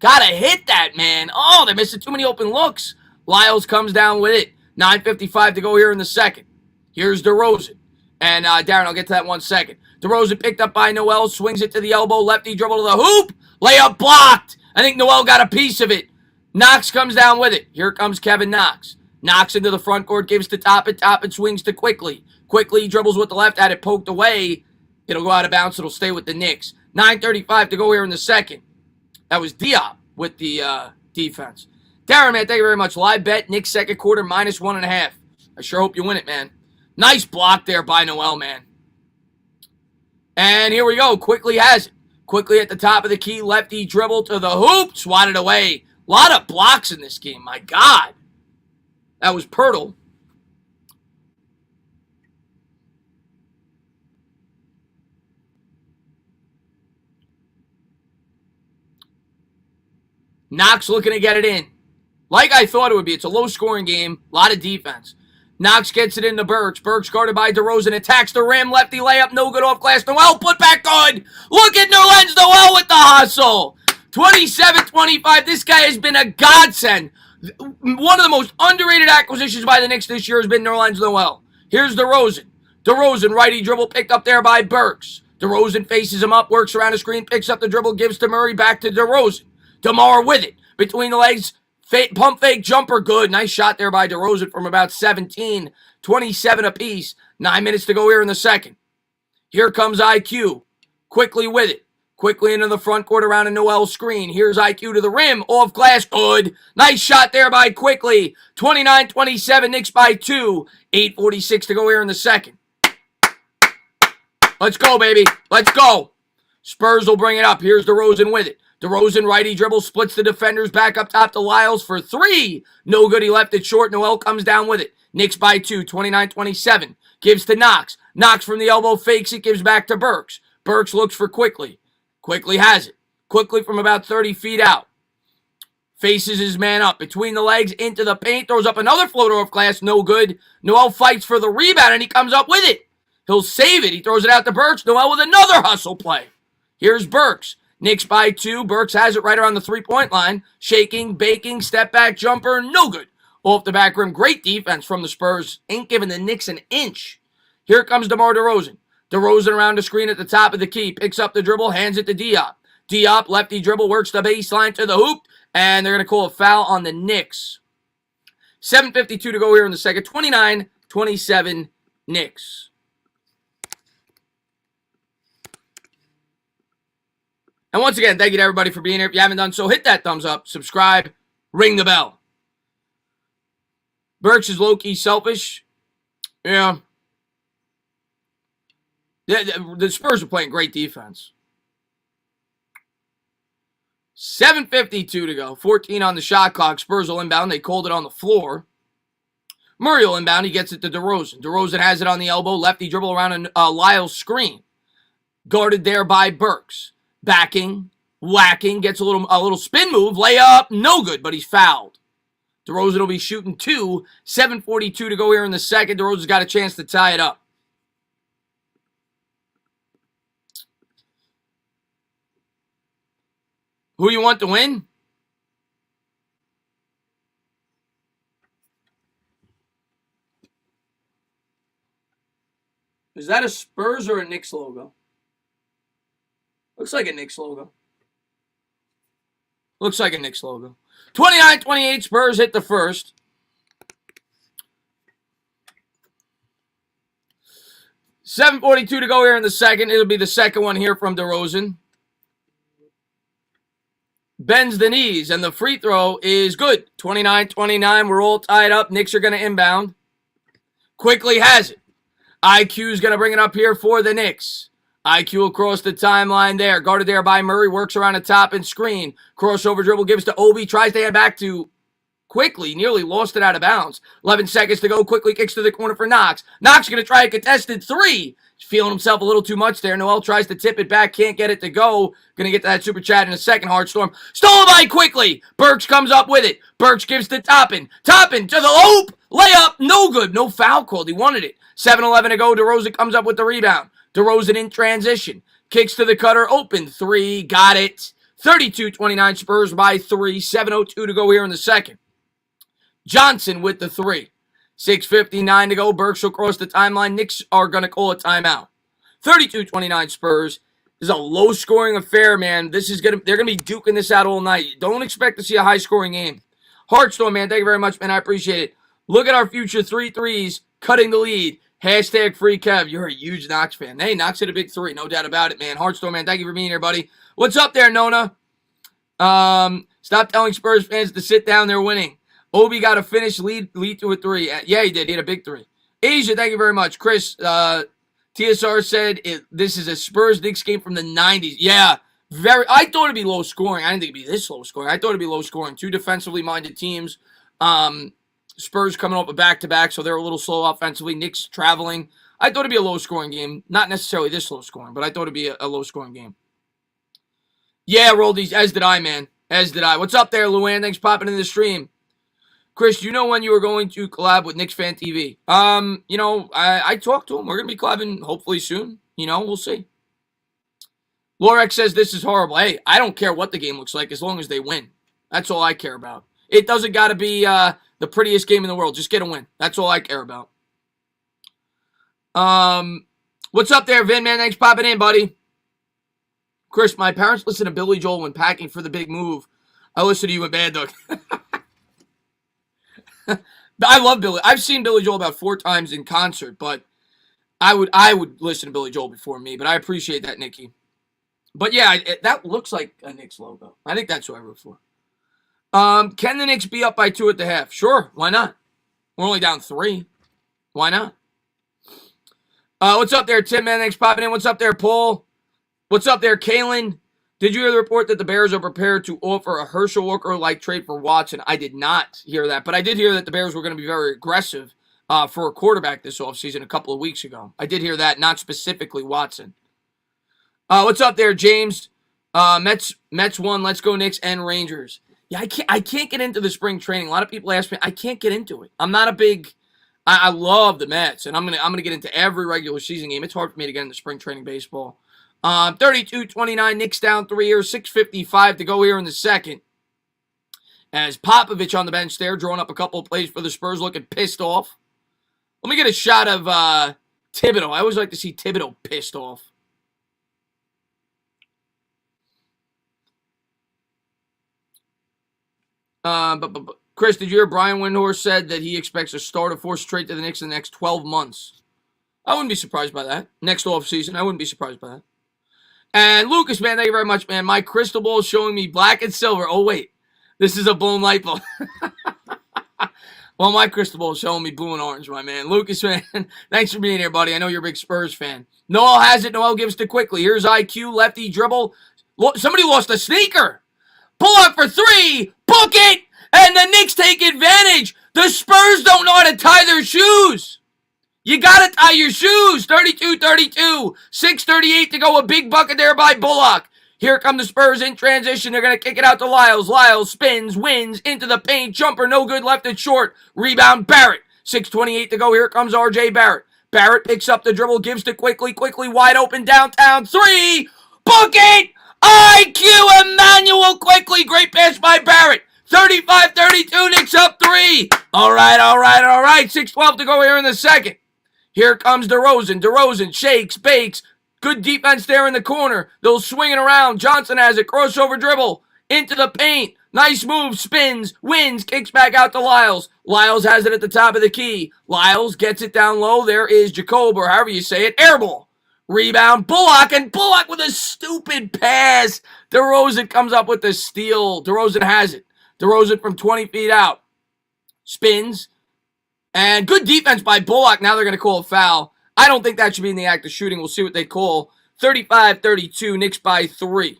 Gotta hit that, man. Oh, they're missing too many open looks. Lyles comes down with it. 9:55 to go here in the second. Here's DeRozan. And Darren, I'll get to that 1 second. DeRozan picked up by Noel. Swings it to the elbow. Lefty dribble to the hoop. Layup blocked. I think Noel got a piece of it. Knox comes down with it. Here comes Kevin Knox. Knox into the front court. Gives to Toppin. Toppin swings to Quickly. Quickly dribbles with the left. Had it poked away. It'll go out of bounds. It'll stay with the Knicks. 9:35 to go here in the second. That was Diop with the defense. Darren, man, thank you very much. Live bet, Knicks second quarter, -1.5. I sure hope you win it, man. Nice block there by Noel, man. And here we go. Quickly has it. Quickly at the top of the key. Lefty dribble to the hoop. Swatted away. A lot of blocks in this game. My God. That was Pirtle. Knox looking to get it in. Like I thought it would be. It's a low-scoring game. A lot of defense. Knox gets it into Burks. Burks guarded by DeRozan. Attacks the rim. Lefty layup. No good off glass. Noel put back good. Look at Nerlens Noel with the hustle. 27-25. This guy has been a godsend. One of the most underrated acquisitions by the Knicks this year has been Nerlens Noel. Here's DeRozan. DeRozan, righty dribble picked up there by Burks. DeRozan faces him up. Works around the screen. Picks up the dribble. Gives to Murray. Back to DeRozan. DeMar with it. Between the legs. Pump fake jumper, good. Nice shot there by DeRozan from about 17. 27 apiece. 9 minutes to go here in the second. Here comes IQ. Quickly with it. Quickly into the front court around a Noel screen. Here's IQ to the rim. Off glass, good. Nice shot there by Quickly. 29-27, Knicks by 2. 8:46 to go here in the second. Let's go, baby. Let's go. Spurs will bring it up. Here's DeRozan with it. DeRozan righty dribble, splits the defenders back up top to Lyles for three. No good, he left it short. Noel comes down with it. Knicks by 2, 29-27. Gives to Knox. Knox from the elbow, fakes it, gives back to Burks. Burks looks for Quickly. Quickly has it. Quickly from about 30 feet out. Faces his man up. Between the legs, into the paint. Throws up another floater off glass, no good. Noel fights for the rebound, and he comes up with it. He'll save it. He throws it out to Burks. Noel with another hustle play. Here's Burks. Knicks by 2. Burks has it right around the three-point line. Shaking, baking, step back jumper, no good. Off the back rim. Great defense from the Spurs. Ain't giving the Knicks an inch. Here comes DeMar DeRozan. DeRozan around the screen at the top of the key. Picks up the dribble, hands it to Diop. Diop, lefty dribble, works the baseline to the hoop. And they're going to call a foul on the Knicks. 7:52 to go here in the second. 29-27 Knicks. And once again, thank you to everybody for being here. If you haven't done so, hit that thumbs up, subscribe, ring the bell. Burks is low-key selfish. Yeah. The Spurs are playing great defense. 7:52 to go. 14 on the shot clock. Spurs will inbound. They called it on the floor. Murray will inbound. He gets it to DeRozan. DeRozan has it on the elbow. Lefty dribble around a Lyles screen. Guarded there by Burks. Backing, whacking, gets a little spin move, layup, no good, but he's fouled. DeRozan will be shooting 2. 7:42 to go here in the second. DeRozan's got a chance to tie it up. Who you want to win? Is that a Spurs or a Knicks logo? Looks like a Knicks logo. Looks like a Knicks logo. 29-28, Spurs hit the first. $7:42 to go here in the second. It'll be the second one here from DeRozan. Bends the knees, and the free throw is good. 29-29, we're all tied up. Knicks are going to inbound. Quickly has it. IQ's going to bring it up here for the Knicks. IQ across the timeline there. Guarded there by Murray. Works around the top and screen. Crossover dribble gives to Obi. Tries to hand back to Quickly, nearly lost it out of bounds. 11 seconds to go. Quickly kicks to the corner for Knox. Knox going to try a contested three. He's feeling himself a little too much there. Noel tries to tip it back. Can't get it to go. Going to get to that super chat in a second. Hardstorm. Stolen by Quickly. Burks comes up with it. Burks gives to Toppin. Toppin to the loop. Layup. No good. No foul called. He wanted it. 7-11 to go. DeRozan comes up with the rebound. DeRozan in transition. Kicks to the cutter. Open three. Got it. 32-29 Spurs by 3. 7:02 to go here in the second. Johnson with the three. 6:59 to go. Burks will cross the timeline. Knicks are going to call a timeout. 32-29 Spurs. This is a low-scoring affair, man. They're going to be duking this out all night. Don't expect to see a high-scoring game. Hearthstone, man, thank you very much, man. I appreciate it. Look at our future 3 threes, cutting the lead. Hashtag free Kev. You're a huge Knox fan. Hey, Knox hit a big 3. No doubt about it, man. Hearthstone, man, thank you for being here, buddy. What's up there, Nona? Stop telling Spurs fans to sit down. They're winning. Obi got a finish lead to a 3. Yeah, he did. He had a big 3. Asia, thank you very much. Chris, TSR said this is a Spurs Knicks game from the 90s. Yeah, I thought it'd be low scoring. I didn't think it'd be this low scoring. I thought it'd be low scoring. 2 defensively minded teams. Spurs coming off a back-to-back, so they're a little slow offensively. Knicks traveling. I thought it'd be a low scoring game. Not necessarily this low scoring, but I thought it'd be a low scoring game. Yeah, Roldies, as did I, man. As did I. What's up there, Luann? Thanks for popping in the stream. Chris, do you know when you were going to collab with Knicks Fan TV? I talked to him. We're going to be collabing hopefully soon. We'll see. Lorex says this is horrible. Hey, I don't care what the game looks like as long as they win. That's all I care about. It doesn't got to be the prettiest game in the world. Just get a win. That's all I care about. What's up there, Vin, man? Thanks for popping in, buddy. Chris, my parents listen to Billy Joel when packing for the big move. I listen to you and Bad Dog. I love Billy. I've seen Billy Joel about 4 times in concert, but I would listen to Billy Joel before me, but I appreciate that, Nikki. But yeah, that looks like a Knicks logo. I think that's what I root for. Can the Knicks be up by 2 at the half? Sure, why not? We're only down 3. Why not? What's up there, Tim, man? Thanks for popping in. What's up there, Paul? What's up there, Kalen? Did you hear the report that the Bears are prepared to offer a Herschel Walker-like trade for Watson? I did not hear that, but I did hear that the Bears were going to be very aggressive for a quarterback this offseason a couple of weeks ago. I did hear that, not specifically Watson. What's up there, James? Mets won. Let's go Knicks and Rangers. Yeah, I can't get into the spring training. A lot of people ask me. I can't get into it. I'm not a big. I love the Mets, and I'm gonna get into every regular season game. It's hard for me to get into spring training baseball. 32-29, Knicks down 3 here, 6:55 to go here in the second. As Popovich on the bench there, drawing up a couple of plays for the Spurs, looking pissed off. Let me get a shot of Thibodeau. I always like to see Thibodeau pissed off. But Chris, did you hear Brian Windhorst said that he expects a start of 4 straight to the Knicks in the next 12 months? I wouldn't be surprised by that. Next offseason, I wouldn't be surprised by that. And Lucas, man, thank you very much, man. My crystal ball is showing me black and silver. Oh, wait. This is a blown light bulb. Well, my crystal ball is showing me blue and orange, my man. Lucas, man, thanks for being here, buddy. I know you're a big Spurs fan. Noel has it. Noel gives to Quickly. Here's IQ, lefty, dribble. Somebody lost a sneaker. Pull up for 3. Book it. And the Knicks take advantage. The Spurs don't know how to tie their shoes. You got to tie your shoes. 32-32. 6:38 to go. A big bucket there by Bullock. Here come the Spurs in transition. They're going to kick it out to Lyles. Lyles spins, wins, into the paint. Jumper, no good, left it short. Rebound, Barrett. 6:28 to go. Here comes R.J. Barrett. Barrett picks up the dribble, gives to Quickly. Quickly wide open downtown. 3. Book it. IQ Emmanuel Quickly. Great pass by Barrett. 35-32. Knicks up 3. All right. 6:12 to go here in the second. Here comes DeRozan. DeRozan shakes, bakes. Good defense there in the corner. They'll swing it around. Johnson has it. Crossover dribble. Into the paint. Nice move. Spins. Wins. Kicks back out to Lyles. Lyles has it at the top of the key. Lyles gets it down low. There is Jacob, or however you say it. Airball. Rebound. Bullock. And Bullock with a stupid pass. DeRozan comes up with the steal. DeRozan has it. DeRozan from 20 feet out. Spins. And good defense by Bullock. Now they're going to call a foul. I don't think that should be in the act of shooting. We'll see what they call. 35-32, Knicks by 3.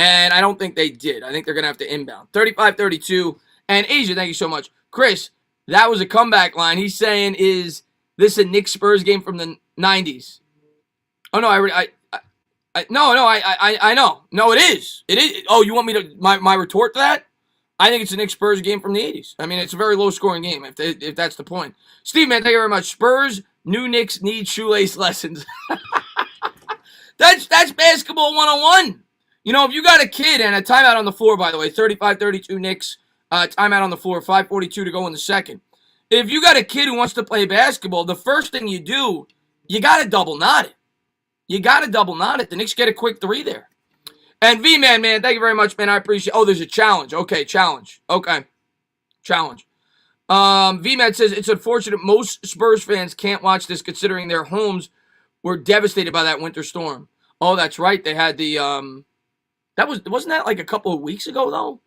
And I don't think they did. I think they're going to have to inbound. 35-32. And Asia, thank you so much. Chris, that was a comeback line. He's saying, is this a Knicks Spurs game from the 90s? Oh, no, I know. No, it is. It is. Oh, you want me to, my retort to that? I think it's a Knicks Spurs game from the 80s. I mean, it's a very low scoring game if that's the point. Steve, man, thank you very much. Spurs, new Knicks need shoelace lessons. That's basketball 101. You know, if you got a kid and a timeout on the floor, by the way, 35-32 Knicks, timeout on the floor, 5:42 to go in the second. If you got a kid who wants to play basketball, the first thing you do, you got to double knot it. The Knicks get a quick 3 there. And V-Man, man, thank you very much, man. I appreciate it. Oh, there's a challenge. Okay, challenge. Challenge. V-Man says, it's unfortunate most Spurs fans can't watch this considering their homes were devastated by that winter storm. Oh, that's right. They had the, wasn't that like a couple of weeks ago, though?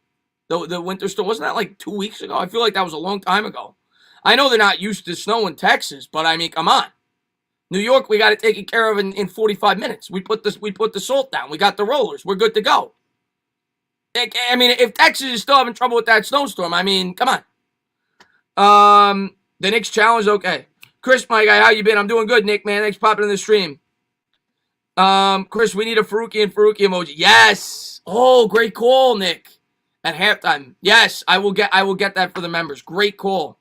The winter storm, wasn't that like 2 weeks ago? I feel like that was a long time ago. I know they're not used to snow in Texas, but I mean, come on. New York, we got it taken care of in 45 minutes. We put the salt down. We got the rollers. We're good to go. I mean, if Texas is still having trouble with that snowstorm, I mean, come on. The Knicks challenge, okay. Chris, my guy, how you been? I'm doing good, Nick, man. Thanks for popping in the stream. Chris, we need a Faruqi emoji. Yes. Oh, great call, Nick. At halftime. Yes, I will get that for the members. Great call.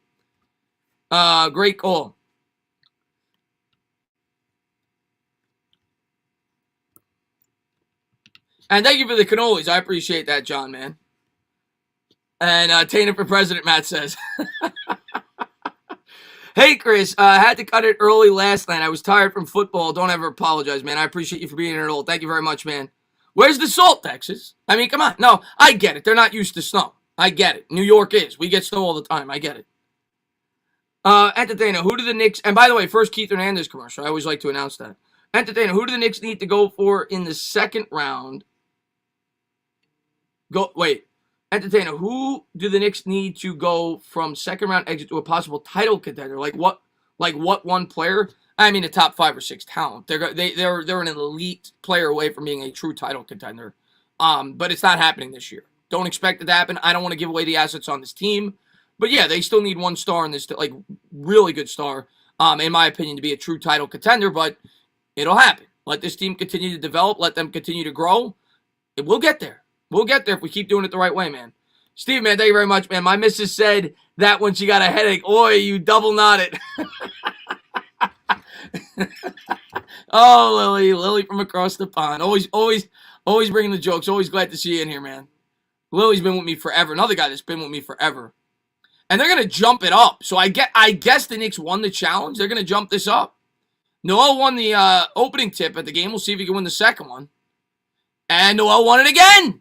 Great call. And thank you for the cannolis. I appreciate that, John, man. And Tainer for president, Matt says. Hey, Chris, I had to cut it early last night. I was tired from football. Don't ever apologize, man. I appreciate you for being here early. Thank you very much, man. Where's the salt, Texas? I mean, come on. No, I get it. They're not used to snow. I get it. New York is. We get snow all the time. I get it. Entertainer, who do the Knicks... And by the way, first Keith Hernandez commercial. I always like to announce that. Entertainer, who do the Knicks need to go for in the second round? Entertainer, who do the Knicks need to go from second round exit to a possible title contender? Like what one player? I mean, a top 5 or 6 talent. They're an elite player away from being a true title contender. But it's not happening this year. Don't expect it to happen. I don't want to give away the assets on this team. But yeah, they still need one star in this, like really good star, in my opinion, to be a true title contender. But it'll happen. Let this team continue to develop. Let them continue to grow. We'll get there. We'll get there if we keep doing it the right way, man. Steve, man, thank you very much, man. My missus said that when she got a headache. Oi, you double knotted. Oh, Lily from across the pond. Always bringing the jokes. Always glad to see you in here, man. Lily's been with me forever. Another guy that's been with me forever. And they're going to jump it up. So I guess the Knicks won the challenge. They're going to jump this up. Noel won the opening tip at the game. We'll see if he can win the second one. And Noel won it again.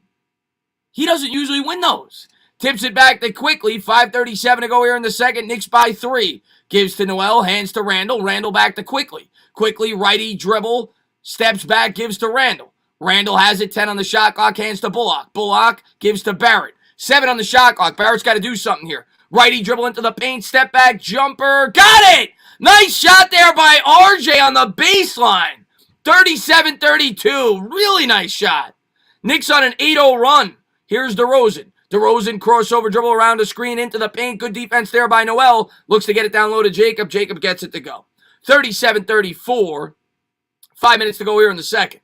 He doesn't usually win those. Tips it back to Quickly. 5:37 to go here in the second. Knicks by 3. Gives to Noel. Hands to Randall. Randall back to Quickly. Quickly, righty dribble. Steps back. Gives to Randall. Randall has it. 10 on the shot clock. Hands to Bullock. Bullock gives to Barrett. 7 on the shot clock. Barrett's got to do something here. Righty dribble into the paint. Step back. Jumper. Got it! Nice shot there by RJ on the baseline. 37-32. Really nice shot. Knicks on an 8-0 run. Here's DeRozan. DeRozan crossover dribble around the screen into the paint. Good defense there by Noel. Looks to get it down low to Jacob. Jacob gets it to go. 37-34. 5 minutes to go here in the second.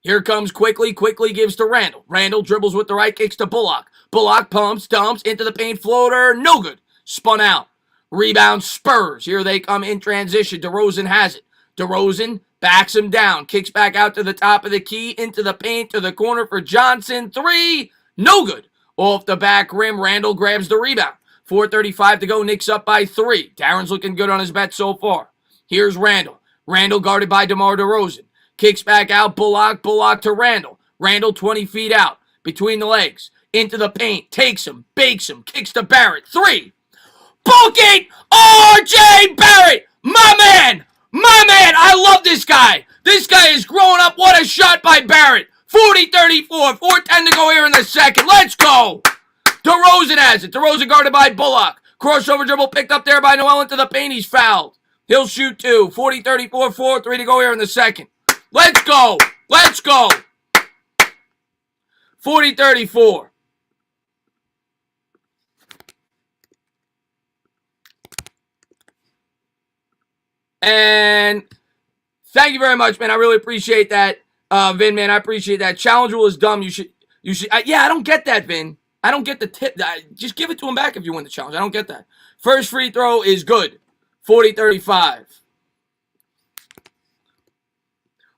Here comes Quickly. Quickly gives to Randall. Randall dribbles with the right, kicks to Bullock. Bullock pumps, dumps into the paint, floater. No good. Spun out. Rebound Spurs. Here they come in transition. DeRozan has it. DeRozan backs him down. Kicks back out to the top of the key. Into the paint. To the corner for Johnson. 3. No good. Off the back rim. Randall grabs the rebound. 4:35 to go. Knicks up by 3. Darren's looking good on his bet so far. Here's Randall. Randall guarded by DeMar DeRozan. Kicks back out. Bullock. Bullock to Randall. Randall 20 feet out. Between the legs. Into the paint. Takes him. Bakes him. Kicks to Barrett. 3. Bucket! R.J. Barrett! My man! My man! I love this guy! This guy is growing up. What a shot by Barrett! 40-34. 4:10 to go here in the second. Let's go! DeRozan has it. DeRozan guarded by Bullock. Crossover dribble picked up there by Noel into the paint. He's fouled. He'll shoot 2. 40-34. 4-3 to go here in the second. Let's go! Let's go! 40-34. And thank you very much, man. I really appreciate that, Vin, man. I appreciate that. Challenge rule is dumb. You should. Yeah, I don't get that, Vin. I don't get the tip. Just give it to him back if you win the challenge. I don't get that. First free throw is good. 40-35.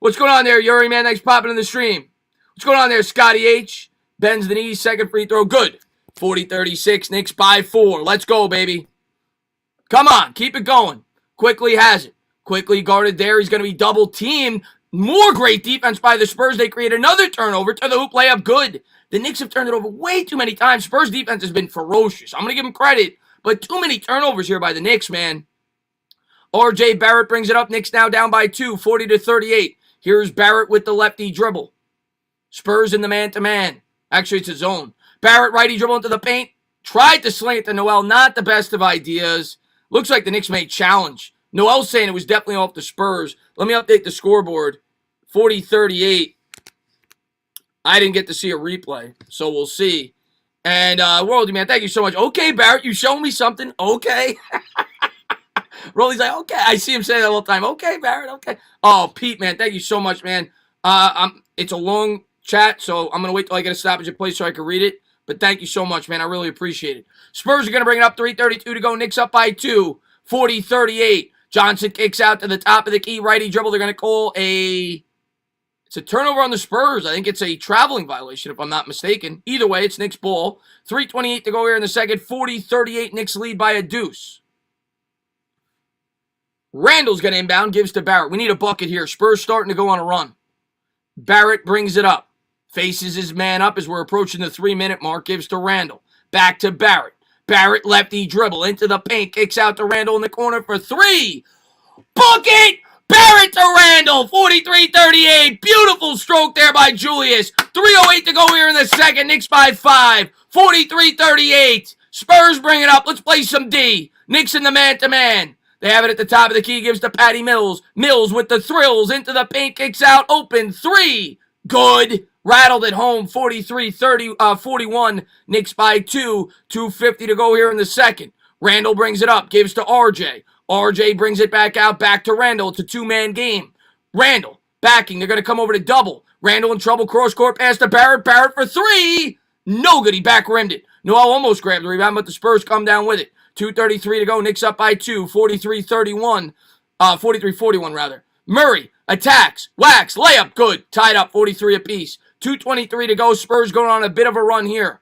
What's going on there, Yuri, man? Thanks for popping in the stream. What's going on there, Scotty H? Bends the knees. Second free throw, good. 40-36. Knicks by 4. Let's go, baby. Come on. Keep it going. Quickly has it. Quickly guarded there. He's going to be double teamed. More great defense by the Spurs. They create another turnover to the hoop layup. Good. The Knicks have turned it over way too many times. Spurs defense has been ferocious. I'm going to give them credit, but too many turnovers here by the Knicks, man. R.J. Barrett brings it up. Knicks now down by 2, 40-38. Here's Barrett with the lefty dribble. Spurs in the man-to-man. Actually, it's a zone. Barrett, righty dribble into the paint. Tried to sling it to Noel. Not the best of ideas. Looks like the Knicks may challenge. Noel's saying it was definitely off the Spurs. Let me update the scoreboard. 40-38. I didn't get to see a replay, so we'll see. And Worldy, man, thank you so much. Okay, Barrett, you showing me something. Okay. Rolly's like, okay. I see him say that all the time. Okay, Barrett, okay. Oh, Pete, man, thank you so much, man. It's a long chat, so I'm going to wait till I get a stoppage at place so I can read it. But thank you so much, man. I really appreciate it. Spurs are going to bring it up. 3:32 to go. Knicks up by 2. 40-38. Johnson kicks out to the top of the key. Righty dribble. They're going to call it's a turnover on the Spurs. I think it's a traveling violation, if I'm not mistaken. Either way, it's Knicks ball. 3:28 to go here in the second. 40-38. Knicks lead by a deuce. Randall's going to inbound. Gives to Barrett. We need a bucket here. Spurs starting to go on a run. Barrett brings it up. Faces his man up as we're approaching the 3-minute mark. Gives to Randall. Back to Barrett. Barrett lefty dribble into the paint. Kicks out to Randall in the corner for 3. Bucket! Barrett to Randall. 43-38. Beautiful stroke there by Julius. 3:08 to go here in the second. Knicks by 5. 43-38. Spurs bring it up. Let's play some D. Knicks in the man-to-man. They have it at the top of the key. Gives to Patty Mills. Mills with the thrills. Into the paint. Kicks out. Open 3. Good. Rattled at home. 41. Knicks by 2. 2:50 to go here in the second. Randall brings it up. Gives to RJ. RJ brings it back out. Back to Randall. It's a 2-man game. Randall backing. They're going to come over to double. Randall in trouble. Cross court pass to Barrett. Barrett for 3. No good. He back rimmed it. Noel almost grabbed the rebound, but the Spurs come down with it. 2:33 to go. Knicks up by 2. 43-31. 43-41 rather. Murray attacks. Wax. Layup. Good. Tied up. 43 apiece. 2:23 to go. Spurs going on a bit of a run here.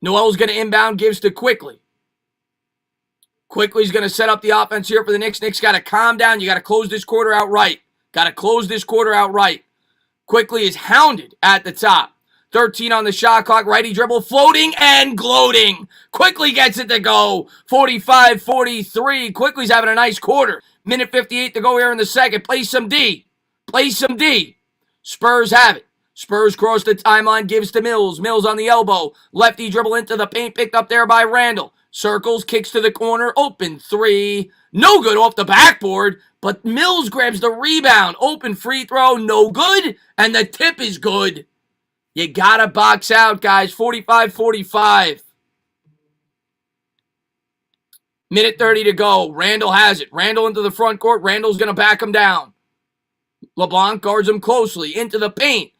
Noel's going to inbound. Gives to Quickly. Quickly's going to set up the offense here for the Knicks. Knicks got to calm down. You got to close this quarter out right. Got to close this quarter out right. Quickly is hounded at the top. 13 on the shot clock. Righty dribble. Floating and gloating. Quickly gets it to go. 45-43. Quickly's having a nice quarter. Minute 58 to go here in the second. Play some D. Play some D. Spurs have it. Spurs cross the timeline. Gives to Mills. Mills on the elbow. Lefty dribble into the paint. Picked up there by Randall. Circles. Kicks to the corner. Open 3. No good off the backboard. But Mills grabs the rebound. Open free throw. No good. And the tip is good. You gotta box out, guys. 45-45. Minute 30 to go. Randall has it. Randall into the front court. Randall's going to back him down. LeBlanc guards him closely. Into the paint.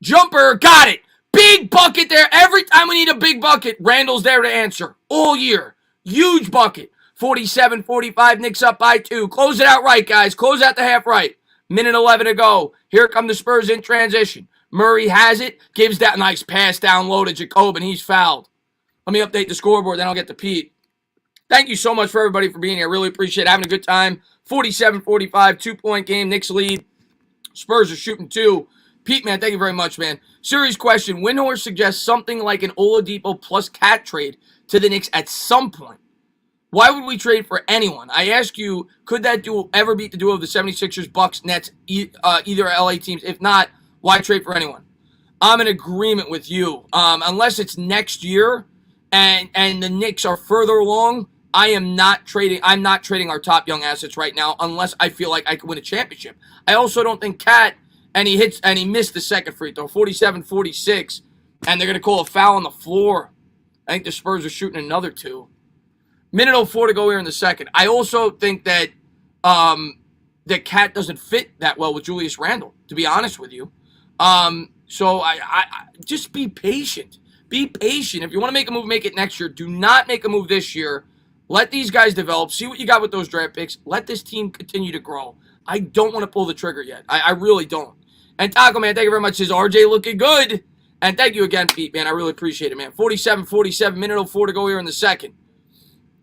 Jumper. Got it. Big bucket there. Every time we need a big bucket, Randall's there to answer. All year. Huge bucket. 47-45. Knicks up by 2. Close it out right, guys. Close out the half right. Minute 11 to go. Here come the Spurs in transition. Murray has it. Gives that nice pass down low to Jacob, and he's fouled. Let me update the scoreboard, then I'll get to Pete. Thank you so much for everybody for being here. Really appreciate it. Having a good time. 47-45, 2-point game. Knicks lead. Spurs are shooting 2. Pete, man, thank you very much, man. Serious question. Windhorst suggests something like an Oladipo plus Cat trade to the Knicks at some point. Why would we trade for anyone? I ask you, could that duo ever beat the duo of the 76ers, Bucks, Nets, either LA teams? If not, why trade for anyone? I'm in agreement with you. Unless it's next year and the Knicks are further along, I'm not trading our top young assets right now unless I feel like I could win a championship. I also don't think Cat and he missed the second free throw, 47-46, and they're going to call a foul on the floor. I think the Spurs are shooting another 2. Minute 04 to go here in the second. I also think that that Cat doesn't fit that well with Julius Randle, to be honest with you. So I just be patient. Be patient. If you want to make a move, make it next year. Do not make a move this year. Let these guys develop. See what you got with those draft picks. Let this team continue to grow. I don't want to pull the trigger yet. I really don't. And Taco Man, thank you very much. Says RJ looking good. And thank you again, Pete, man. I really appreciate it, man. 47-47, minute 04 to go here in the second.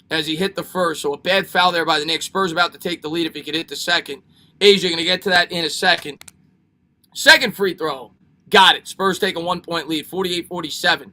As he hit the first. So a bad foul there by the Knicks. Spurs about to take the lead if he could hit the second. Asia going to get to that in a second. Second free throw. Got it. Spurs take a 1-point lead. 48-47.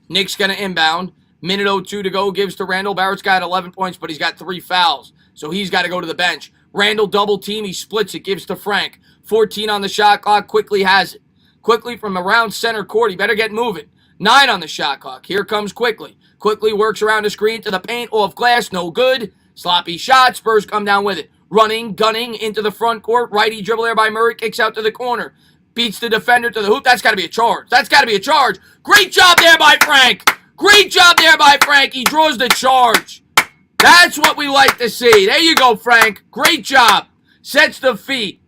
Knicks going to inbound. Minute 02 to go. Gives to Randall. Barrett's got 11 points, but he's got 3 fouls. So he's got to go to the bench. Randall double team. He splits it. Gives to Frank. 14 on the shot clock. Quickly has it. Quickly from around center court. He better get moving. 9 on the shot clock. Here comes Quickly. Quickly works around the screen to the paint. Off glass. No good. Sloppy shot. Spurs come down with it. Running, gunning into the front court. Righty dribble there by Murray. Kicks out to the corner. Beats the defender to the hoop. That's got to be a charge. That's got to be a charge. Great job there by Frank. Great job there by Frank. He draws the charge. That's what we like to see. There you go, Frank. Great job. Sets the feet.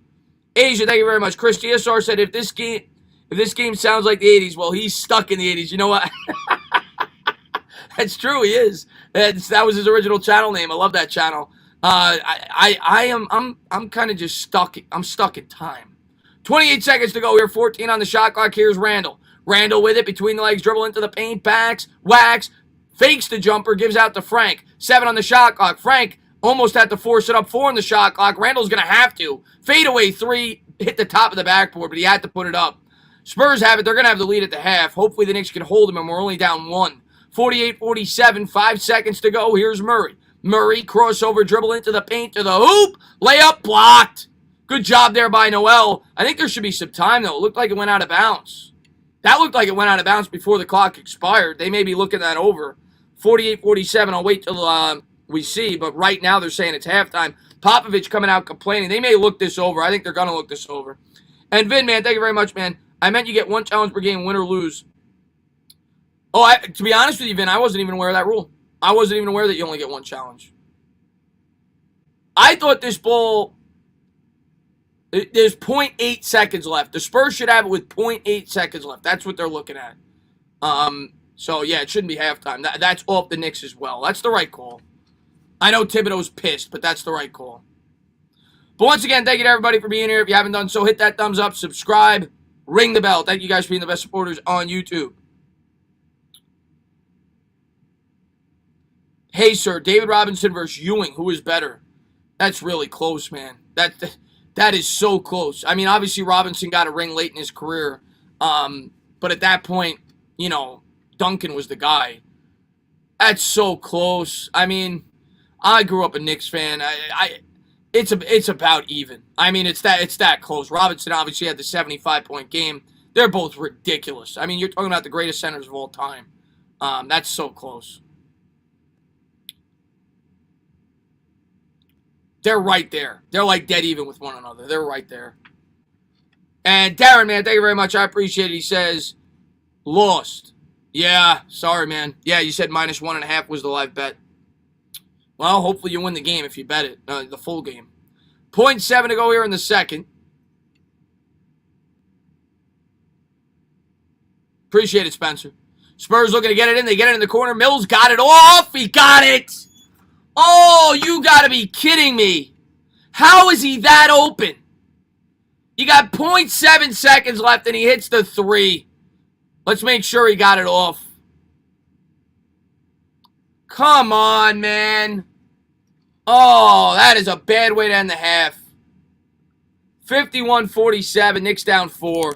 Asia, thank you very much. Chris GSR said if this game sounds like the 80s, well, he's stuck in the 80s. You know what? That's true. He is. That was his original channel name. I love that channel. I'm kind of just stuck. I'm stuck in time. 28 seconds to go here. 14 on the shot clock. Here's Randall. Randall with it between the legs, dribble into the paint, backs, whacks, fakes the jumper, gives out to Frank. 7 on the shot clock. Frank almost had to force it up. 4 on the shot clock. Randall's going to have to. Fade away 3, hit the top of the backboard, but he had to put it up. Spurs have it. They're going to have the lead at the half. Hopefully the Knicks can hold them, and we're only down 1. 48-47, 5 seconds to go. Here's Murray. Murray, crossover, dribble into the paint, to the hoop. Layup blocked. Good job there by Noel. I think there should be some time, though. It looked like it went out of bounds. That looked like it went out of bounds before the clock expired. They may be looking that over. 48-47. I'll wait till we see, but right now they're saying it's halftime. Popovich coming out complaining. They may look this over. I think they're going to look this over. And Vin, man, thank you very much, man. I meant you get 1 challenge per game, win or lose. Oh, to be honest with you, Vin, I wasn't even aware of that rule. I wasn't even aware that you only get 1 challenge. I thought this ball, there's 0.8 seconds left. The Spurs should have it with 0.8 seconds left. That's what they're looking at. So, yeah, it shouldn't be halftime. That's off the Knicks as well. That's the right call. I know Thibodeau's pissed, but that's the right call. But once again, thank you to everybody for being here. If you haven't done so, hit that thumbs up, subscribe, ring the bell. Thank you guys for being the best supporters on YouTube. Hey, sir, David Robinson versus Ewing. Who is better? That's really close, man. That is so close. I mean, obviously, Robinson got a ring late in his career. But at that point, you know, Duncan was the guy. That's so close. I mean, I grew up a Knicks fan. It's about even. I mean, it's that close. Robinson obviously had the 75-point game. They're both ridiculous. I mean, you're talking about the greatest centers of all time. That's so close. They're right there. They're like dead even with one another. They're right there. And Darren, man, thank you very much. I appreciate it. He says, lost. Yeah, sorry, man. Yeah, you said -1.5 was the live bet. Well, hopefully you win the game if you bet it, the full game. 0.7 to go here in the second. Appreciate it, Spencer. Spurs looking to get it in. They get it in the corner. Mills got it off. He got it. Oh, you got to be kidding me. How is he that open? You got 0.7 seconds left, and he hits the 3. Let's make sure he got it off. Come on, man. Oh, that is a bad way to end the half. 51-47, Knicks down 4.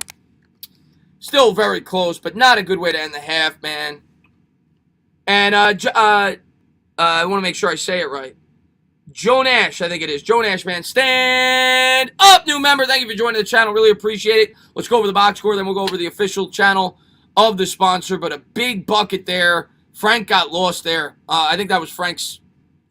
Still very close, but not a good way to end the half, man. And I want to make sure I say it right. Joe Nash, I think it is. Joe Nash, man. Stand up, new member. Thank you for joining the channel. Really appreciate it. Let's go over the box score, then we'll go over the official channel of the sponsor. But a big bucket there. Frank got lost there. I think that was Frank's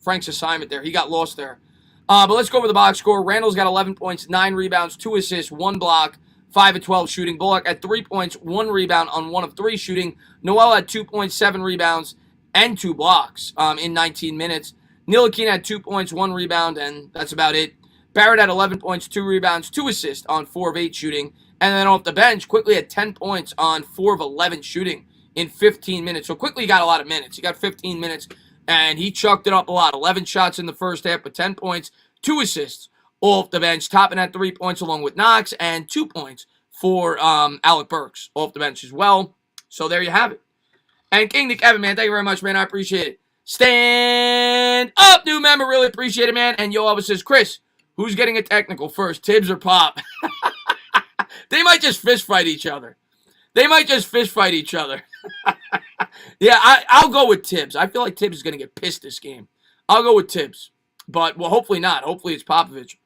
assignment there. He got lost there. But let's go over the box score. Randall's got 11 points, 9 rebounds, 2 assists, 1 block, 5 of 12 shooting. Bullock had 3 points, 1 rebound on 1 of 3 shooting. Noel had 2.7 rebounds and 2 blocks in 19 minutes. Ntilikina had 2 points, 1 rebound, and that's about it. Barrett had 11 points, 2 rebounds, 2 assists on 4 of 8 shooting. And then off the bench, Quickly had 10 points on 4 of 11 shooting in 15 minutes. So Quickly got a lot of minutes. He got 15 minutes, and he chucked it up a lot. 11 shots in the first half, but 10 points, 2 assists off the bench. Topping at 3 points along with Knox, and 2 points for Alec Burks off the bench as well. So there you have it. And King to Kevin, man, thank you very much, man. I appreciate it. Stand up, new member. Really appreciate it, man. And Yo always says, Chris, who's getting a technical first, Tibbs or Pop? They might just fist fight each other. Yeah, I'll go with Tibbs. I feel like Tibbs is going to get pissed this game. I'll go with Tibbs. But, well, hopefully not. Hopefully it's Popovich.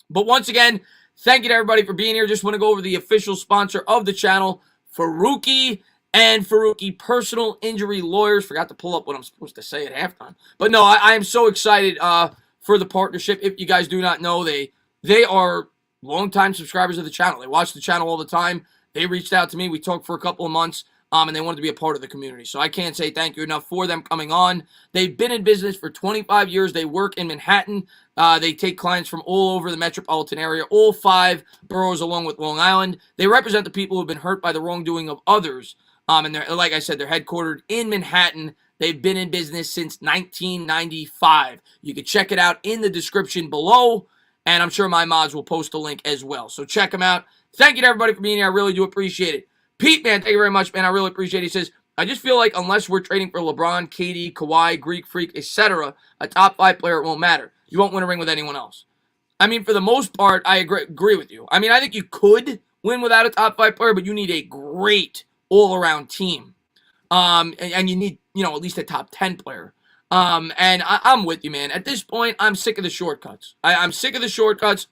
But once again, thank you to everybody for being here. Just want to go over the official sponsor of the channel, Faruqi and Faruqi Personal Injury Lawyers. Forgot to pull up what I'm supposed to say at halftime. But no, I am so excited for the partnership. If you guys do not know, they are longtime subscribers of the channel. They watch the channel all the time. They reached out to me. We talked for a couple of months, and they wanted to be a part of the community. So I can't say thank you enough for them coming on. They've been in business for 25 years. They work in Manhattan. They take clients from all over the metropolitan area, all 5 boroughs along with Long Island. They represent the people who have been hurt by the wrongdoing of others. And they're, like I said, they're headquartered in Manhattan. They've been in business since 1995. You can check it out in the description below, and I'm sure my mods will post a link as well. So check them out. Thank you to everybody for being here. I really do appreciate it. Pete, man, thank you very much, man. I really appreciate it. He says, I just feel like unless we're trading for LeBron, KD, Kawhi, Greek Freak, etc., a top 5 player, it won't matter. You won't win a ring with anyone else. I mean, for the most part, I agree with you. I mean, I think you could win without a top 5 player, but you need a great all-around team. And you need, at least a top 10 player. And I'm with you, man. At this point, I'm sick of the shortcuts. I'm sick of the shortcuts.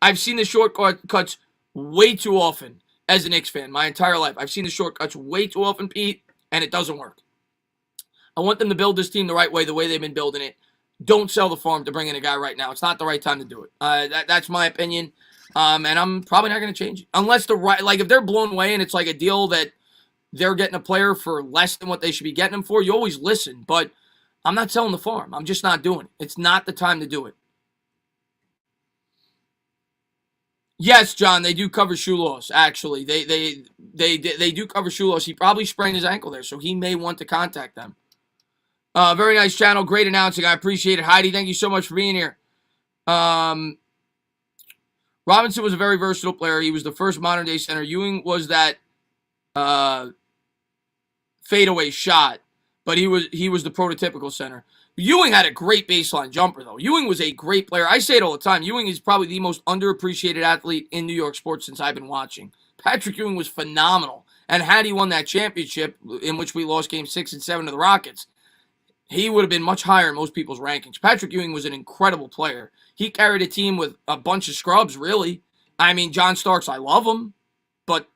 I've seen the shortcuts way too often as a Knicks fan my entire life. I've seen the shortcuts way too often, Pete, and it doesn't work. I want them to build this team the right way, the way they've been building it. Don't sell the farm to bring in a guy right now. It's not the right time to do it. That's my opinion. And I'm probably not going to change it. Unless if they're blown away and it's like a deal that they're getting a player for less than what they should be getting him for, you always listen. But I'm not selling the farm. I'm just not doing it. It's not the time to do it. Yes, John, they do cover shoe loss, actually. They do cover shoe loss. He probably sprained his ankle there, so he may want to contact them. Very nice channel. Great announcing. I appreciate it. Heidi, thank you so much for being here. Robinson was a very versatile player. He was the first modern-day center. Ewing was that fadeaway shot, but he was the prototypical center. Ewing had a great baseline jumper, though. Ewing was a great player. I say it all the time. Ewing is probably the most underappreciated athlete in New York sports since I've been watching. Patrick Ewing was phenomenal. And had he won that championship, in which we lost Game 6 and 7 to the Rockets, he would have been much higher in most people's rankings. Patrick Ewing was an incredible player. He carried a team with a bunch of scrubs, really. I mean, John Starks, I love him, but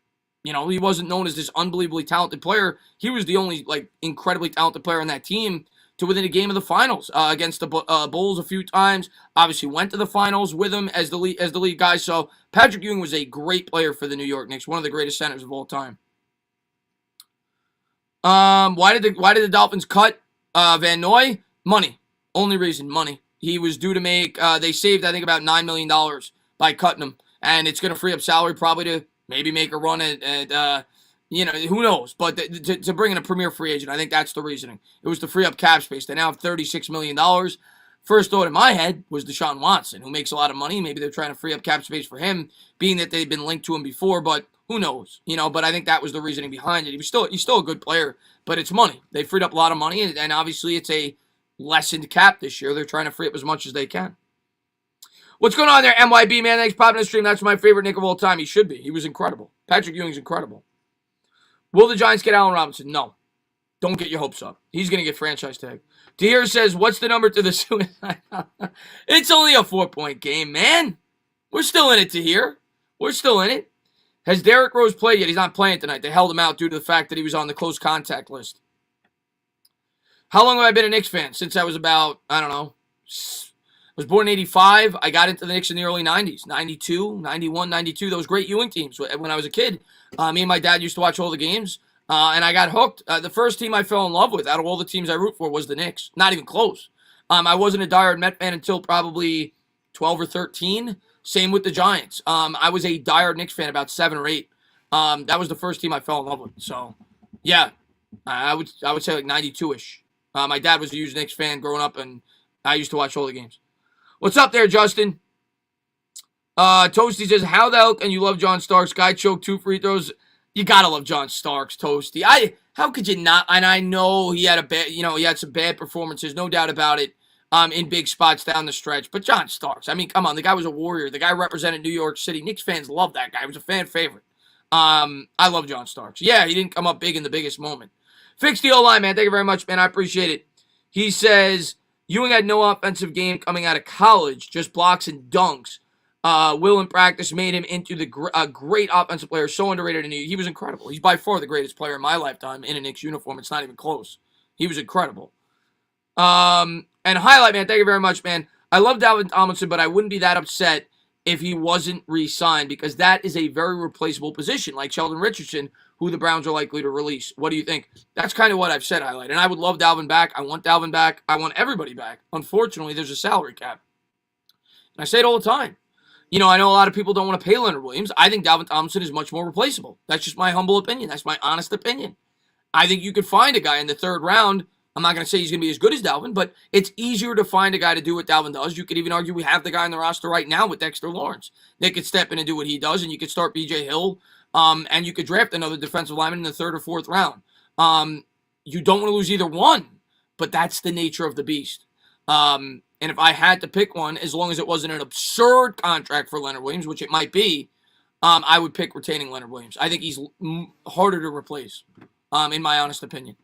he wasn't known as this unbelievably talented player. He was the only incredibly talented player on that team to within a game of the finals against the Bulls a few times. Obviously went to the finals with him as the lead guy. So Patrick Ewing was a great player for the New York Knicks, one of the greatest centers of all time. Why did the Dolphins cut Van Noy? Money. Only reason, money. He was due to make. They saved I think about $9 million by cutting him, and it's going to free up salary probably to maybe make a run at who knows? But to bring in a premier free agent, I think that's the reasoning. It was to free up cap space. They now have $36 million. First thought in my head was Deshaun Watson, who makes a lot of money. Maybe they're trying to free up cap space for him, being that they've been linked to him before. But who knows? But I think that was the reasoning behind it. He's still a good player, but it's money. They freed up a lot of money, and obviously it's a lessened cap this year. They're trying to free up as much as they can. What's going on there, MYB, man? Thanks for popping in the stream. That's my favorite Knick of all time. He should be. He was incredible. Patrick Ewing's incredible. Will the Giants get Allen Robinson? No. Don't get your hopes up. He's going to get franchise tag. Tahir says, what's the number to the suicide? It's only a 4-point game, man. We're still in it, Tahir. We're still in it. Has Derrick Rose played yet? He's not playing tonight. They held him out due to the fact that he was on the close contact list. How long have I been a Knicks fan? Since I was about, I don't know, was born in 85. I got into the Knicks in the early 90s, 92, 91, 92. Those great Ewing teams when I was a kid. Me and my dad used to watch all the games, and I got hooked. The first team I fell in love with out of all the teams I root for was the Knicks. Not even close. I wasn't a diehard Met fan until probably 12 or 13. Same with the Giants. I was a diehard Knicks fan about 7 or 8. That was the first team I fell in love with. So, yeah, I would say like 92-ish. My dad was a huge Knicks fan growing up, and I used to watch all the games. What's up there, Justin? Toasty says, how the hell can you love John Starks? Guy choked 2 free throws. You gotta love John Starks, Toasty. How could you not? And I know he had he had some bad performances, no doubt about it, in big spots down the stretch. But John Starks, I mean, come on, the guy was a warrior. The guy represented New York City. Knicks fans love that guy. He was a fan favorite. I love John Starks. Yeah, he didn't come up big in the biggest moment. Fix the O-line, man. Thank you very much, man. I appreciate it. He says, Ewing had no offensive game coming out of college, just blocks and dunks. Will in practice made him into a great offensive player, so underrated. And he was incredible. He's by far the greatest player in my lifetime in a Knicks uniform. It's not even close. He was incredible. And highlight, man. Thank you very much, man. I love Dalvin Tomlinson, but I wouldn't be that upset if he wasn't re-signed because that is a very replaceable position, like Sheldon Richardson, who the Browns are likely to release. What do you think? That's kind of what I've said, highlight. And I would love Dalvin back. I want Dalvin back. I want everybody back. Unfortunately, there's a salary cap. And I say it all the time. I know a lot of people don't want to pay Leonard Williams. I think Dalvin Tomlinson is much more replaceable. That's just my humble opinion. That's my honest opinion. I think you could find a guy in the 3rd round. I'm not going to say he's going to be as good as Dalvin, but it's easier to find a guy to do what Dalvin does. You could even argue we have the guy on the roster right now with Dexter Lawrence. They could step in and do what he does, and you could start B.J. Hill, and you could draft another defensive lineman in the 3rd or 4th round. You don't want to lose either one, but that's the nature of the beast. And if I had to pick one, as long as it wasn't an absurd contract for Leonard Williams, which it might be, I would pick retaining Leonard Williams. I think he's harder to replace, in my honest opinion.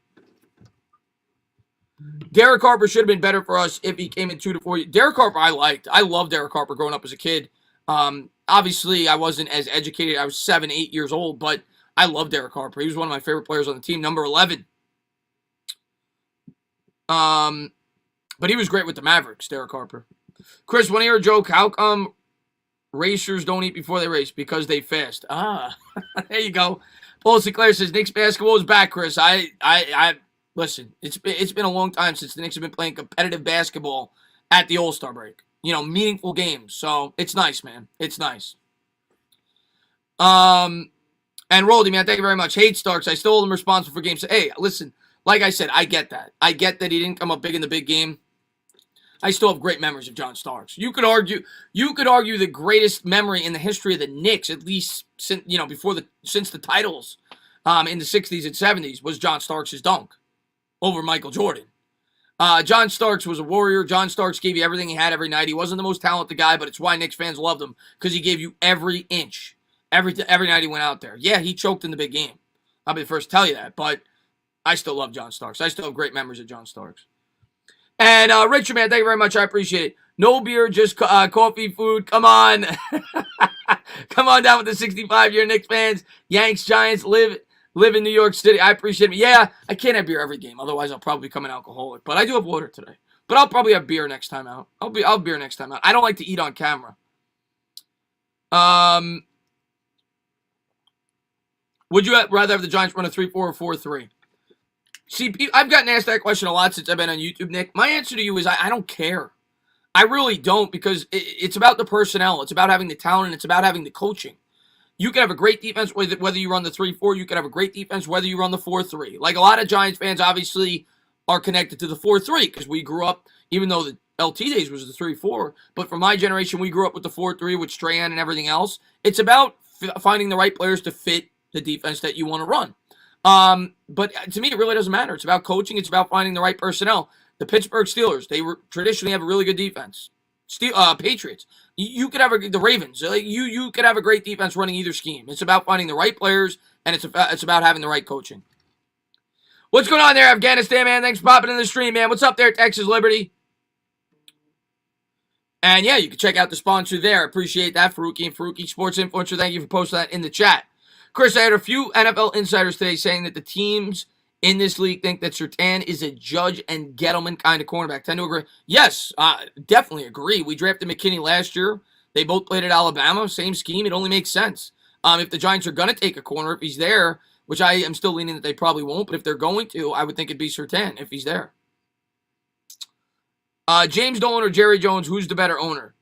Derek Harper should have been better for us if he came in 2 to 4 years. Derek Harper I liked. I loved Derek Harper growing up as a kid. Obviously, I wasn't as educated. I was 7, 8 years old, but I loved Derek Harper. He was one of my favorite players on the team, number 11. But he was great with the Mavericks, Derek Harper. Chris, want to hear a joke? How come racers don't eat before they race? Because they fast. There you go. Paul Sinclair says, Knicks basketball is back, Chris. Listen, it's been a long time since the Knicks have been playing competitive basketball at the All-Star break. Meaningful games. So it's nice, man. It's nice. And Roldy, man, thank you very much. Hate Starks. I still hold him responsible for games. Hey, listen, like I said, I get that. I get that he didn't come up big in the big game. I still have great memories of John Starks. You could argue the greatest memory in the history of the Knicks, at least since the titles in the 60s and 70s, was John Starks' dunk over Michael Jordan. John Starks was a warrior. John Starks gave you everything he had every night. He wasn't the most talented guy, but it's why Knicks fans loved him, because he gave you every inch, every night he went out there. Yeah, he choked in the big game. I'll be the first to tell you that, but I still love John Starks. I still have great memories of John Starks. And Richard, man, thank you very much. I appreciate it. No beer, just coffee, food. Come on. Come on down with the 65-year Knicks fans. Yanks, Giants, live in New York City. I appreciate it. Yeah, I can't have beer every game. Otherwise, I'll probably become an alcoholic. But I do have water today. But I'll probably have beer next time out. I'll have beer next time out. I don't like to eat on camera. Would you rather have the Giants run a 3-4 or 4-3? See, I've gotten asked that question a lot since I've been on YouTube, Nick. My answer to you is I don't care. I really don't, because it's about the personnel. It's about having the talent, and it's about having the coaching. You can have a great defense whether you run the 3-4. You can have a great defense whether you run the 4-3. Like, a lot of Giants fans obviously are connected to the 4-3 because we grew up, even though the LT days was the 3-4, but for my generation, we grew up with the 4-3 with Strahan and everything else. It's about finding the right players to fit the defense that you want to run. But to me, it really doesn't matter. It's about coaching. It's about finding the right personnel. The Pittsburgh Steelers, they traditionally have a really good defense. Patriots, you could have the Ravens. You could have a great defense running either scheme. It's about finding the right players, and it's about having the right coaching. What's going on there, Afghanistan, man? Thanks for popping in the stream, man. What's up there, Texas Liberty? And yeah, you can check out the sponsor there. Appreciate that, Faruqi and Faruqi Sports Influencer. Thank you for posting that in the chat. Chris, I had a few NFL insiders today saying that the teams in this league think that Surtain is a Judge and Gettleman kind of cornerback? Tend to agree. Yes, definitely agree. We drafted McKinney last year. They both played at Alabama. Same scheme. It only makes sense. If the Giants are going to take a corner, if he's there, which I am still leaning that they probably won't, but if they're going to, I would think it'd be Surtain if he's there. James Dolan or Jerry Jones, who's the better owner?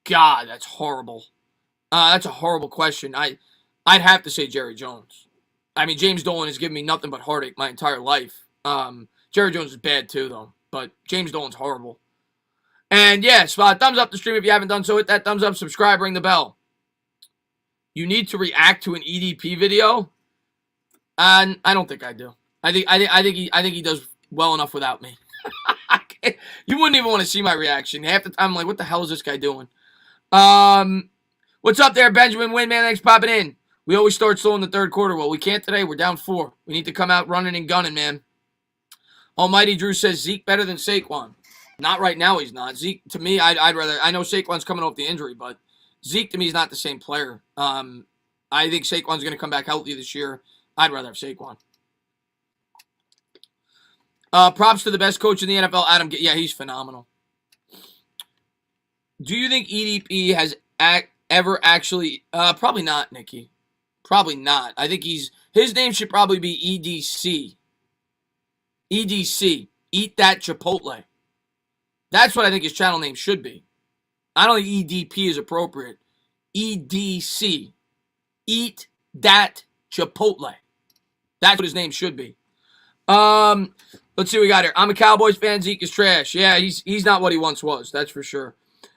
God, that's horrible. That's a horrible question. I'd have to say Jerry Jones. I mean, James Dolan has given me nothing but heartache my entire life. Jerry Jones is bad too, though. But James Dolan's horrible. And yes, thumbs up the stream if you haven't done so. Hit that thumbs up, subscribe, ring the bell. You need to react to an EDP video. And I don't think I do. I think he does well enough without me. You wouldn't even want to see my reaction. Half the time, I'm like, what the hell is this guy doing? What's up there, Benjamin Winman? Thanks for popping in. We always start slow in the third quarter. Well, we can't today. We're down 4. We need to come out running and gunning, man. Almighty Drew says Zeke better than Saquon. Not right now, he's not. Zeke, to me, I'd rather. I know Saquon's coming off the injury, but Zeke to me is not the same player. I think Saquon's going to come back healthy this year. I'd rather have Saquon. Props to the best coach in the NFL, Adam. Yeah, he's phenomenal. Do you think EDP has ever actually? Probably not, Nikki. Probably not. I think his name should probably be EDC. EDC. Eat that Chipotle. That's what I think his channel name should be. I don't think EDP is appropriate. EDC. Eat that Chipotle. That's what his name should be. Let's see what we got here. I'm a Cowboys fan. Zeke is trash. Yeah, he's not what he once was. That's for sure.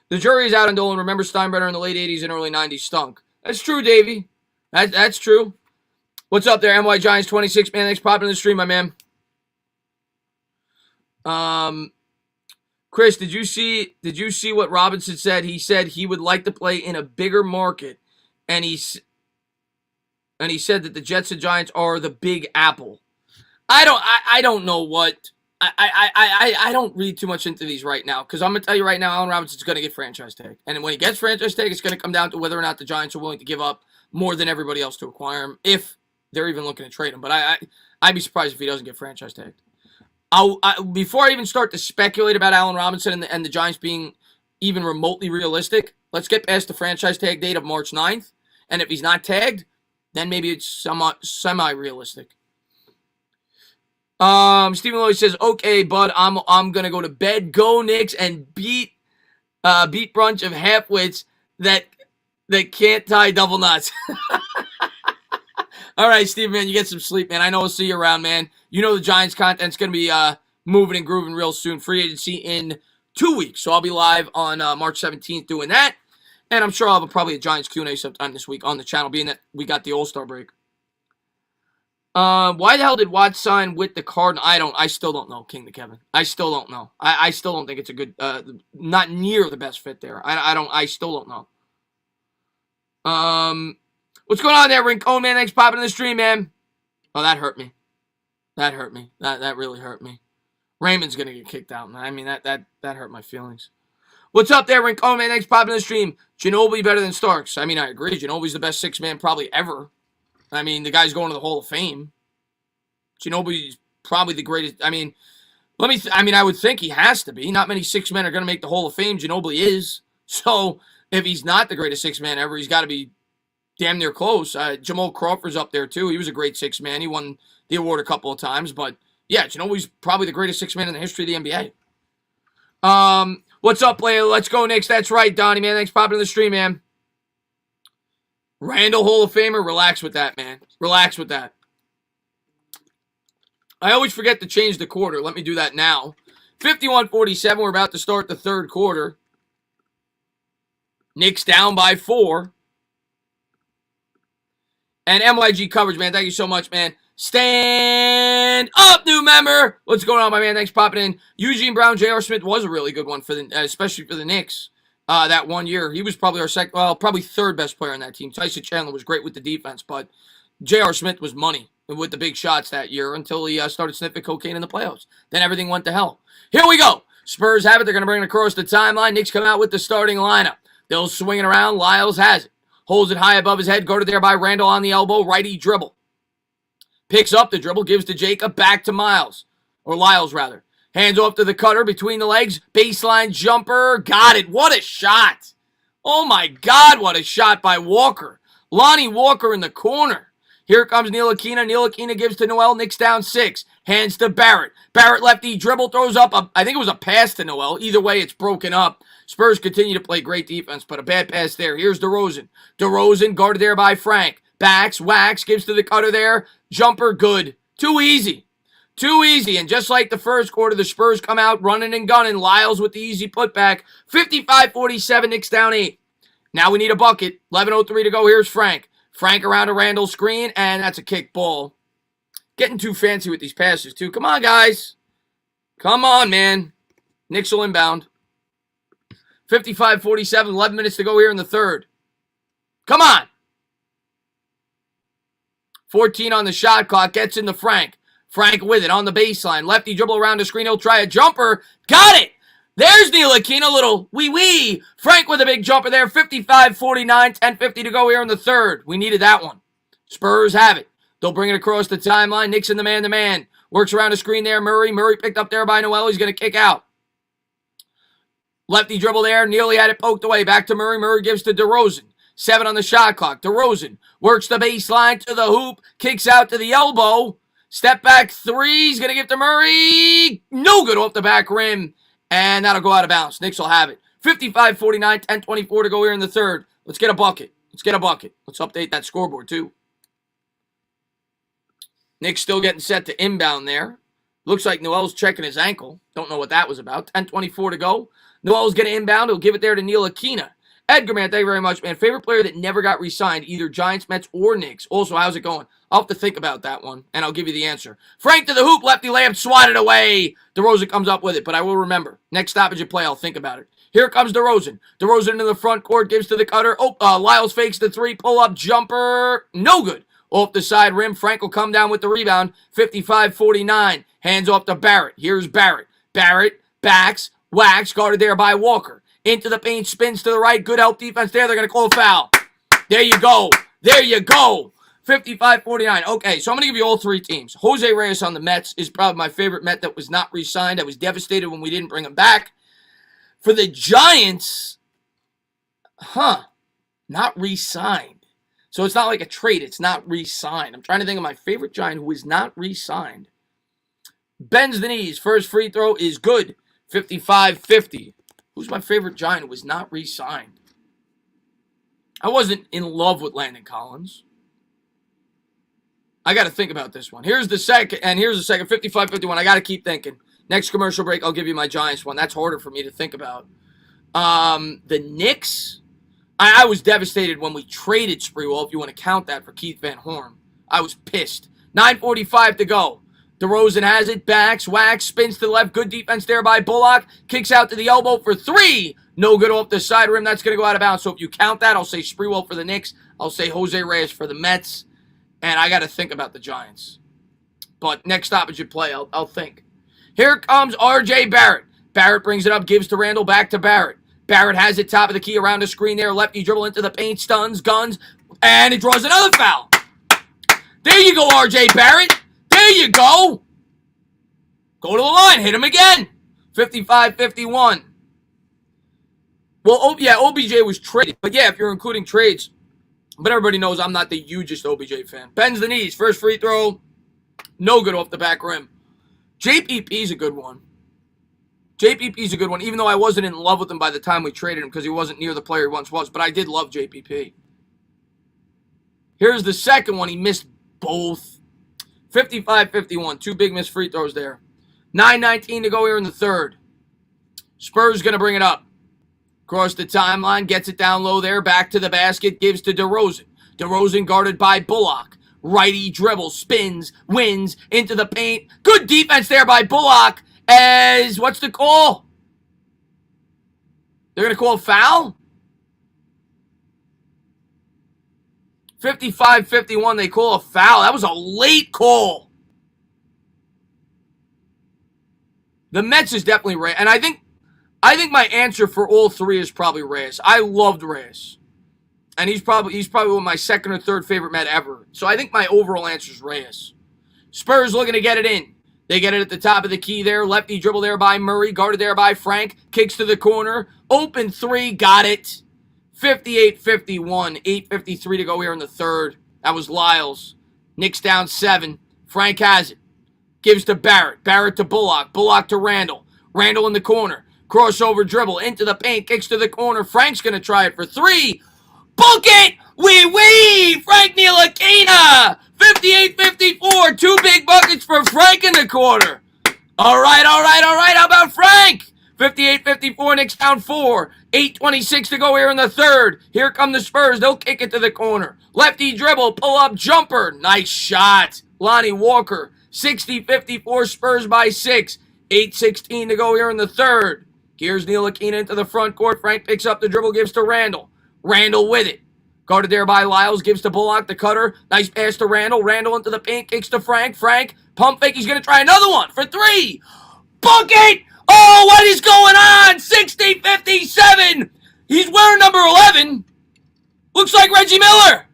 The jury is out on Dolan. Remember Steinbrenner in the late 80s and early 90s stunk. That's true, Davey. That's true. What's up there, MY Giants 26, man? Thanks for popping in the stream, my man. Chris, did you see what Robinson said? He said he would like to play in a bigger market, and he said that the Jets and Giants are the Big Apple. I don't know what. I don't read too much into these right now because I'm going to tell you right now, Allen Robinson's going to get franchise tag. And when he gets franchise tag, it's going to come down to whether or not the Giants are willing to give up more than everybody else to acquire him, if they're even looking to trade him. But I'd be surprised if he doesn't get franchise tagged. Before I even start to speculate about Allen Robinson and the Giants being even remotely realistic, let's get past the franchise tag date of March 9th. And if he's not tagged, then maybe it's semi-realistic. Stephen Lloyd says, okay, bud, I'm gonna go to bed. Go Knicks and beat bunch of halfwits that can't tie double knots. All right, Steve, man, you get some sleep, man. I know I'll see you around, man. You know the Giants content's gonna be moving and grooving real soon. Free agency in 2 weeks, so I'll be live on March 17th doing that, and I'm sure I'll have probably a Giants Q&A sometime this week on the channel, being that we got the All-Star break. Why the hell did Watts sign with the Cardinals? I still don't know, King to Kevin. I still don't know. I still don't think it's a good, not near the best fit there. I still don't know. What's going on there, Rincon, man? Thanks for popping in the stream, man. Oh, that hurt me. That hurt me. That really hurt me. Raymond's gonna get kicked out, man. I mean, that hurt my feelings. What's up there, Rincon, man? Thanks for popping in the stream. Ginobili better than Starks. I mean, I agree. Ginobili's the best six-man probably ever. I mean, the guy's going to the Hall of Fame. Ginobili's probably the greatest. I mean, I would think he has to be. Not many six men are going to make the Hall of Fame. Ginobili is. So if he's not the greatest six man ever, he's got to be damn near close. Jamal Crawford's up there too. He was a great six man. He won the award a couple of times. But yeah, Ginobili's probably the greatest six man in the history of the NBA. What's up, player? Let's go, Knicks. That's right, Donnie, man. Thanks for popping in the stream, man. Randall Hall of Famer, relax with that, man. Relax with that. I always forget to change the quarter. Let me do that now. 51-47. We're about to start the third quarter. Knicks down by 4. And MYG coverage, man. Thank you so much, man. Stand up, new member. What's going on, my man? Thanks for popping in. Eugene Brown, J.R. Smith was a really good one, especially for the Knicks. That 1 year. He was probably our probably third best player on that team. Tyson Chandler was great with the defense, but J.R. Smith was money with the big shots that year until he started sniffing cocaine in the playoffs. Then everything went to hell. Here we go. Spurs have it. They're going to bring it across the timeline. Knicks come out with the starting lineup. They'll swing it around. Lyles has it. Holds it high above his head. Guarded there by Randall on the elbow. Righty dribble. Picks up the dribble, gives to Jacob, back to Miles. Or Lyles, rather. Hands off to the cutter, between the legs. Baseline jumper. Got it. What a shot. Oh, my God, what a shot by Walker. Lonnie Walker in the corner. Here comes Ntilikina. Ntilikina gives to Noel. Knicks down 6. Hands to Barrett. Barrett lefty dribble, throws up. I think it was a pass to Noel. Either way, it's broken up. Spurs continue to play great defense, but a bad pass there. Here's DeRozan. DeRozan guarded there by Frank. Backs, whacks, gives to the cutter there. Jumper, good. Too easy. Too easy. And just like the first quarter, the Spurs come out running and gunning. Lyles with the easy putback. 55-47, Knicks down 8. Now we need a bucket. 11:03 to go. Here's Frank. Frank around a Randall screen, and that's a kick ball. Getting too fancy with these passes, too. Come on, guys. Come on, man. Knicks will inbound. 55-47, 11 minutes to go here in the third. Come on. 14 on the shot clock. Gets into Frank. Frank with it on the baseline. Lefty dribble around the screen. He'll try a jumper. Got it. There's Ntilikina, little wee-wee. Frank with a big jumper there. 55-49, 10:50 to go here in the third. We needed that one. Spurs have it. They'll bring it across the timeline. Knicks in the man-to-man. Works around the screen there. Murray picked up there by Noel. He's going to kick out. Lefty dribble there. Nearly had it poked away. Back to Murray. Murray gives to DeRozan. 7 on the shot clock. DeRozan works the baseline to the hoop. Kicks out to the elbow. Step back 3. He's going to give to Murray. No good off the back rim. And that'll go out of bounds. Knicks will have it. 55-49, 10:24 to go here in the third. Let's get a bucket. Let's get a bucket. Let's update that scoreboard, too. Knicks still getting set to inbound there. Looks like Noel's checking his ankle. Don't know what that was about. 10:24 to go. Noel's going to inbound. He'll give it there to Ntilikina. Edgar, man, thank you very much, man. Favorite player that never got re-signed, either Giants, Mets, or Knicks. Also, how's it going? I'll have to think about that one, and I'll give you the answer. Frank to the hoop, lefty layup, swatted away. DeRozan comes up with it, but I will remember. Next stoppage of play, I'll think about it. Here comes DeRozan. DeRozan into the front court, gives to the cutter. Lyles fakes the 3, pull-up jumper. No good. Off the side rim, Frank will come down with the rebound. 55-49. Hands off to Barrett. Here's Barrett. Barrett backs, whacks, guarded there by Walker. Into the paint, spins to the right. Good help defense there. They're going to call a foul. There you go. There you go. 55-49. Okay, so I'm going to give you all 3 teams. Jose Reyes on the Mets is probably my favorite Met that was not re-signed. I was devastated when we didn't bring him back. For the Giants, not re-signed. So it's not like a trade. It's not re-signed. I'm trying to think of my favorite Giant who is not re-signed. Bends the knees. First free throw is good. 55-50. Who's my favorite Giant who was not re-signed? I wasn't in love with Landon Collins. I got to think about this one. Here's the second, 55-51. I got to keep thinking. Next commercial break, I'll give you my Giants one. That's harder for me to think about. The Knicks, I was devastated when we traded Sprewell, if you want to count that, for Keith Van Horn. I was pissed. 9:45 to go. DeRozan has it, backs, whacks, spins to the left. Good defense there by Bullock. Kicks out to the elbow for 3. No good off the side rim. That's going to go out of bounds. So if you count that, I'll say Sprewell for the Knicks. I'll say Jose Reyes for the Mets. And I got to think about the Giants. But next stoppage at play, I'll think. Here comes R.J. Barrett. Barrett brings it up, gives to Randall, back to Barrett. Barrett has it top of the key around the screen there. Lefty dribble into the paint, stuns, guns, and it draws another foul. There you go, R.J. Barrett. There you go. Go to the line. Hit him again. 55-51. Well, OBJ was traded. But yeah, if you're including trades. But everybody knows I'm not the hugest OBJ fan. Bends the knees. First free throw. No good off the back rim. JPP's a good one. JPP's a good one, even though I wasn't in love with him by the time we traded him because he wasn't near the player he once was. But I did love JPP. Here's the second one. He missed both. 55-51. 2 big missed free throws there. 9:19 to go here in the third. Spurs going to bring it up. Across the timeline, gets it down low there, back to the basket, gives to DeRozan. DeRozan guarded by Bullock. Righty dribble, spins, wins, into the paint. Good defense there by Bullock as, what's the call? They're going to call a foul? 55-51, they call a foul. That was a late call. The Mets is definitely Reyes. And I think my answer for all 3 is probably Reyes. I loved Reyes. And he's probably my second or third favorite Met ever. So I think my overall answer is Reyes. Spurs looking to get it in. They get it at the top of the key there. Lefty dribble there by Murray. Guarded there by Frank. Kicks to the corner. Open three. Got it. 58-51. 8:53 to go here in the third. That was Lyles. Knicks down 7. Frank has it. Gives to Barrett. Barrett to Bullock. Bullock to Randall. Randall in the corner. Crossover dribble. Into the paint. Kicks to the corner. Frank's going to try it for 3. Book it! Wee! Frank Ntilikina! 58-54. 2 big buckets for Frank in the quarter. All right. How about Frank? 58-54. Knicks down 4. 8:26 to go here in the third. Here come the Spurs. They'll kick it to the corner. Lefty dribble. Pull-up jumper. Nice shot. Lonnie Walker. 60-54. Spurs by 6. 8:16 to go here in the third. Here's Ntilikina into the front court. Frank picks up the dribble. Gives to Randall. Randall with it. Guarded there by Lyles. Gives to Bullock, the cutter. Nice pass to Randall. Randall into the paint. Kicks to Frank. Frank, pump fake. He's going to try another one for 3. Book it! Oh, what is going on? 60-57. He's wearing number 11. Looks like Reggie Miller.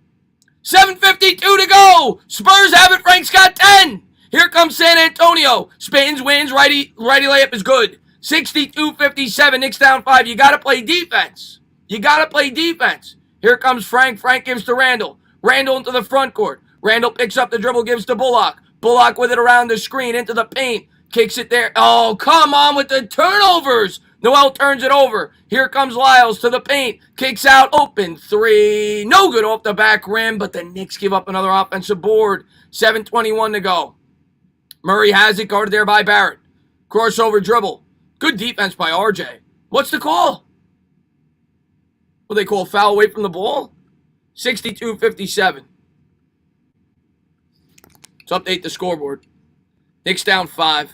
7:52 to go. Spurs have it. Frank's got 10. Here comes San Antonio. Spins, wins. Righty layup is good. 62-57. Knicks down 5. You got to play defense. Here comes Frank. Frank gives to Randall. Randall into the front court. Randall picks up the dribble, gives to Bullock. Bullock with it around the screen, into the paint. Kicks it there. Oh, come on with the turnovers. Noel turns it over. Here comes Lyles to the paint. Kicks out, open 3. No good off the back rim, but the Knicks give up another offensive board. 7:21 to go. Murray has it, guarded there by Barrett. Crossover dribble. Good defense by RJ. What's the call? What do they call? Foul away from the ball? 62-57. Let's update the scoreboard. Knicks down 5.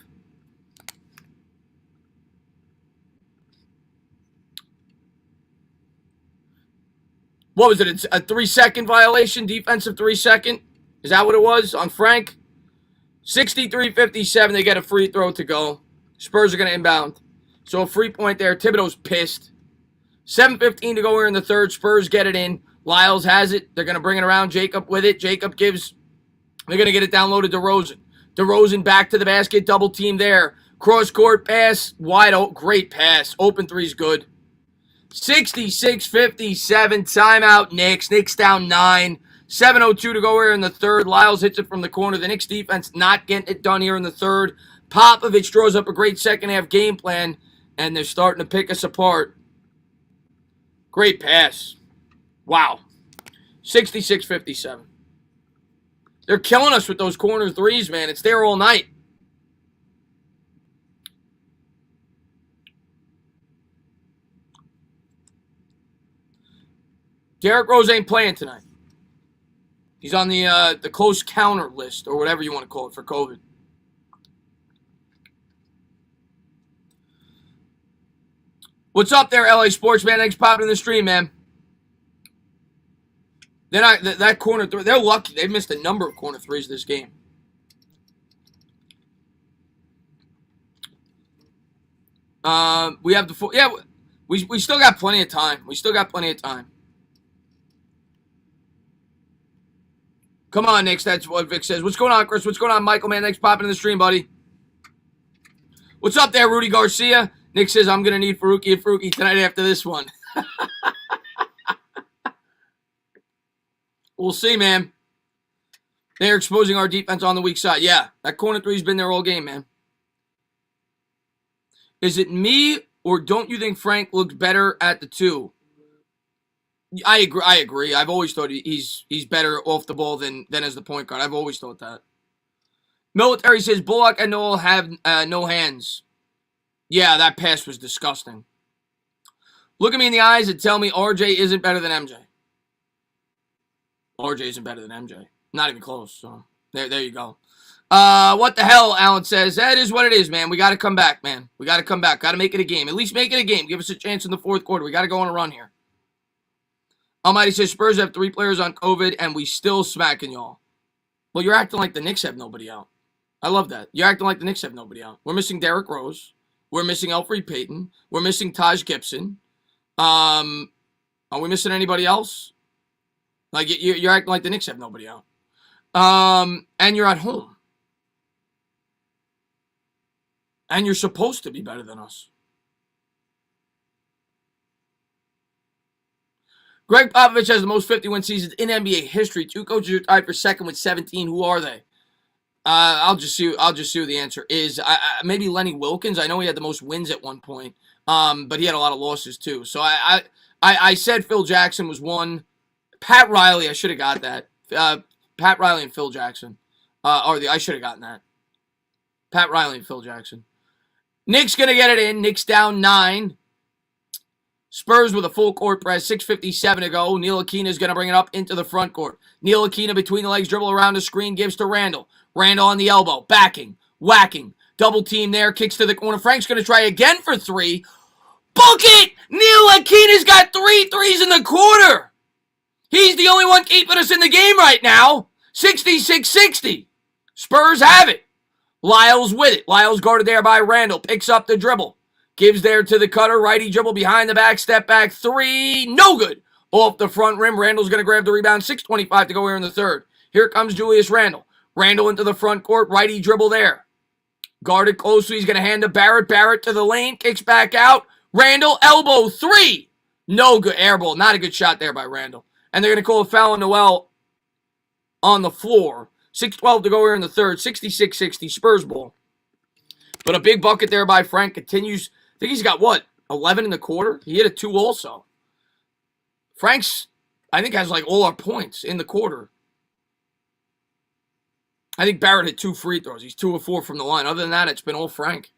What was it? It's a 3-second violation? Defensive 3-second? Is that what it was on Frank? 63-57. They get a free throw to go. Spurs are going to inbound. So a free point there. Thibodeau's pissed. 7:15 to go here in the third. Spurs get it in. Lyles has it. They're going to bring it around. Jacob with it. Jacob gives. They're going to get it downloaded to DeRozan. DeRozan back to the basket. Double team there. Cross court pass. Wide open. Great pass. Open three's good. 66-57. Timeout Knicks. Knicks down 9. 7:02 to go here in the third. Lyles hits it from the corner. The Knicks defense not getting it done here in the third. Popovich draws up a great second half game plan, and they're starting to pick us apart. Great pass. Wow. 66-57. They're killing us with those corner threes, man. It's there all night. Derrick Rose ain't playing tonight. He's on the close counter list, or whatever you want to call it, for COVID. What's up there, LA Sports, man? Thanks for popping in the stream, man. They're not, that corner three, they're lucky. They've missed a number of corner threes this game. We have the full, yeah, we still got plenty of time. Come on, Knicks. That's what Vic says. What's going on, Chris? What's going on, Michael, man? Thanks for popping in the stream, buddy. What's up there, Rudy Garcia? Nick says, I'm going to need Faruqi and Faruqi tonight after this one. We'll see, man. They're exposing our defense on the weak side. Yeah, that corner three's been there all game, man. Is it me, or don't you think Frank looks better at the 2? I agree. I've always thought he's better off the ball than as the point guard. I've always thought that. Military says, Bullock and Noel have no hands. Yeah, that pass was disgusting. Look at me in the eyes and tell me RJ isn't better than MJ. RJ isn't better than MJ. Not even close. So there you go. What the hell, Alan says. That is what it is, man. We got to come back, man. We got to come back. Got to make it a game. At least make it a game. Give us a chance in the fourth quarter. We got to go on a run here. Almighty says, Spurs have 3 players on COVID, and we still smacking y'all. Well, you're acting like the Knicks have nobody out. I love that. You're acting like the Knicks have nobody out. We're missing Derrick Rose. We're missing Elfrid Payton. We're missing Taj Gibson. Are we missing anybody else? Like, you're acting like the Knicks have nobody out. And you're at home. And you're supposed to be better than us. Greg Popovich has the most 50-win seasons in NBA history. 2 coaches are tied for second with 17. Who are they? I'll just see what the answer is. Maybe Lenny Wilkins. I know he had the most wins at one point, but he had a lot of losses too. So I said Phil Jackson was one. Pat Riley, I should have got that. Pat Riley and Phil Jackson. I should have gotten that. Pat Riley and Phil Jackson. Knicks going to get it in. Knicks down 9. Spurs with a full court press, 6:57 to go. Ntilikina is going to bring it up into the front court. Ntilikina between the legs, dribble around the screen, gives to Randall. Randall on the elbow, backing, whacking. Double team there, kicks to the corner. Frank's going to try again for 3. Book it! Ntilikina's got 3 threes in the quarter. He's the only one keeping us in the game right now. 66-60. Spurs have it. Lyles with it. Lyles guarded there by Randall. Picks up the dribble. Gives there to the cutter. Righty dribble behind the back. Step back 3. No good. Off the front rim. Randall's going to grab the rebound. 6:25 to go here in the third. Here comes Julius Randle. Randall into the front court. Righty dribble there. Guarded closely. He's going to hand to Barrett. Barrett to the lane. Kicks back out. Randall elbow 3. No good. Air ball. Not a good shot there by Randall. And they're going to call a foul on Noel on the floor. 6:12 to go here in the third. 66-60 Spurs ball. But a big bucket there by Frank continues. I think he's got, 11 in the quarter? He hit a 2 also. Frank's, I think, has like all our points in the quarter. I think Barrett hit 2 free throws. He's 2 of 4 from the line. Other than that, it's been all Frank.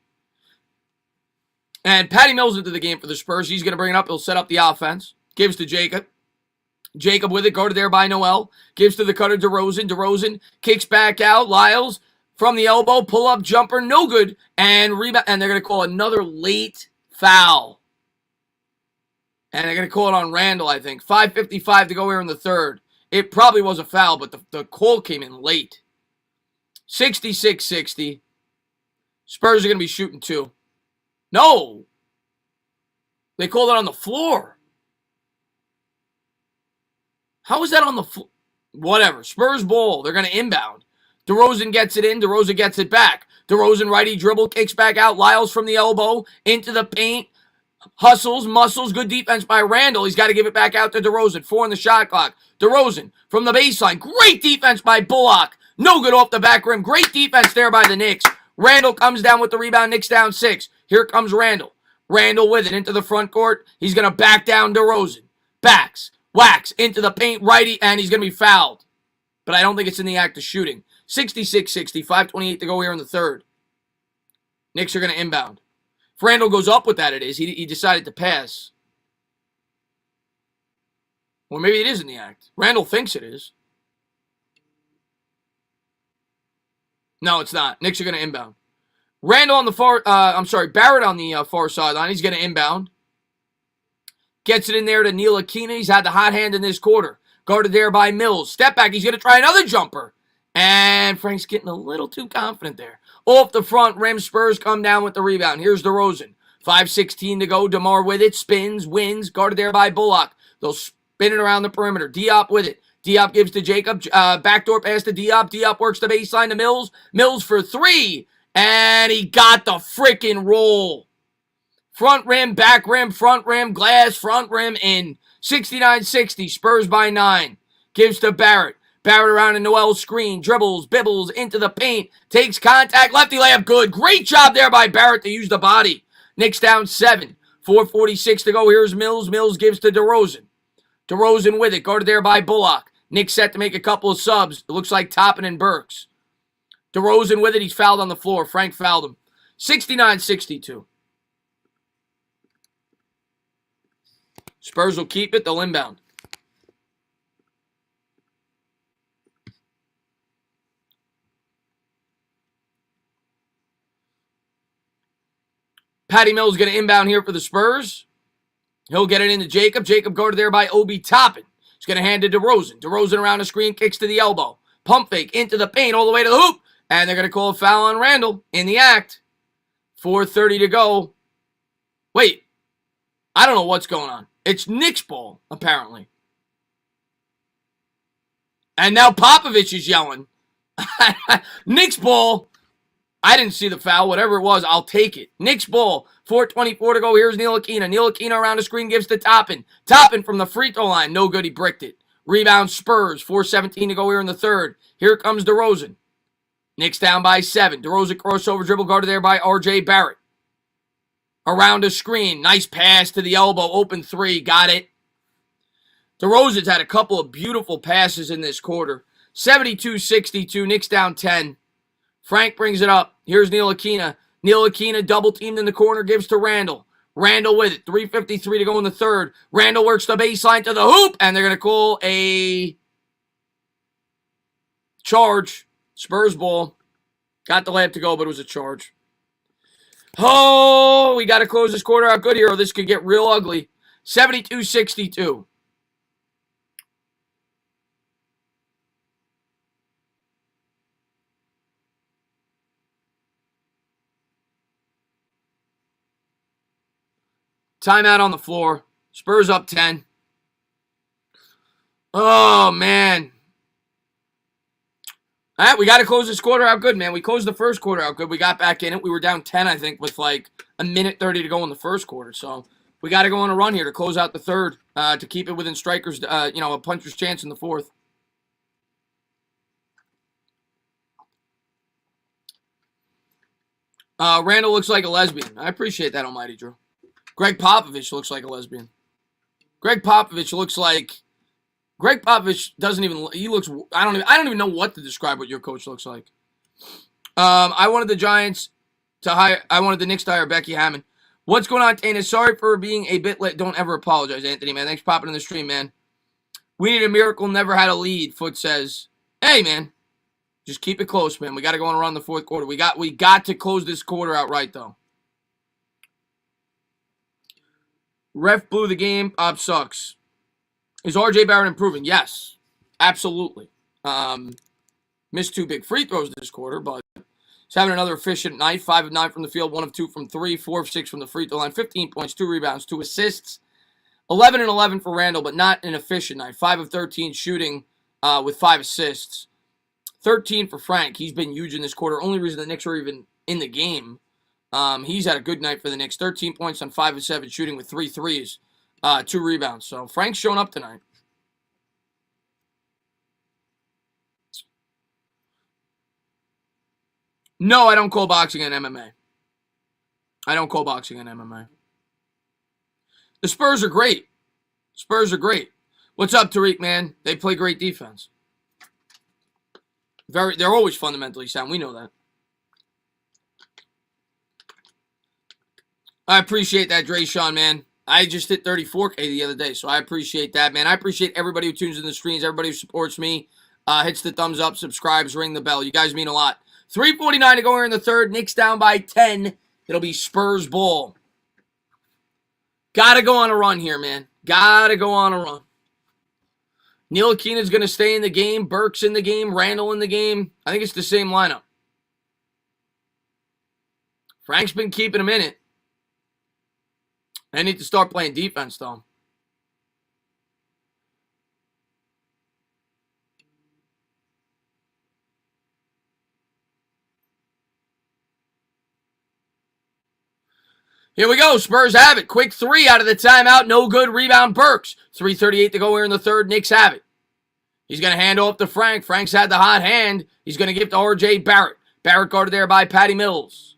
And Patty Mills into the game for the Spurs. He's going to bring it up. He'll set up the offense. Gives to Jacob. Jacob with it, guarded there by Noel. Gives to the cutter, DeRozan. DeRozan kicks back out. Lyles from the elbow, pull-up jumper, no good. And rebound. And they're going to call another late foul. And they're going to call it on Randall, I think. 5:55 to go here in the third. It probably was a foul, but the call came in late. 66-60. Spurs are going to be shooting 2. No. They called it on the floor. How is that on the floor? Whatever. Spurs ball. They're going to inbound. DeRozan gets it in. DeRozan gets it back. DeRozan righty dribble. Kicks back out. Lyles from the elbow. Into the paint. Hustles. Muscles. Good defense by Randall. He's got to give it back out to DeRozan. 4 on the shot clock. DeRozan from the baseline. Great defense by Bullock. No good off the back rim. Great defense there by the Knicks. Randall comes down with the rebound. Knicks down 6. Here comes Randall. Randall with it into the front court. He's going to back down DeRozan. Backs. Whacks into the paint, righty, and he's going to be fouled. But I don't think it's in the act of shooting. 66-60, 5:28 to go here in the third. Knicks are going to inbound. If Randall goes up with that, it is. He decided to pass. Or maybe it is in the act. Randall thinks it is. No, it's not. Knicks are going to inbound. Randall on the Barrett on the far sideline. He's going to inbound. Gets it in there to Ntilikina. He's had the hot hand in this quarter. Guarded there by Mills. Step back. He's going to try another jumper. And Frank's getting a little too confident there. Off the front rim, Spurs come down with the rebound. Here's DeRozan. 5:16 to go. DeMar with it. Spins, wins. Guarded there by Bullock. They'll spin it around the perimeter. Diop with it. Diop gives to Jacob. Backdoor pass to Diop. Diop works the baseline to Mills. Mills for 3. And he got the freaking roll. Front rim, back rim, front rim, glass, front rim in. 69-60, Spurs by 9. Gives to Barrett. Barrett around a Noel screen. Dribbles, bibbles into the paint. Takes contact. Lefty layup good. Great job there by Barrett to use the body. Knicks down 7. 4:46 to go. Here's Mills. Mills gives to DeRozan. DeRozan with it. Guarded there by Bullock. Knicks set to make a couple of subs. It looks like Toppin and Burks. DeRozan with it. He's fouled on the floor. Frank fouled him. 69-62. Spurs will keep it. They'll inbound. Patty Mills is going to inbound here for the Spurs. He'll get it into Jacob. Jacob guarded there by Obi Toppin. He's going to hand it to DeRozan. DeRozan around the screen, kicks to the elbow. Pump fake into the paint all the way to the hoop. And they're going to call a foul on Randall in the act. 4:30 to go. Wait. I don't know what's going on. It's Knicks ball, apparently. And now Popovich is yelling. Knicks ball. I didn't see the foul. Whatever it was, I'll take it. Knicks ball. 4:24 to go. Here's Ntilikina. Ntilikina around the screen gives to Toppin. Toppin from the free throw line. No good. He bricked it. Rebound Spurs. 4:17 to go here in the third. Here comes DeRozan. Knicks down by 7. DeRozan crossover dribble guarded there by R.J. Barrett. Around the screen. Nice pass to the elbow. Open 3. Got it. DeRozan's had a couple of beautiful passes in this quarter. 72-62. Knicks down 10. Frank brings it up. Here's Ntilikina. Ntilikina double teamed in the corner. Gives to Randall. Randall with it. 3:53 to go in the third. Randall works the baseline to the hoop. And they're going to call a charge. Spurs ball. Got the layup to go, but it was a charge. Oh, we got to close this quarter out good here, or this could get real ugly. 72-62. Timeout on the floor. Spurs up 10. Oh, man. All right, we got to close this quarter out good, man. We closed the first quarter out good. We got back in it. We were down 10, I think, with like a minute 30 to go in the first quarter. So we got to go on a run here to close out the third to keep it within strikers, a puncher's chance in the fourth. Randall looks like a lesbian. I appreciate that, Almighty Drew. Greg Popovich looks like a lesbian. Greg Popovich doesn't even, he looks, I don't even know what to describe what your coach looks like. I wanted the Knicks to hire Becky Hammond. What's going on, Tana? Sorry for being a bit late. Don't ever apologize, Anthony, man. Thanks for popping in the stream, man. We need a miracle, never had a lead, Foot says. Hey, man. Just keep it close, man. We got to go on around the fourth quarter. We got to close this quarter out right, though. Ref blew the game. Sucks. Is R.J. Barrett improving? Yes. Absolutely. Missed 2 big free throws this quarter, but he's having another efficient night. 5 of 9 from the field, 1 of 2 from 3, 4 of 6 from the free throw line, 15 points, 2 rebounds, 2 assists. 11 and 11 for Randall, but not an efficient night. 5 of 13 shooting with 5 assists. 13 for Frank. He's been huge in this quarter. Only reason the Knicks are even in the game. He's had a good night for the Knicks. 13 points on 5 of 7 shooting with 3 threes, 2 rebounds. So Frank's showing up tonight. No, I don't call boxing and MMA. I don't call boxing and MMA. The Spurs are great. What's up, Tariq, man? They play great defense. They're always fundamentally sound. We know that. I appreciate that, Drayshawn, man. I just hit 34K the other day, so I appreciate that, man. I appreciate everybody who tunes in the streams, everybody who supports me, hits the thumbs up, subscribes, ring the bell. You guys mean a lot. 3:49 to go here in the third. Knicks down by 10. It'll be Spurs ball. Got to go on a run here, man. Got to go on a run. Ntilikina's going to stay in the game. Burke's in the game. Randall in the game. I think it's the same lineup. Frank's been keeping him in it. They need to start playing defense, though. Here we go. Spurs have it. Quick 3 out of the timeout. No good. Rebound Burks. 3:38 to go here in the third. Knicks have it. He's going to hand off to Frank. Frank's had the hot hand. He's going to give to R.J. Barrett. Barrett guarded there by Patty Mills.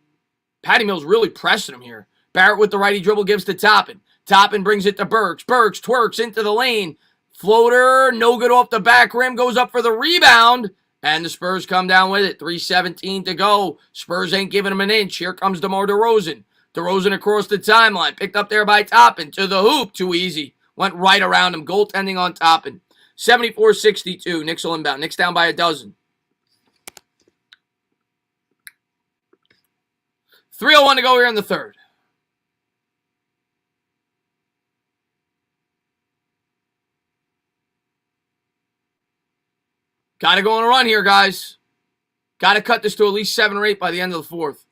Patty Mills really pressing him here. Barrett with the righty dribble gives to Toppin. Toppin brings it to Burks. Burks twerks into the lane. Floater, no good off the back rim. Goes up for the rebound. And the Spurs come down with it. 3:17 to go. Spurs ain't giving him an inch. Here comes DeMar DeRozan. DeRozan across the timeline. Picked up there by Toppin. To the hoop. Too easy. Went right around him. Goaltending on Toppin. 74-62. Knicks will inbound. Knicks down by a dozen. 3:01 to go here in the third. Got to go on a run here, guys. Got to cut this to at least 7 or 8 by the end of the fourth.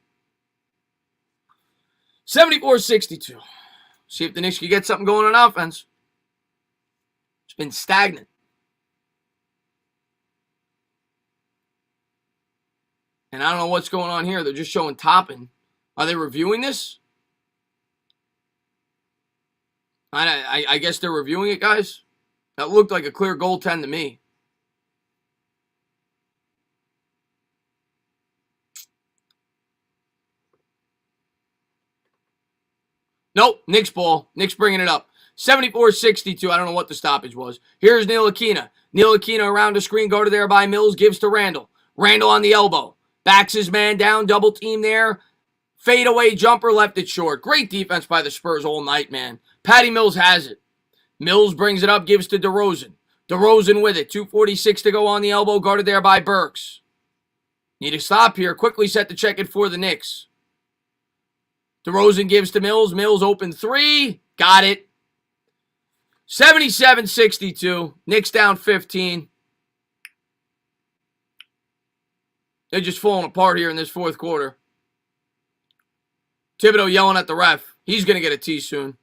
74-62. See if the Knicks can get something going on offense. It's been stagnant. And I don't know what's going on here. They're just showing Toppin. Are they reviewing this? I guess they're reviewing it, guys. That looked like a clear goaltend to me. Nope, Knicks ball. Knicks bringing it up. 74-62. I don't know what the stoppage was. Here's Ntilikina. Ntilikina around the screen. Go to there by Mills. Gives to Randall. Randall on the elbow. Backs his man down. Double team there. Fade away jumper. Left it short. Great defense by the Spurs all night, man. Patty Mills has it. Mills brings it up. Gives to DeRozan. DeRozan with it. 2:46 to go on the elbow. Guarded there by Burks. Need a stop here. Quickly set to check it for the Knicks. DeRozan gives to Mills. Mills open three. Got it. 77-62. Knicks down 15. They're just falling apart here in this fourth quarter. Thibodeau yelling at the ref. He's going to get a tee soon.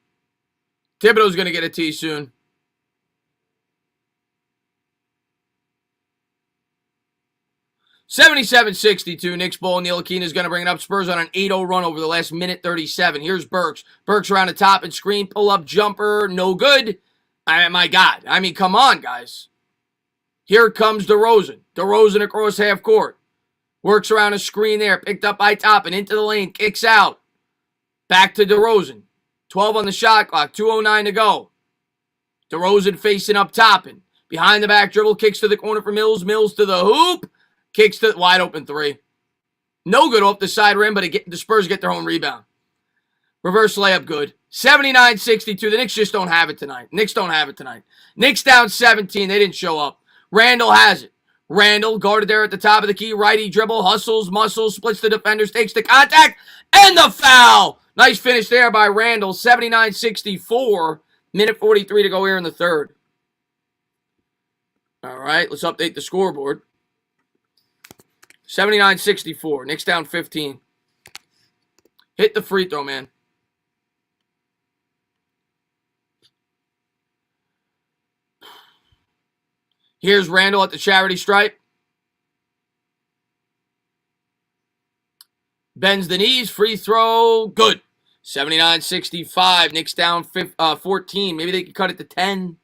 Thibodeau's going to get a tee soon. (77-62). Knicks ball. Ntilikina is going to bring it up. Spurs on an 8-0 run over the last minute 37. Here's Burks. Burks around the top and screen. Pull up jumper. No good. My God. I mean, come on, guys. Here comes DeRozan. DeRozan across half court. Works around a screen there. Picked up by Toppin. Into the lane. Kicks out. Back to DeRozan. 12 on the shot clock. 2:09 to go. DeRozan facing up Toppin. Behind the back dribble. Kicks to the corner for Mills. Mills to the hoop. Kicks to wide open three. No good off the side rim, but the Spurs get their own rebound. Reverse layup good. 79-62. The Knicks just don't have it tonight. Knicks down 17. They didn't show up. Randall has it. Randall guarded there at the top of the key. Righty dribble. Hustles, muscles, splits the defenders, takes the contact, and the foul. Nice finish there by Randall. 79-64. Minute 43 to go here in the third. All right, let's update the scoreboard. 79-64. Knicks down 15. Hit the free throw, man. Here's Randall at the charity stripe. Bends the knees. Free throw. Good. 79-65. Knicks down 14. Maybe they could cut it to 10.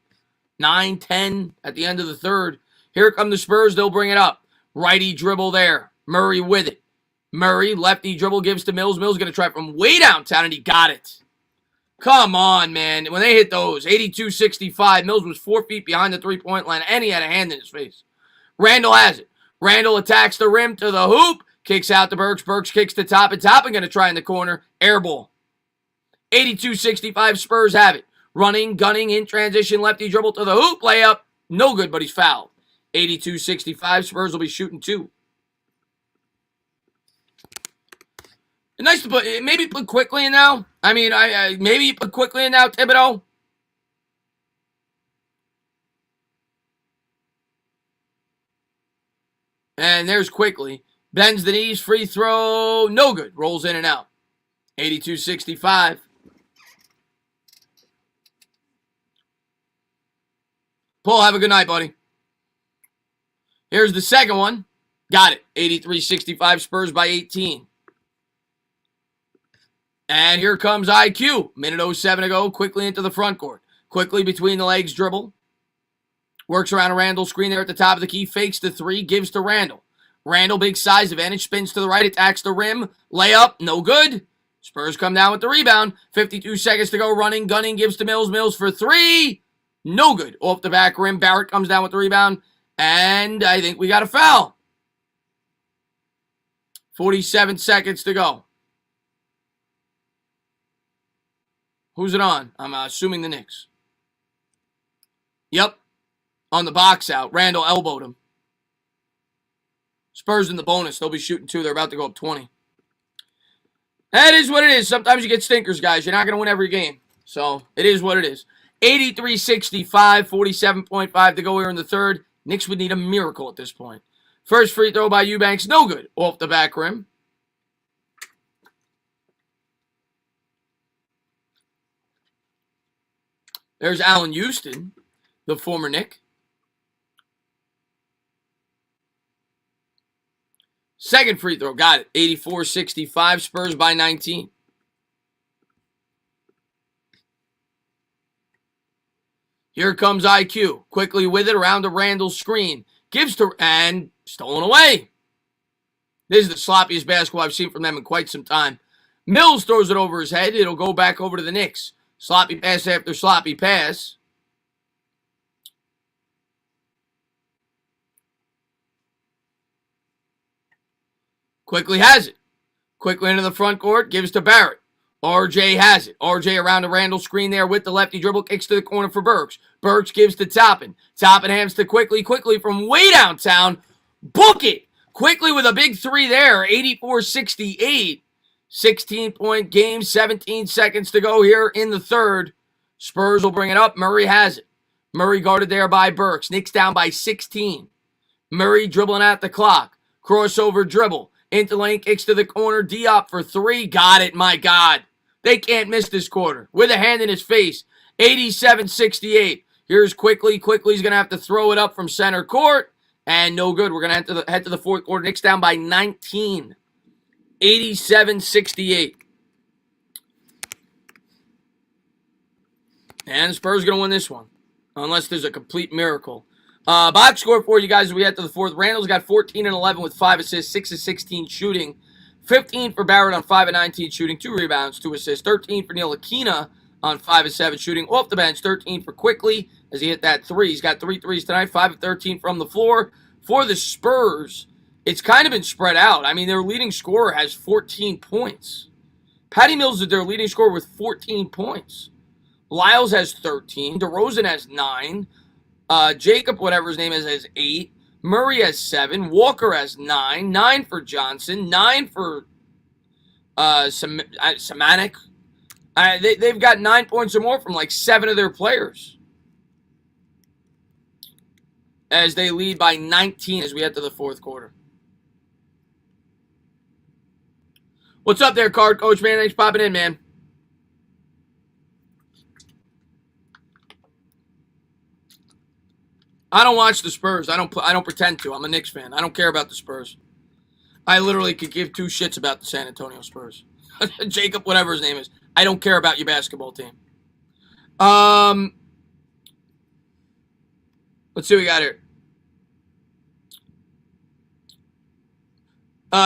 9, 10 at the end of the third. Here come the Spurs. They'll bring it up. Righty dribble there. Murray with it. Murray, lefty dribble, gives to Mills. Mills going to try from way downtown, and he got it. Come on, man. When they hit those, 82-65, Mills was 4 feet behind the three-point line, and he had a hand in his face. Randall has it. Randall attacks the rim to the hoop. Kicks out to Burks. Burks kicks to Toppin. Toppin going to try in the corner. Air ball. 82-65, Spurs have it. Running, gunning, in transition, lefty dribble to the hoop. Layup. No good, but he's fouled. 82-65, Spurs will be shooting two. Nice to put, maybe put quickly in now. I mean, maybe put quickly in now, Thibodeau. And there's quickly. Bends the knees, free throw, no good. Rolls in and out. 82-65. Paul, have a good night, buddy. Here's the second one. Got it. 83-65, Spurs by 18. And here comes IQ. Minute 07 to go. Quickly into the front court. Quickly between the legs dribble. Works around a Randall screen there at the top of the key. Fakes the three. Gives to Randall. Randall, big size advantage. Spins to the right. Attacks the rim. Layup. No good. Spurs come down with the rebound. 52 seconds to go. Running. Gunning. Gives to Mills. Mills for three. No good. Off the back rim. Barrett comes down with the rebound. And I think we got a foul. 47 seconds to go. Who's it on? I'm assuming the Knicks. Yep. On the box out. Randall elbowed him. Spurs in the bonus. They'll be shooting two. They're about to go up 20. That is what it is. Sometimes you get stinkers, guys. You're not going to win every game. So, it is what it is. 83-65. 47.5 to go here in the third. Knicks would need a miracle at this point. First free throw by Eubanks. No good. Off the back rim. There's Allen Houston, the former Knick. Second free throw, got it. 84-65, Spurs by 19. Here comes IQ. Quickly with it around the Randall screen. Gives to, and stolen away. This is the sloppiest basketball I've seen from them in quite some time. Mills throws it over his head. It'll go back over to the Knicks. Sloppy pass after sloppy pass. Quickly has it. Quickly into the front court. Gives to Barrett. RJ has it. RJ around the Randall screen there with the lefty dribble. Kicks to the corner for Burks. Burks gives to Toppin. Toppin hands to Quickly. Quickly from way downtown. Book it. Quickly with a big three there. 84-68. 16-point game. 17 seconds to go here in the third. Spurs will bring it up. Murray has it. Murray guarded there by Burks. Knicks down by 16. Murray dribbling at the clock. Crossover dribble. Into lane, kicks to the corner. Diop for three. Got it, my God. They can't miss this quarter. With a hand in his face. 87-68. Here's Quickly. Quickly's going to have to throw it up from center court. And no good. We're going to head to the fourth quarter. Knicks down by 19. 87-68. And the Spurs going to win this one. Unless there's a complete miracle. Box score for you guys as we head to the fourth. Randall's got 14 and 11 with 5 assists, 6 of 16 shooting. 15 for Barrett on 5 of 19 shooting, 2 rebounds, 2 assists. 13 for Ntilikina on 5 of 7 shooting. Off the bench, 13 for Quickly as he hit that 3. He's got 3 threes tonight, 5 of 13 from the floor. For the Spurs, it's kind of been spread out. I mean, their leading scorer has 14 points. Patty Mills is their leading scorer with 14 points. Lyles has 13. DeRozan has 9. Jacob, whatever his name is, has 8. Murray has 7. Walker has 9. 9 for Johnson. 9 for Samanik. They've got 9 points or more from like 7 of their players. As they lead by 19 as we head to the fourth quarter. What's up there, Card Coach, man? Thanks for popping in, man. I don't watch the Spurs. I don't pretend to. I'm a Knicks fan. I don't care about the Spurs. I literally could give 2 shits about the San Antonio Spurs. Jacob, whatever his name is. I don't care about your basketball team. Let's see what we got here.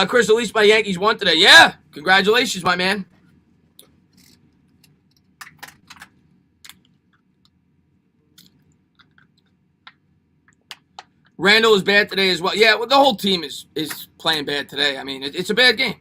Chris, at least my Yankees won today. Yeah, congratulations, my man. Randall is bad today as well. Yeah, well, the whole team is playing bad today. I mean, it's a bad game.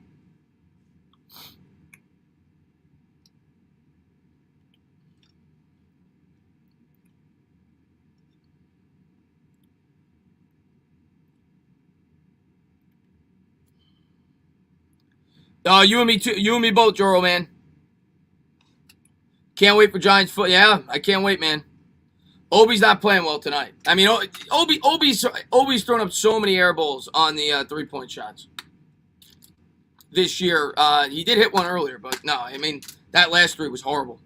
You and me too. You and me both, Joro, man. Can't wait for Giants foot. Yeah, I can't wait, man. Obi's not playing well tonight. I mean, Obi's thrown up so many air balls on the 3-point shots this year. He did hit one earlier, but no, I mean, that last 3 was horrible.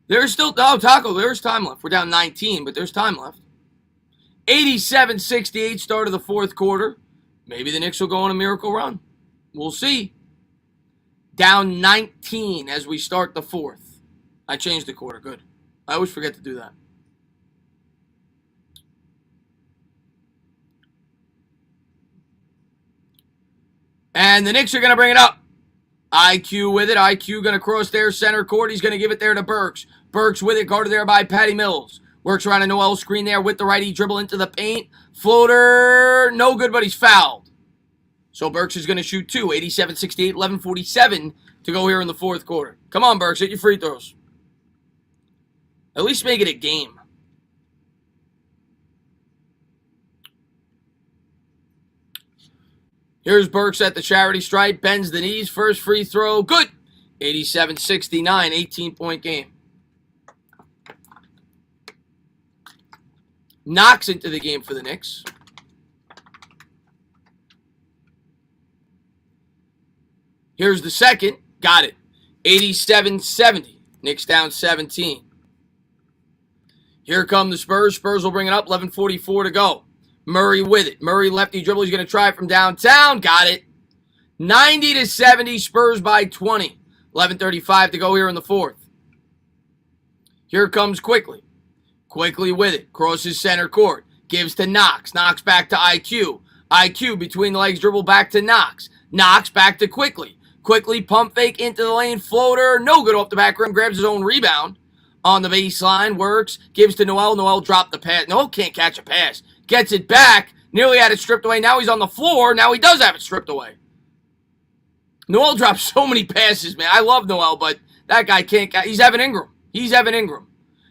There's still, Taco, there's time left. We're down 19, but there's time left. 87-68 start of the fourth quarter. Maybe the Knicks will go on a miracle run. We'll see. Down 19 as we start the fourth. I changed the quarter. Good. I always forget to do that. And the Knicks are going to bring it up. IQ with it. IQ going to cross their center court. He's going to give it there to Burks. Burks with it, guarded there by Patty Mills. Works around a Noel screen there with the righty, dribble into the paint. Floater, no good, but he's fouled. So Burks is going to shoot 2. 87-68, 11:47 to go here in the fourth quarter. Come on, Burks, hit your free throws. At least make it a game. Here's Burks at the charity stripe. Bends the knees. First free throw. Good. 87-69. 18-point game. Knocks into the game for the Knicks. Here's the second. Got it. 87-70. Knicks down 17. Here come the Spurs. Spurs will bring it up. 11:44 to go. Murray with it. Murray lefty dribble. He's going to try it from downtown. Got it. 90-70, Spurs by 20. 11:35 to go here in the fourth. Here comes Quickly. Quickly with it. Crosses center court. Gives to Knox. Knox back to IQ. IQ between the legs dribble back to Knox. Knox back to Quickly. Quickly pump fake into the lane. Floater. No good off the back rim. Grabs his own rebound. On the baseline. Works. Gives to Noel. Noel dropped the pass. Noel can't catch a pass. Gets it back. Nearly had it stripped away. Now he's on the floor. Now he does have it stripped away. Noel drops so many passes, man. I love Noel, but that guy can't. He's Evan Ingram. He's Evan Ingram.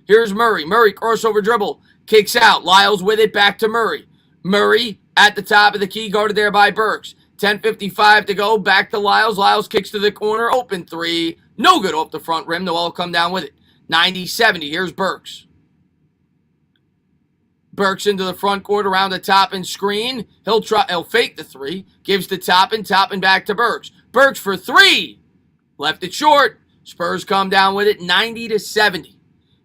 Here's Murray. Murray, crossover dribble. Kicks out. Lyles with it. Back to Murray. Murray at the top of the key, guarded there by Burks. 10:55 to go. Back to Lyles. Lyles kicks to the corner. Open three. No good off the front rim. Noel come down with it. 90-70. Here's Burks. Burks into the front court around the top and screen. He'll fake the three. Gives to Toppin. Toppin back to Burks. Burks for three. Left it short. Spurs come down with it. 90-70.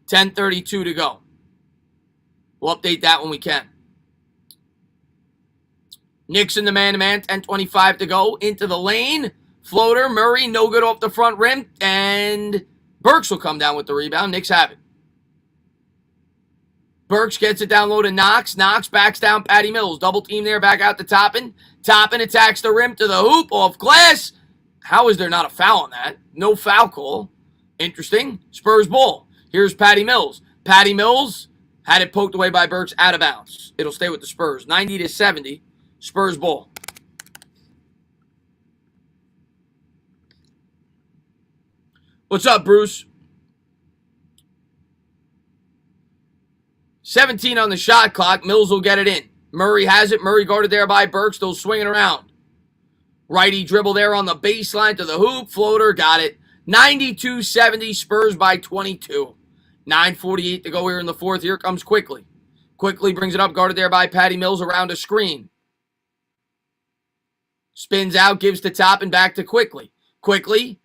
10:32 to go. We'll update that when we can. Knicks in the man-to-man. 10:25 to go. Into the lane. Floater. Murray. No good off the front rim. And Burks will come down with the rebound. Knicks have it. Burks gets it down low to Knox. Knox backs down Patty Mills. Double team there, back out to Toppin. Toppin attacks the rim to the hoop, off glass. How is there not a foul on that? No foul call. Interesting. Spurs ball. Here's Patty Mills. Patty Mills had it poked away by Burks out of bounds. It'll stay with the Spurs. 90-70. Spurs ball. What's up, Bruce? 17 on the shot clock. Mills will get it in. Murray has it. Murray guarded there by Burks. Still swinging around. Righty dribble there on the baseline to the hoop. Floater. Got it. 92-70. Spurs by 22. 9:48 to go here in the fourth. Here comes Quickly. Quickly brings it up. Guarded there by Patty Mills around a screen. Spins out. Gives to Top and back to Quickly. Quickly.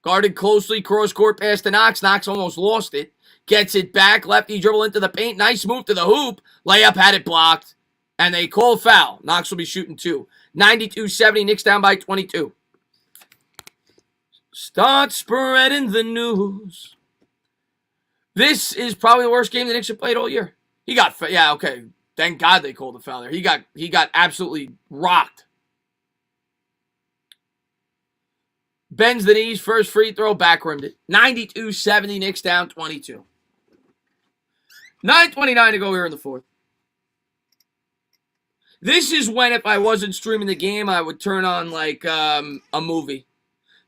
Guarded closely. Cross court pass to Knox. Knox almost lost it. Gets it back. Lefty dribble into the paint. Nice move to the hoop. Layup had it blocked. And they call foul. Knox will be shooting two. 92-70. Knicks down by 22. Start spreading the news. This is probably the worst game the Knicks have played all year. He got, yeah, okay. Thank God they called the foul there. He got absolutely rocked. Bends the knees. First free throw. Back rimmed it. 92-70. Knicks down 22. 9:29 to go here in the fourth. This is when, if I wasn't streaming the game, I would turn on, like, a movie.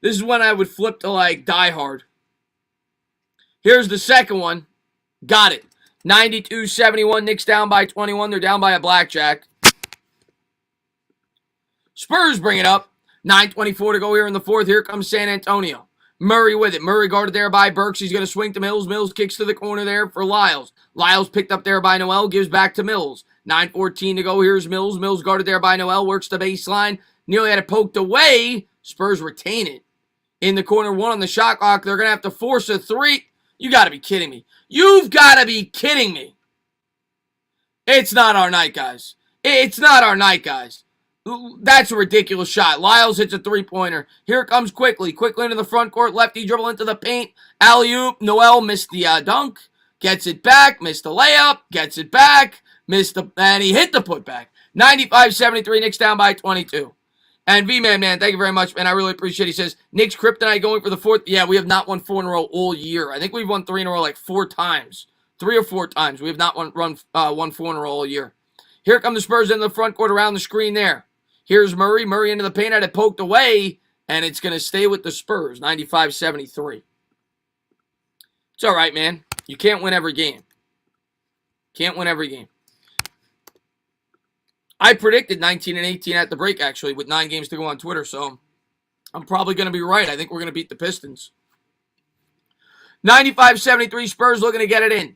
This is when I would flip to, like, Die Hard. Here's the second one. Got it. 92-71. Knicks down by 21. They're down by a blackjack. Spurs bring it up. 9:24 to go here in the fourth. Here comes San Antonio. Murray with it. Murray guarded there by Burks. He's going to swing to Mills. Mills kicks to the corner there for Lyles. Lyles picked up there by Noel. Gives back to Mills. 9:14 to go. Here's Mills. Mills guarded there by Noel. Works the baseline. Nearly had it poked away. Spurs retain it. In the corner, one on the shot clock. They're going to have to force a three. You got to be kidding me. You've got to be kidding me. It's not our night, guys. It's not our night, guys. That's a ridiculous shot. Lyles hits a three-pointer. Here comes Quickly. Quickly into the front court. Lefty dribble into the paint. Alley-oop. Noel missed the dunk. Gets it back. Missed the layup. Gets it back. And he hit the putback. 95-73. Knicks down by 22. And V-Man, man, thank you very much, man. I really appreciate it. He says, Knicks kryptonite going for the fourth. Yeah, we have not won 4 in a row all year. I think we've won 3 in a row like 4 times. 3 or 4 times. We have not won 4 in a row all year. Here come the Spurs in the front court around the screen there. Here's Murray. Murray into the paint. Had it poked away, and it's going to stay with the Spurs. 95-73. It's all right, man. You can't win every game. Can't win every game. I predicted 19-18 at the break, actually, with 9 games to go on Twitter, so I'm probably going to be right. I think we're going to beat the Pistons. 95-73, Spurs looking to get it in.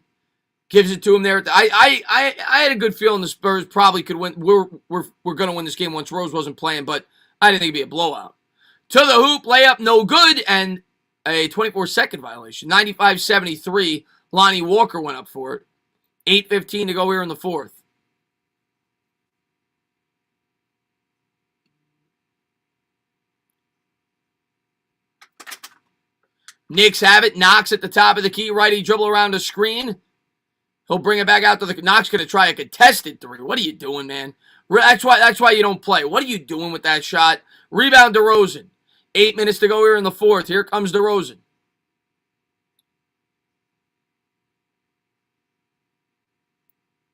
Gives it to him there. I had a good feeling the Spurs probably could win. We're going to win this game once Rose wasn't playing, but I didn't think it'd be a blowout. To the hoop, layup, no good, and a 24-second violation. 95-73, Lonnie Walker went up for it. 8:15 to go here in the fourth. Knicks have it. Knox at the top of the key. Righty dribble around the screen. He'll bring it back out to the... Knox going to try a contested three. What are you doing, man? That's why you don't play. What are you doing with that shot? Rebound DeRozan. 8 minutes to go here in the fourth. Here comes DeRozan.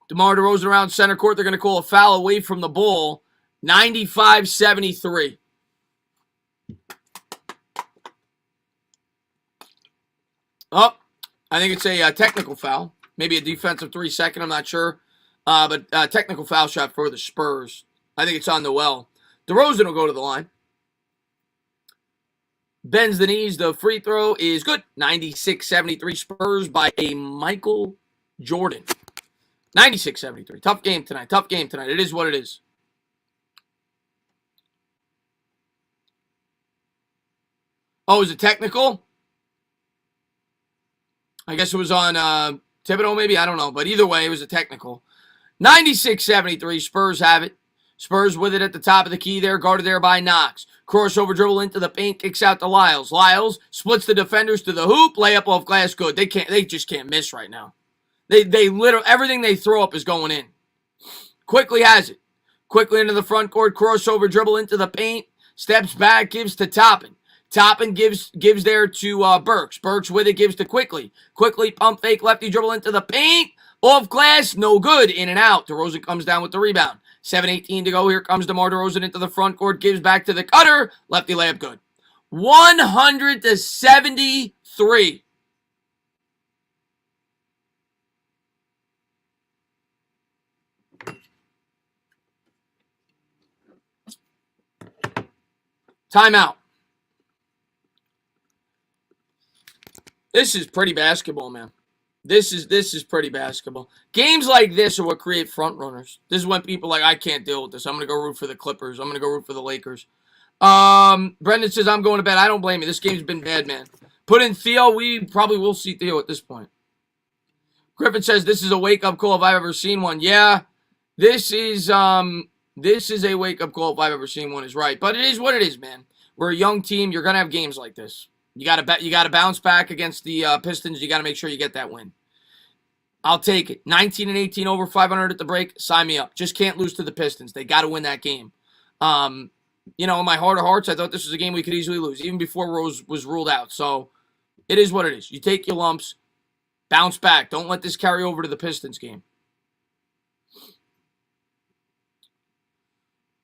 DeMar DeRozan around center court. They're going to call a foul away from the ball. 95-73. Oh, I think it's a technical foul. Maybe a defensive 3-second. I'm not sure. But technical foul shot for the Spurs. I think it's on Noel. DeRozan will go to the line. Bends the knees. The free throw is good. 96-73 Spurs by a Michael Jordan. 96-73. Tough game tonight. Tough game tonight. It is what it is. Oh, is it technical? I guess it was on Thibodeau maybe. I don't know. But either way, it was a technical. 96-73. Spurs have it. Spurs with it at the top of the key there. Guarded there by Knox. Crossover dribble into the paint. Kicks out to Lyles. Lyles splits the defenders to the hoop. Layup off glass. Good. They just can't miss right now. They literally, everything they throw up is going in. Quickly has it. Quickly into the front court. Crossover dribble into the paint. Steps back. Gives to Toppin. Toppin gives there to Burks. Burks with it. Gives to Quickly. Quickly pump fake. Lefty dribble into the paint. Off glass. No good. In and out. DeRozan comes down with the rebound. 7:18 to go. Here comes DeMar DeRozan into the front court. Gives back to the cutter. Lefty layup good. 100-73. Timeout. This is pretty basketball, man. This is pretty basketball. Games like this are what create front runners. This is when people are like, I can't deal with this. I'm going to go root for the Clippers. I'm going to go root for the Lakers. Brendan says, I'm going to bed. I don't blame you. This game's been bad, man. Put in Theo. We probably will see Theo at this point. Griffin says, this is a wake-up call if I've ever seen one. Yeah, this is a wake-up call if I've ever seen one is right. But it is what it is, man. We're a young team. You're going to have games like this. You got to bounce back against the Pistons. You got to make sure you get that win. I'll take it. 19-18 over 500 at the break. Sign me up. Just can't lose to the Pistons. They got to win that game. In my heart of hearts, I thought this was a game we could easily lose, even before Rose was ruled out. So it is what it is. You take your lumps. Bounce back. Don't let this carry over to the Pistons game.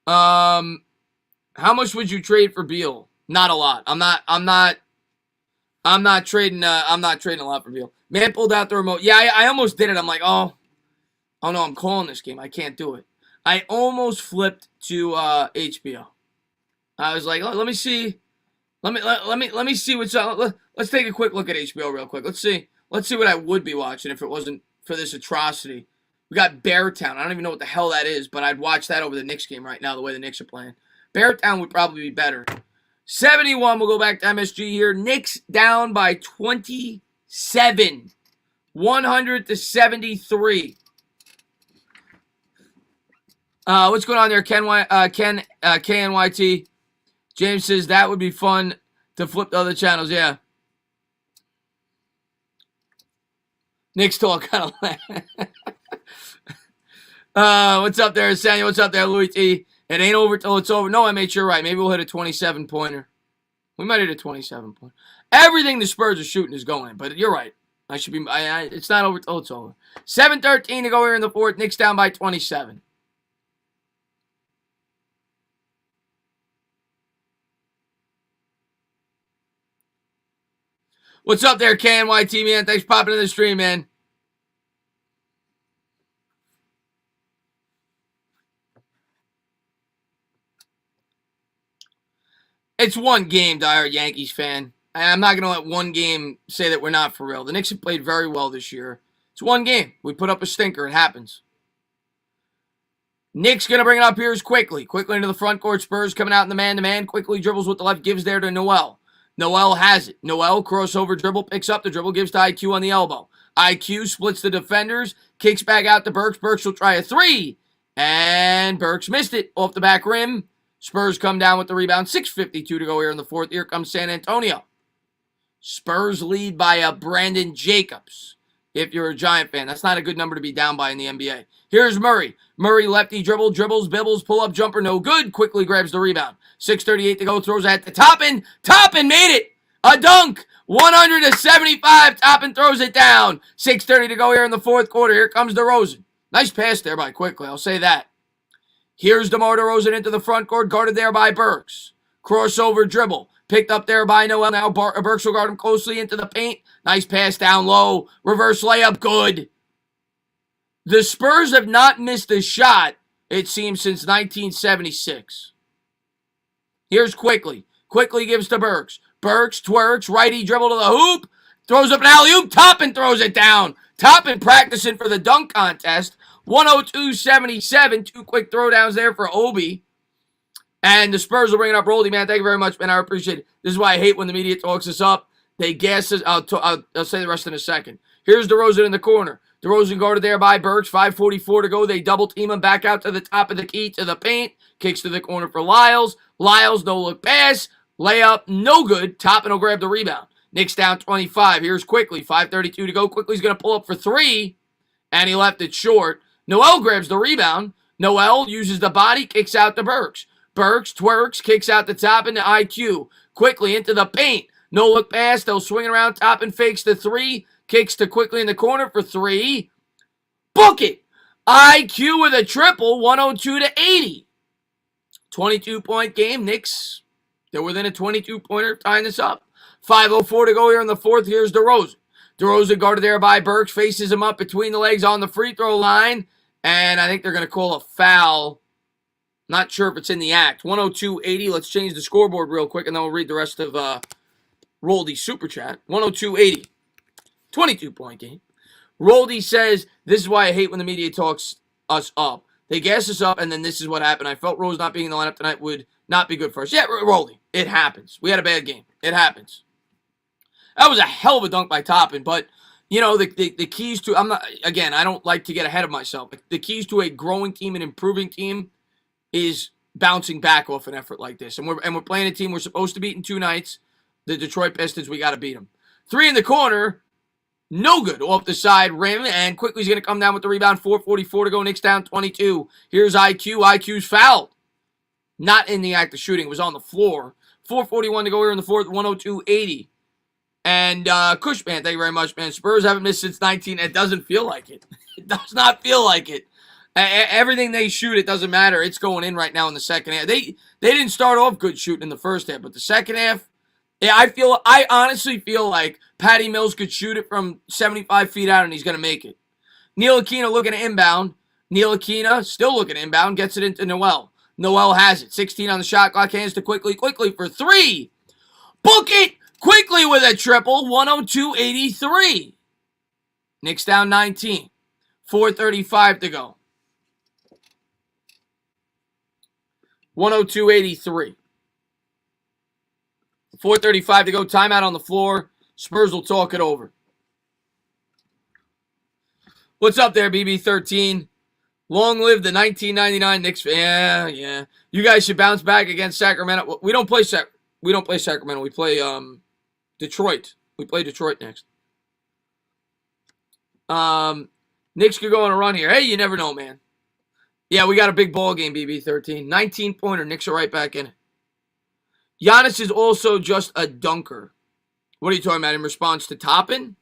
How much would you trade for Beal? Not a lot. I'm not trading a lot for Beal. Man pulled out the remote. Yeah, I almost did it. I'm like, oh no, I'm calling this game. I can't do it. I almost flipped to HBO. I was like, oh, let me see. Let me see what's up. Let's take a quick look at HBO real quick. Let's see what I would be watching if it wasn't for this atrocity. We got Beartown. I don't even know what the hell that is, but I'd watch that over the Knicks game right now, the way the Knicks are playing. Beartown would probably be better. 71, we'll go back to MSG here. Knicks down by 27. 100-73. What's going on there, KNYT? James says that would be fun to flip the other channels. Yeah. Knicks talk kind of what's up there, Samuel? What's up there, Louis T? It ain't over till it's over. No, MH, you're right. Maybe we'll hit a 27-pointer. We might hit a 27-pointer. Everything the Spurs are shooting is going in, but you're right. It's not over till it's over. 7:13 to go here in the fourth. Knicks down by 27. What's up there, KNYT, man? Thanks for popping in the stream, man. It's one game, diehard Yankees fan. I'm not going to let one game say that we're not for real. The Knicks have played very well this year. It's one game. We put up a stinker. It happens. Knicks going to bring it up here quickly. Quickly into the front court. Spurs coming out in the man-to-man. Quickly dribbles with the left. Gives there to Noel. Noel has it. Noel, crossover dribble. Picks up the dribble. Gives to IQ on the elbow. IQ splits the defenders. Kicks back out to Burks. Burks will try a three. And Burks missed it off the back rim. Spurs come down with the rebound. 6:52 to go here in the fourth. Here comes San Antonio. Spurs lead by a Brandon Jacobs. If you're a Giant fan, that's not a good number to be down by in the NBA. Here's Murray. Murray lefty dribble, dribbles, bibbles, pull-up jumper, no good. Quickly grabs the rebound. 6:38 to go, throws at the Toppin. Toppin made it. A dunk. 100-75. Toppin throws it down. 6:30 to go here in the fourth quarter. Here comes DeRozan. Nice pass there by Quickly, I'll say that. Here's DeMar DeRozan into the front court, guarded there by Burks. Crossover dribble. Picked up there by Noel. Now Burks will guard him closely into the paint. Nice pass down low. Reverse layup. Good. The Spurs have not missed a shot, it seems, since 1976. Here's Quickly. Quickly gives to Burks. Burks twerks. Righty dribble to the hoop. Throws up an alley-oop. Toppin throws it down. Toppin practicing for the dunk contest. 102-77. 2 quick throwdowns there for Obi. And the Spurs will bring it up. Roldy, man, thank you very much, man. I appreciate it. This is why I hate when the media talks us up. They gas us. I'll say the rest in a second. Here's DeRozan in the corner. DeRozan guarded there by Burks. 5:44 to go. They double team him back out to the top of the key to the paint. Kicks to the corner for Lyles. Lyles, no look pass. Layup, no good. Toppin will grab the rebound. Knicks down 25. Here's Quickly. 5:32 to go. Quickly's going to pull up for 3. And he left it short. Noel grabs the rebound. Noel uses the body, kicks out to Burks. Burks twerks, kicks out the top into IQ. Quickly into the paint. No look pass. They'll swing it around top and fakes the 3. Kicks to Quickly in the corner for 3. Book it. IQ with a triple, 102-80. 22-point game. Knicks, they're within a 22-pointer, tying this up. 5:04 to go here in the fourth. Here's DeRozan. DeRozan guarded there by Burks. Faces him up between the legs on the free throw line. And I think they're going to call a foul. Not sure if it's in the act. 102-80. Let's change the scoreboard real quick, and then we'll read the rest of Roldy's Super Chat. 102-80. 22-point game. Roldy says, this is why I hate when the media talks us up. They gas us up, and then this is what happened. I felt Rose not being in the lineup tonight would not be good for us. Yeah, Roldy, it happens. We had a bad game. It happens. That was a hell of a dunk by Toppin, but, you know, the keys to, I don't like to get ahead of myself. The keys to a growing team and improving team is bouncing back off an effort like this. And we're playing a team we're supposed to beat in 2 nights. The Detroit Pistons, we got to beat them. 3 in the corner, no good. Off the side rim, and Quickly's going to come down with the rebound. 4:44 to go. Knicks down 22. Here's IQ. IQ's fouled. Not in the act of shooting. It was on the floor. 4:41 to go here in the fourth. 102-80. And Cushman, thank you very much, man. Spurs haven't missed since 19. It doesn't feel like it. It does not feel like it. Everything they shoot, it doesn't matter. It's going in right now in the second half. They didn't start off good shooting in the first half, but the second half, yeah, I honestly feel like Patty Mills could shoot it from 75 feet out and he's going to make it. Neil Aquina looking to inbound. Neil Aquina still looking to inbound. Gets it into Noel. Noel has it. 16 on the shot clock. Hands to Quickly. Quickly for 3. Book it. Quickly with a triple. 102-83. Knicks down 19. 4:35 to go. 102-83. 4:35 to go. Timeout on the floor. Spurs will talk it over. What's up there, BB13? Long live the 1999 Knicks. Yeah. You guys should bounce back against Sacramento. We don't play Sacramento. We play Detroit. We play Detroit next. Knicks could go on a run here. Hey, you never know, man. Yeah, we got a big ball game, BB13. 19-pointer. Knicks are right back in it. Giannis is also just a dunker. What are you talking about in response to Toppin?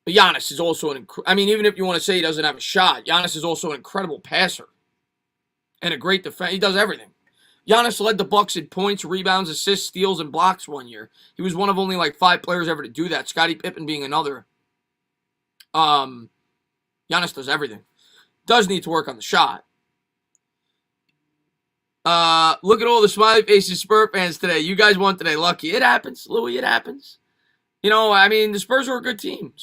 But Giannis is also even if you want to say he doesn't have a shot, Giannis is also an incredible passer and a great defender. He does everything. Giannis led the Bucks in points, rebounds, assists, steals, and blocks one year. He was one of only 5 players ever to do that. Scottie Pippen being another. Giannis does everything. Does need to work on the shot. Look at all the smiley faces Spurs fans today. You guys won today. Lucky. It happens, Louis. It happens. You know, the Spurs are a good team.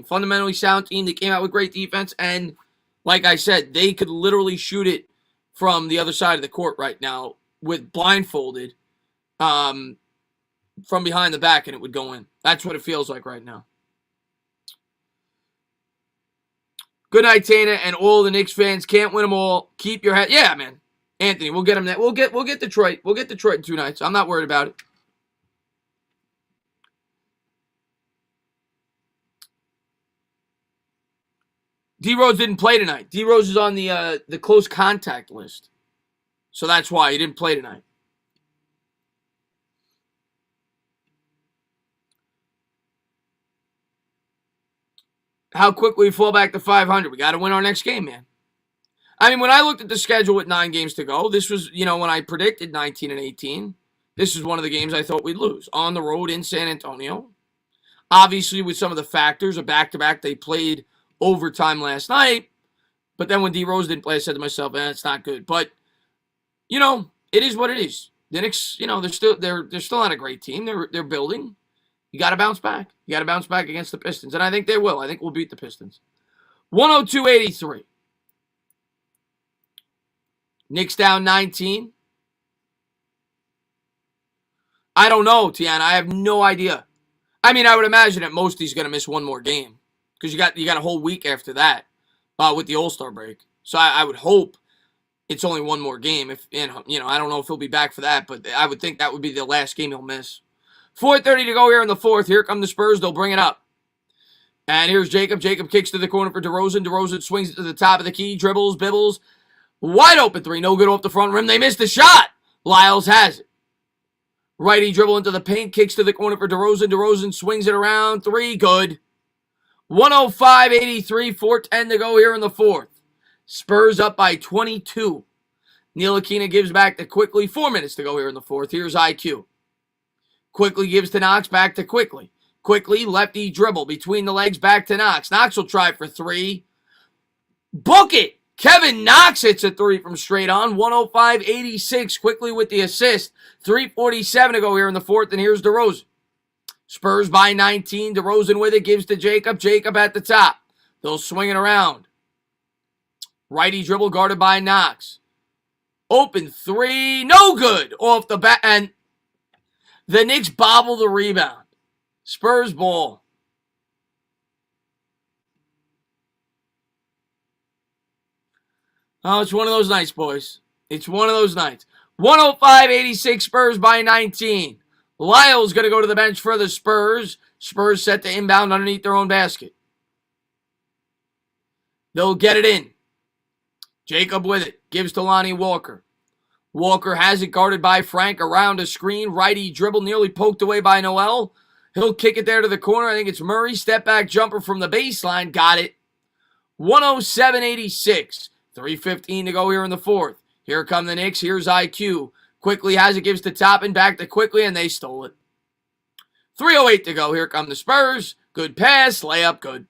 Fundamentally sound team. They came out with great defense. And like I said, they could literally shoot it from the other side of the court right now with blindfolded from behind the back, and it would go in. That's what it feels like right now. Good night, Tana, and all the Knicks fans. Can't win them all. Keep your head. Yeah, man. Anthony, we'll get them that. We'll get Detroit. We'll get Detroit in 2 nights. I'm not worried about it. D-Rose didn't play tonight. D-Rose is on the close contact list. So that's why he didn't play tonight. How quickly we fall back to 500. We got to win our next game, man. I mean, when I looked at the schedule with 9 games to go, this was, when I predicted 19 and 18, this is one of the games I thought we'd lose. On the road in San Antonio. Obviously, with some of the factors, a back-to-back, they played overtime last night. But then when D Rose didn't play, I said to myself, it's not good. But, it is what it is. The Knicks, they're still not a great team. They're building. You got to bounce back. You got to bounce back against the Pistons. And I think they will. I think we'll beat the Pistons. 102-83. Knicks down 19. I don't know, Tiana. I have no idea. I mean, I would imagine at most he's going to miss one more game because you got a whole week after that with the All-Star break. So I would hope it's only one more game. If I don't know if he'll be back for that, but I would think that would be the last game he'll miss. 4:30 to go here in the fourth. Here come the Spurs. They'll bring it up. And here's Jacob. Jacob kicks to the corner for DeRozan. DeRozan swings it to the top of the key. Dribbles, bibbles. Wide open three. No good off the front rim. They missed the shot. Lyles has it. Righty dribble into the paint. Kicks to the corner for DeRozan. DeRozan swings it around. 3. Good. 105-83. 4:10 to go here in the fourth. Spurs up by 22. Ntilikina gives back to Quickly. 4 minutes to go here in the fourth. Here's IQ. Quickly gives to Knox. Back to Quickly. Quickly, lefty dribble between the legs. Back to Knox. Knox will try for 3. Book it. Kevin Knox hits a 3 from straight on. 105-86. Quickly with the assist. 3:47 to go here in the fourth. And here's DeRozan. Spurs by 19. DeRozan with it. Gives to Jacob. Jacob at the top. They'll swing it around. Righty dribble guarded by Knox. Open 3. No good. Off the back. And the Knicks bobble the rebound. Spurs ball. Oh, it's one of those nights, boys. It's one of those nights. 105-86, Spurs by 19. Lyle's going to go to the bench for the Spurs. Spurs set to inbound underneath their own basket. They'll get it in. Jacob with it. Gives to Lonnie Walker. Walker has it guarded by Frank around a screen. Righty dribble nearly poked away by Noel. He'll kick it there to the corner. I think it's Murray. Step back jumper from the baseline. Got it. 107-86. 3:15 to go here in the fourth. Here come the Knicks. Here's IQ. Quickly has it. Gives to Toppin. Back to Quickly, and they stole it. 3:08 to go. Here come the Spurs. Good pass. Layup good.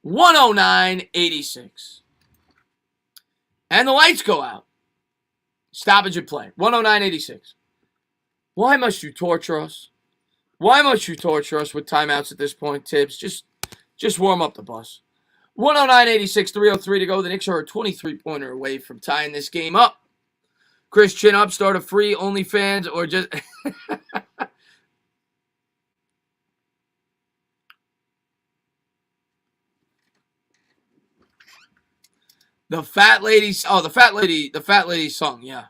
109-86. And the lights go out. Stoppage at play. 109-86. Why must you torture us? Why must you torture us with timeouts at this point, Tibbs? Just warm up the bus. 109-86, 3:03 to go. The Knicks are a 23-pointer away from tying this game up. Chris, chin up, start a free OnlyFans, or just... The fat lady sung, yeah.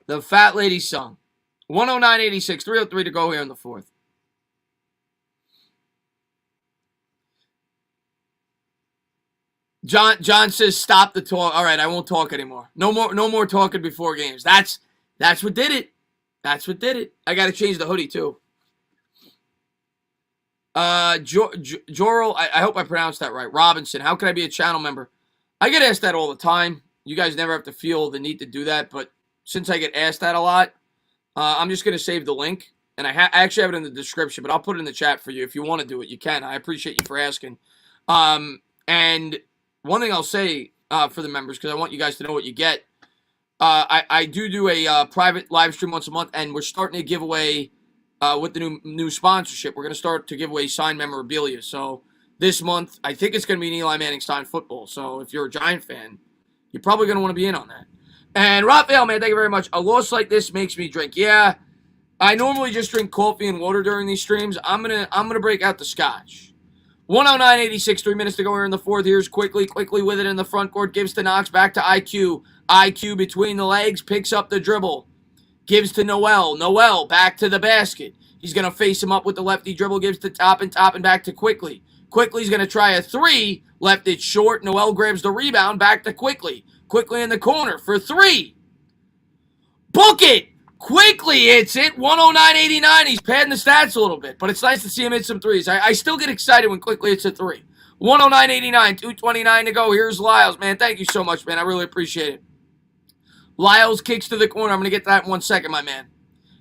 The fat lady sung. 109-86, 3:03 to go here in the fourth. John says stop the talk. All right, I won't talk anymore. No more talking before games. That's what did it. That's what did it. I got to change the hoodie too. Jorel, I hope I pronounced that right. Robinson, how can I be a channel member? I get asked that all the time. You guys never have to feel the need to do that, but since I get asked that a lot, I'm just going to save the link. And I actually have it in the description, but I'll put it in the chat for you. If you want to do it, you can. I appreciate you for asking. And one thing I'll say for the members, because I want you guys to know what you get, I do a private live stream once a month, and we're starting to give away, with the new sponsorship, we're going to start to give away signed memorabilia. So this month, I think it's going to be an Eli Manning signed football. So if you're a Giant fan, you're probably going to want to be in on that. And Raphael, man, thank you very much. A loss like this makes me drink. Yeah, I normally just drink coffee and water during these streams. I'm gonna break out the scotch. 109-86, 3 minutes to go here in the fourth. Here's Quickly with it in the front court. Gives to Knox, back to IQ. IQ between the legs, picks up the dribble. Gives to Noel. Noel back to the basket. He's going to face him up with the lefty dribble. Gives to Toppin back to Quickly. Quickly's going to try a 3. Left it short. Noel grabs the rebound. Back to Quickly. Quickly in the corner for 3. Book it! Quickly hits it. 109.89. He's padding the stats a little bit, but it's nice to see him hit some threes. I still get excited when Quickly hits a 3. 109.89. 2:29 to go. Here's Lyles, man. Thank you so much, man. I really appreciate it. Lyles kicks to the corner. I'm going to get to that in 1 second, my man.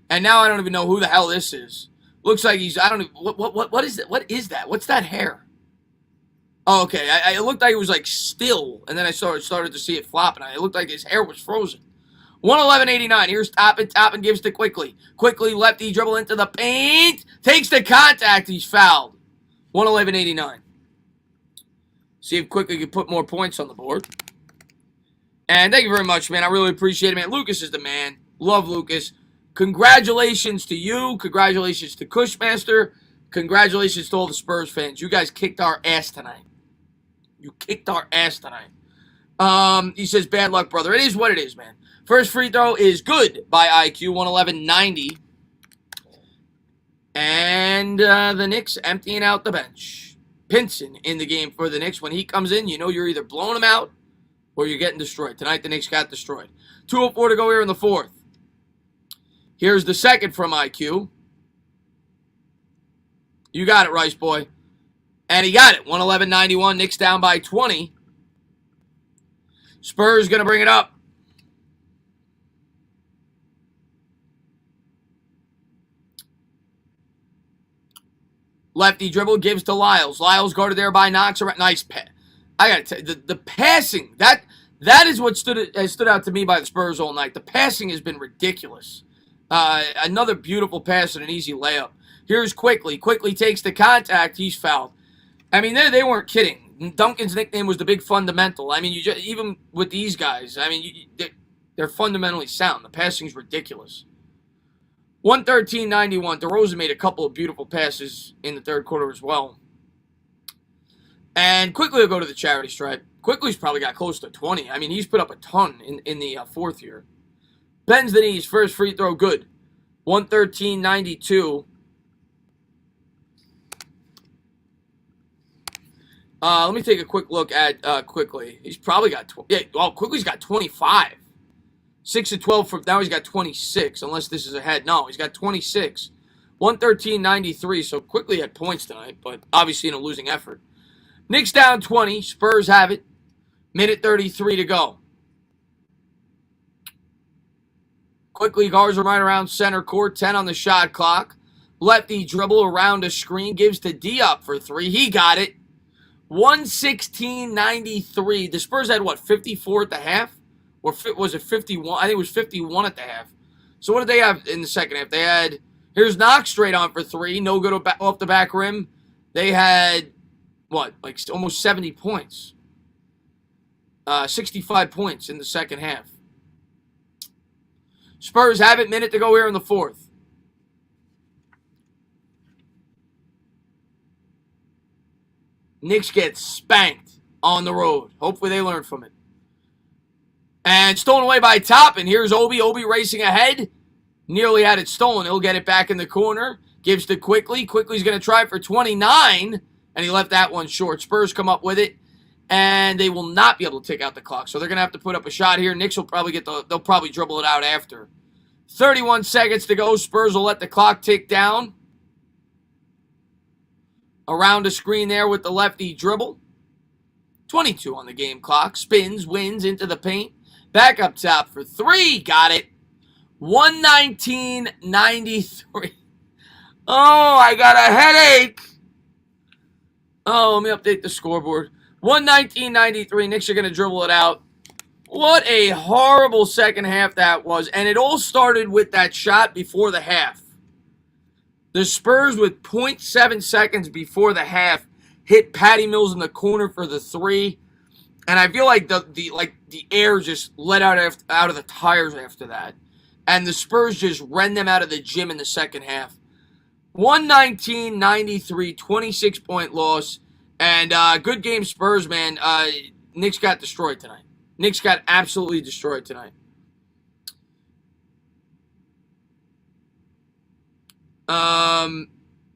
And now I don't even know who the hell this is. Looks like he's, I don't even, what is it? What is that? What's that hair? Oh, okay. It looked like it was like still, and then I started to see it flopping. It looked like his hair was frozen. 111.89. Here's Toppin. Toppin gives to Quickly. Quickly lefty dribble into the paint. Takes the contact. He's fouled. 111.89. See if Quickly can put more points on the board. And thank you very much, man. I really appreciate it, man. Lucas is the man. Love Lucas. Congratulations to you. Congratulations to Cushmaster. Congratulations to all the Spurs fans. You guys kicked our ass tonight. You kicked our ass tonight. He says, bad luck, brother. It is what it is, man. First free throw is good by IQ, 111.90. And the Knicks emptying out the bench. Pinson in the game for the Knicks. When he comes in, you know you're either blowing him out or you're getting destroyed. Tonight, the Knicks got destroyed. 2:04 to go here in the fourth. Here's the second from IQ. You got it, Rice boy. And he got it. 111.91. Knicks down by 20. Spurs going to bring it up. Lefty dribble gives to Lyles. Lyles guarded there by Knox. Nice pass. I got to tell you, the passing, that is what has stood out to me by the Spurs all night. The passing has been ridiculous. Another beautiful pass and an easy layup. Here's Quickly. Quickly takes the contact. He's fouled. I mean, they weren't kidding. Duncan's nickname was the big fundamental. I mean, even with these guys, I mean, they're fundamentally sound. The passing's ridiculous. 113.91. DeRozan made a couple of beautiful passes in the third quarter as well. And Quickly will go to the charity stripe. Quickly's probably got close to 20. I mean, he's put up a ton in the fourth year. Bends the knees. First free throw, good. 113.92. Let me take a quick look at Quickly. He's probably got Quickly's got 25. 6 of 12 from now. He's got 26. Unless this is ahead. No, he's got 26. 113.93. So Quickly had points tonight, but obviously in a losing effort. Knicks down 20. Spurs have it. Minute 33 to go. Quickly guards are right around center court. 10 on the shot clock. Lefty dribble around a screen. Gives to Diop for 3. He got it. 116.93. The Spurs had, 54 at the half? Or was it 51? I think it was 51 at the half. So what did they have in the second half? They had, here's Knox straight on for 3. No good off the back rim. They had, almost 70 points. 65 points in the second half. Spurs have it. Minute to go here in the fourth. Knicks get spanked on the road. Hopefully they learn from it. And stolen away by Toppin. Here's Obi. Obi racing ahead. Nearly had it stolen. He'll get it back in the corner. Gives to Quickly. Quickly's going to try for 29. And he left that one short. Spurs come up with it. And they will not be able to take out the clock. So they're going to have to put up a shot here. Knicks will probably they'll probably dribble it out after. 31 seconds to go. Spurs will let the clock tick down. Around the screen there with the lefty dribble. 22 on the game clock. Spins, wins into the paint. Back up top for 3. Got it. 119.93. Oh, I got a headache. Oh, let me update the scoreboard. 119.93. Knicks are going to dribble it out. What a horrible second half that was. And it all started with that shot before the half. The Spurs, with 0.7 seconds before the half, hit Patty Mills in the corner for the 3. And I feel like the air just let out of the tires after that. And the Spurs just ran them out of the gym in the second half. 119.93, 26-point loss. And good game, Spurs, man. Knicks got destroyed tonight. Knicks got absolutely destroyed tonight.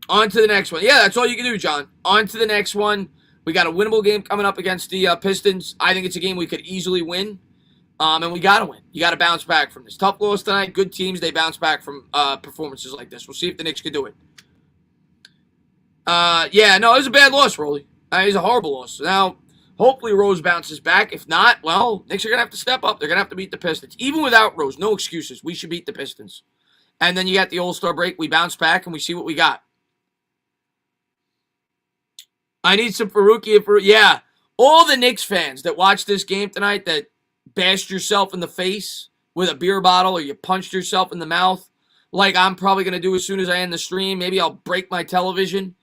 On to the next one. Yeah, that's all you can do, John. On to the next one. We got a winnable game coming up against the Pistons. I think it's a game we could easily win. And we got to win. You got to bounce back from this. Tough loss tonight. Good teams, they bounce back from performances like this. We'll see if the Knicks can do it. Yeah, no, it was a bad loss, Rolly. It was a horrible loss. Now, hopefully Rose bounces back. If not, well, Knicks are going to have to step up. They're going to have to beat the Pistons. Even without Rose, no excuses. We should beat the Pistons. And then you got the All-Star break. We bounce back, and we see what we got. I need some Faruqi. Yeah, all the Knicks fans that watched this game tonight that bashed yourself in the face with a beer bottle or you punched yourself in the mouth, like I'm probably going to do as soon as I end the stream. Maybe I'll break my television.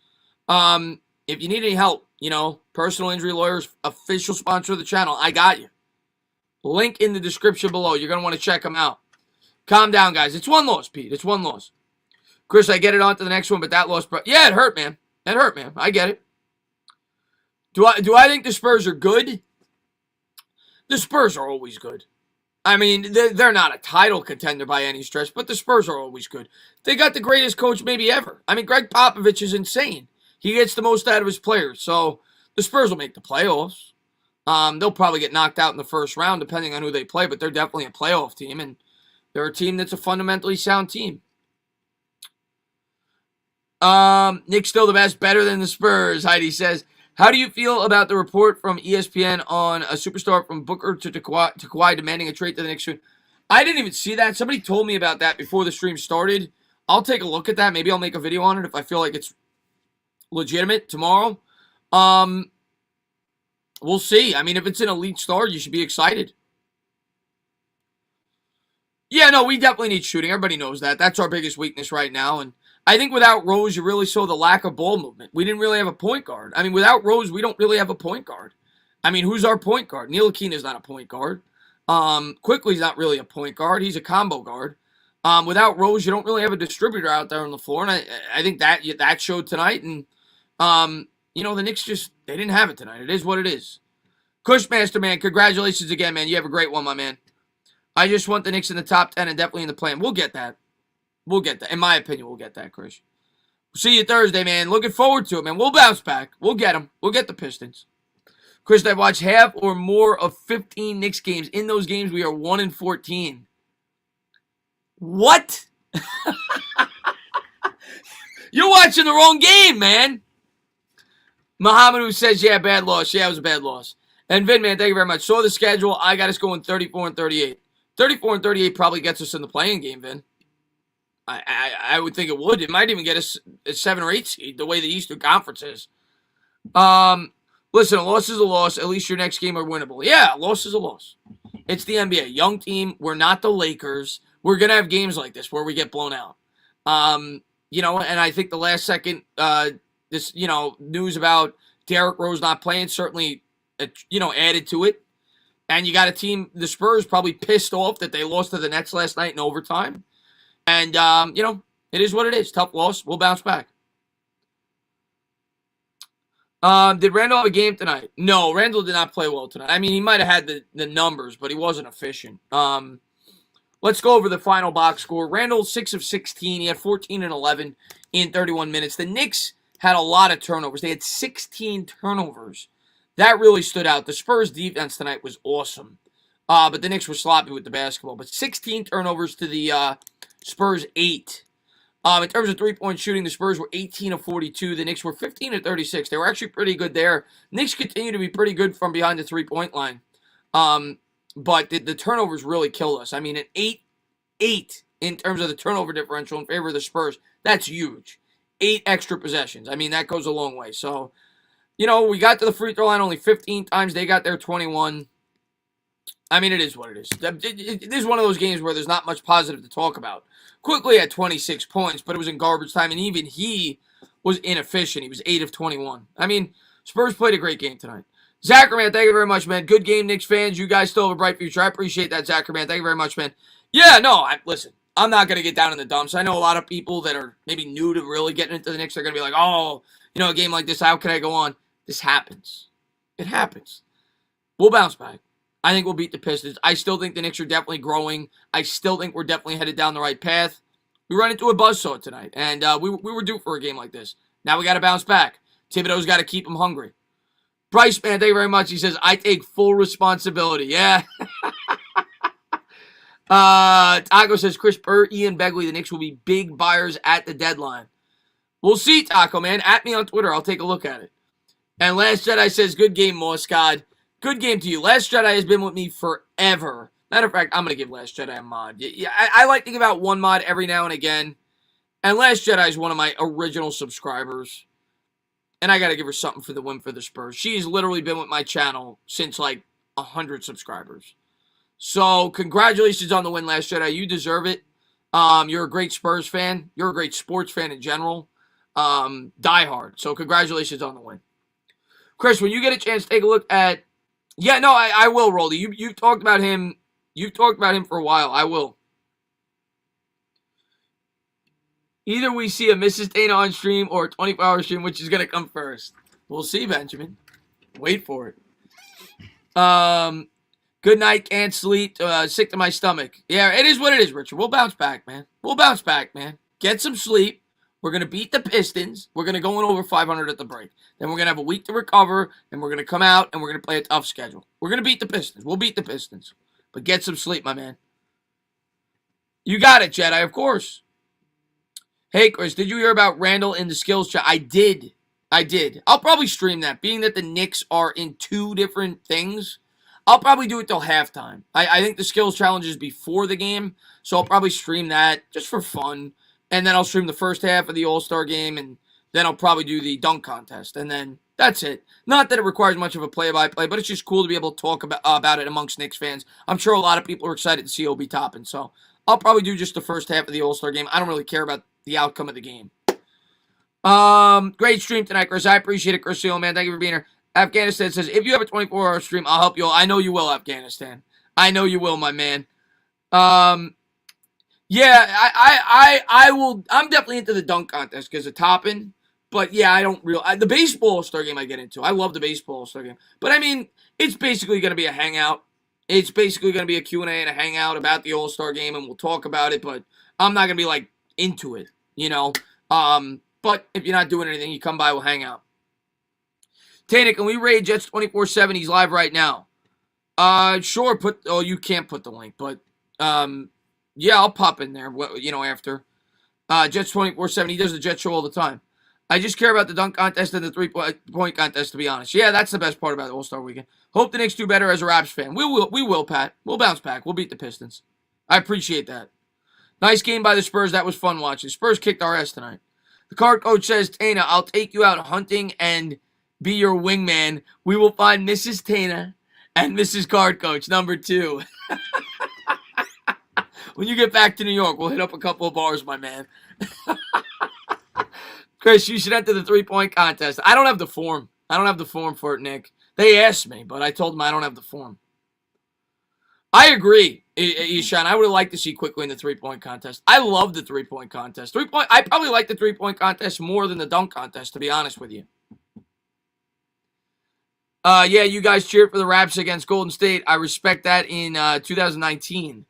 If you need any help, Personal Injury Lawyers, official sponsor of the channel, I got you. Link in the description below. You're going to want to check them out. Calm down, guys. It's one loss, Pete. It's one loss. Chris, I get it on to the next one, but that loss, yeah, it hurt, man. It hurt, man. I get it. Do I think the Spurs are good? The Spurs are always good. I mean, they're not a title contender by any stretch, but the Spurs are always good. They got the greatest coach maybe ever. I mean, Greg Popovich is insane. He gets the most out of his players. So the Spurs will make the playoffs. They'll probably get knocked out in the first round depending on who they play, but they're definitely a playoff team, and they're a team that's a fundamentally sound team. Knicks still the best, better than the Spurs, Heidi says. How do you feel about the report from ESPN on a superstar from Booker to Kawhi demanding a trade to the Knicks? I didn't even see that. Somebody told me about that before the stream started. I'll take a look at that. Maybe I'll make a video on it if I feel like it's legitimate tomorrow. We'll see. I mean, if it's an elite star, you should be excited. Yeah, no, we definitely need shooting. Everybody knows that. That's our biggest weakness right now, and I think without Rose, you really saw the lack of ball movement. We didn't really have a point guard. I mean, without Rose, we don't really have a point guard. I mean, who's our point guard? Ntilikina is not a point guard. Quickly's not really a point guard. He's a combo guard. Without Rose, you don't really have a distributor out there on the floor, and I think that showed tonight. And the Knicks they didn't have it tonight. It is what it is. Cushmaster, man, congratulations again, man. You have a great one, my man. I just want the Knicks in the top 10 and definitely in the play-in. We'll get that. We'll get that. In my opinion, we'll get that, Chris. See you Thursday, man. Looking forward to it, man. We'll bounce back. We'll get them. We'll get the Pistons. Chris, I've watched half or more of 15 Knicks games. In those games, we are 1-14. What? You're watching the wrong game, man. Muhammad who says, yeah, bad loss. Yeah, it was a bad loss. And Vin, man, thank you very much. Saw the schedule. I got us going 34-38. 34-38 probably gets us in the playing game, Vin. I would think it would. It might even get us a 7 or 8 seed, the way the Eastern Conference is. Listen, a loss is a loss. At least your next game are winnable. Yeah, a loss is a loss. It's the NBA. Young team. We're not the Lakers. We're going to have games like this where we get blown out. And I think the last second, news about Derrick Rose not playing certainly, added to it. And you got a team, the Spurs, probably pissed off that they lost to the Nets last night in overtime. And, it is what it is. Tough loss. We'll bounce back. Did Randall have a game tonight? No, Randall did not play well tonight. I mean, he might have had the numbers, but he wasn't efficient. Let's go over the final box score. Randall, 6 of 16. He had 14 and 11 in 31 minutes. The Knicks had a lot of turnovers. They had 16 turnovers. That really stood out. The Spurs' defense tonight was awesome. But the Knicks were sloppy with the basketball. But 16 turnovers to the Spurs 8. In terms of three-point shooting, the Spurs were 18 of 42. The Knicks were 15 of 36. They were actually pretty good there. Knicks continue to be pretty good from behind the three-point line. But the turnovers really killed us. I mean, an 8 in terms of the turnover differential in favor of the Spurs, that's huge. 8 extra possessions. I mean, that goes a long way. So, we got to the free throw line only 15 times. They got there 21. I mean, it is what it is. It is one of those games where there's not much positive to talk about. Quickly had 26 points, but it was in garbage time, and even he was inefficient. He was 8 of 21. I mean, Spurs played a great game tonight. Zachary, man, thank you very much, man. Good game, Knicks fans. You guys still have a bright future. I appreciate that, Zachary, man. Thank you very much, man. Yeah, no, listen, I'm not going to get down in the dumps. I know a lot of people that are maybe new to really getting into the Knicks are going to be like, oh, a game like this, how can I go on? This happens. It happens. We'll bounce back. I think we'll beat the Pistons. I still think the Knicks are definitely growing. I still think we're definitely headed down the right path. We run into a buzzsaw tonight, and we were due for a game like this. Now we got to bounce back. Thibodeau's got to keep them hungry. Bryce, man, thank you very much. He says, I take full responsibility. Yeah. Taco says, Chris Burr, Ian Begley, the Knicks will be big buyers at the deadline. We'll see, Taco, man. At me on Twitter. I'll take a look at it. And Last Jedi says, good game, Mosscod. Good game to you. Last Jedi has been with me forever. Matter of fact, I'm going to give Last Jedi a mod. Yeah, I like to give out one mod every now and again. And Last Jedi is one of my original subscribers. And I got to give her something for the win for the Spurs. She's literally been with my channel since like 100 subscribers. So congratulations on the win, Last Jedi. You deserve it. You're a great Spurs fan. You're a great sports fan in general. Die hard. So congratulations on the win. Chris, when you get a chance, take a look at... Yeah, no, I will, Roldy. You've talked about him. You've talked about him for a while. I will. Either we see a Mrs. Dana on stream or a 24-hour stream, which is going to come first. We'll see, Benjamin. Wait for it. Good night, can't sleep, sick to my stomach. Yeah, it is what it is, Richard. We'll bounce back, man. We'll bounce back, man. Get some sleep. We're going to beat the Pistons. We're going to go in over 500 at the break. Then we're going to have a week to recover, and we're going to come out, and we're going to play a tough schedule. We're going to beat the Pistons. We'll beat the Pistons. But get some sleep, my man. You got it, Jedi, of course. Hey, Chris, did you hear about Randall in the skills chat? I did. I'll probably stream that. Being that the Knicks are in two different things, I'll probably do it till halftime. I think the skills challenge is before the game, so I'll probably stream that just for fun. And then I'll stream the first half of the All-Star game, and then I'll probably do the dunk contest. And then that's it. Not that it requires much of a play-by-play, but it's just cool to be able to talk about it amongst Knicks fans. I'm sure a lot of people are excited to see Obi Toppin, so I'll probably do just the first half of the All-Star game. I don't really care about the outcome of the game. Great stream tonight, Chris. I appreciate it, Chris. Man, thank you for being here. Afghanistan says, if you have a 24-hour stream, I'll help you all. I know you will, Afghanistan. I know you will, my man. Yeah, I will. I'm definitely into the dunk contest because of Toppin. But yeah, I don't the baseball All-Star game I get into. I love the baseball All-Star game. But I mean, it's basically going to be a hangout. It's basically going to be a Q&A and a hangout about the All-Star game, and we'll talk about it. But I'm not going to be like into it, you know. But if you're not doing anything, you come by, we'll hang out. Tana, can we raid Jets 24/7? He's live right now. Sure. You can't put the link, but yeah, I'll pop in there. You know, after Jets 24/7. He does the Jet show all the time. I just care about the dunk contest and the 3-point contest, to be honest. Yeah, that's the best part about the All-Star weekend. Hope the Knicks do better as a Raps fan. We will, Pat. We'll bounce back. We'll beat the Pistons. I appreciate that. Nice game by the Spurs. That was fun watching. Spurs kicked our ass tonight. The card coach says, Tana, I'll take you out hunting and be your wingman. We will find Mrs. Tana and Mrs. Card Coach, number 2. When you get back to New York, we'll hit up a couple of bars, my man. Chris, you should enter the 3-point contest. I don't have the form. I don't have the form for it, Nick. They asked me, but I told them I don't have the form. I agree, Ishan. I would have liked to see Quickly in the 3-point contest. I love the 3-point contest. I probably like the 3-point contest more than the dunk contest, to be honest with you. Yeah, you guys cheered for the Raps against Golden State. I respect that in 2019.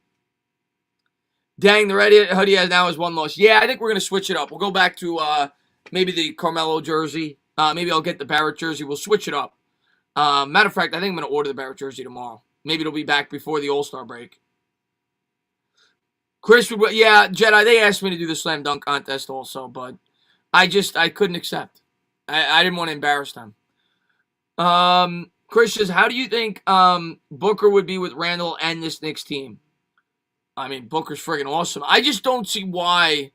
Dang, the Red Hoodie now has 1 loss. Yeah, I think we're going to switch it up. We'll go back to maybe the Carmelo jersey. Maybe I'll get the Barrett jersey. We'll switch it up. Matter of fact, I think I'm going to order the Barrett jersey tomorrow. Maybe it'll be back before the All-Star break. Chris, yeah, Jedi, they asked me to do the slam dunk contest also, but I couldn't accept. I didn't want to embarrass them. Chris says, how do you think Booker would be with Randall and this Knicks team? I mean, Booker's friggin' awesome. I just don't see why.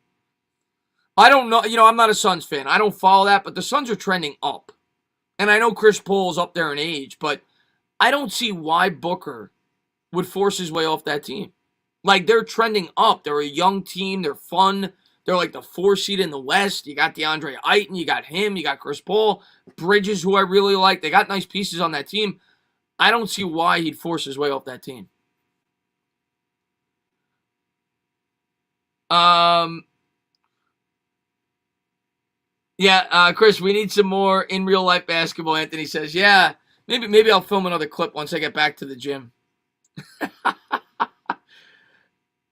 I don't know. You know, I'm not a Suns fan. I don't follow that, but the Suns are trending up. And I know Chris Paul's up there in age, but I don't see why Booker would force his way off that team. Like, they're trending up. They're a young team. They're fun. They're like the 4 seed in the West. You got DeAndre Ayton. You got him. You got Chris Paul. Bridges, who I really like. They got nice pieces on that team. I don't see why he'd force his way off that team. Yeah, Chris, we need some more in real life basketball. Anthony says, yeah, maybe I'll film another clip once I get back to the gym.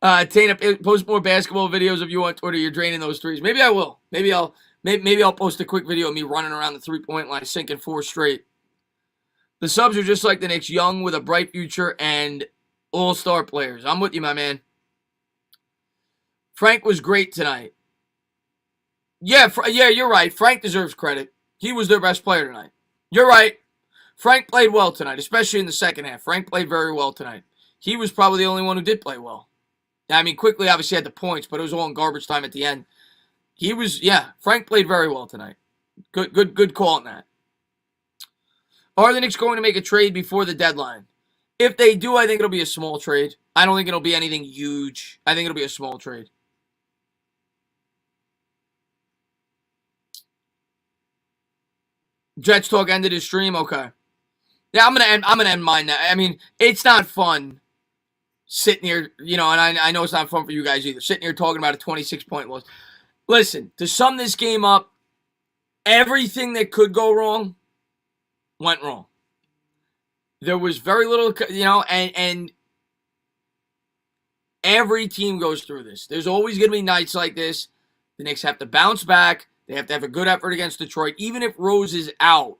Tana, post more basketball videos of you on Twitter. You're draining those threes. Maybe I will. Maybe I'll post a quick video of me running around the 3-point line, sinking 4 straight. The subs are just like the Knicks, young with a bright future and all-star players. I'm with you, my man. Frank was great tonight. Yeah, you're right. Frank deserves credit. He was their best player tonight. You're right. Frank played well tonight, especially in the second half. Frank played very well tonight. He was probably the only one who did play well. I mean, quickly obviously had the points, but it was all in garbage time at the end. Frank played very well tonight. Good call on that. Are the Knicks going to make a trade before the deadline? If they do, I think it'll be a small trade. I don't think it'll be anything huge. I think it'll be a small trade. Jets talk ended his stream. Okay. Yeah, I'm gonna end mine now. I mean, it's not fun sitting here, and I know it's not fun for you guys either. Sitting here talking about a 26-point loss. Listen, to sum this game up, everything that could go wrong went wrong. There was very little, and every team goes through this. There's always going to be nights like this. The Knicks have to bounce back. They have to have a good effort against Detroit. Even if Rose is out,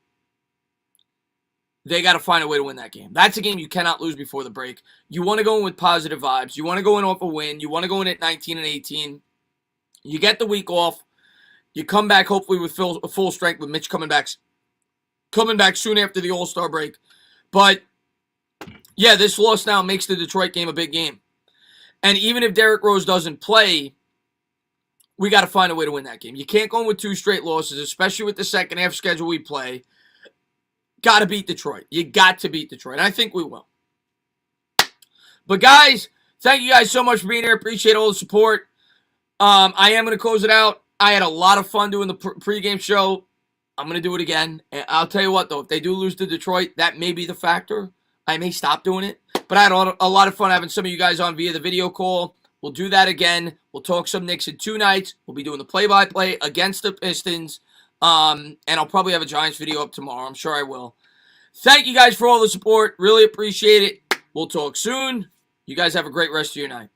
they got to find a way to win that game. That's a game you cannot lose before the break. You want to go in with positive vibes. You want to go in off a win. You want to go in at 19-18. You get the week off. You come back hopefully with full strength with Mitch coming back soon after the All-Star break. But, yeah, this loss now makes the Detroit game a big game. And even if Derrick Rose doesn't play, we got to find a way to win that game. You can't go in with 2 straight losses, especially with the second half schedule we play. Got to beat Detroit. You got to beat Detroit. And I think we will. But, guys, thank you guys so much for being here. Appreciate all the support. I am going to close it out. I had a lot of fun doing the pregame show. I'm going to do it again. And I'll tell you what, though. If they do lose to Detroit, that may be the factor. I may stop doing it. But I had a lot of fun having some of you guys on via the video call. We'll do that again. We'll talk some Knicks in 2 nights. We'll be doing the play-by-play against the Pistons. And I'll probably have a Giants video up tomorrow. I'm sure I will. Thank you guys for all the support. Really appreciate it. We'll talk soon. You guys have a great rest of your night.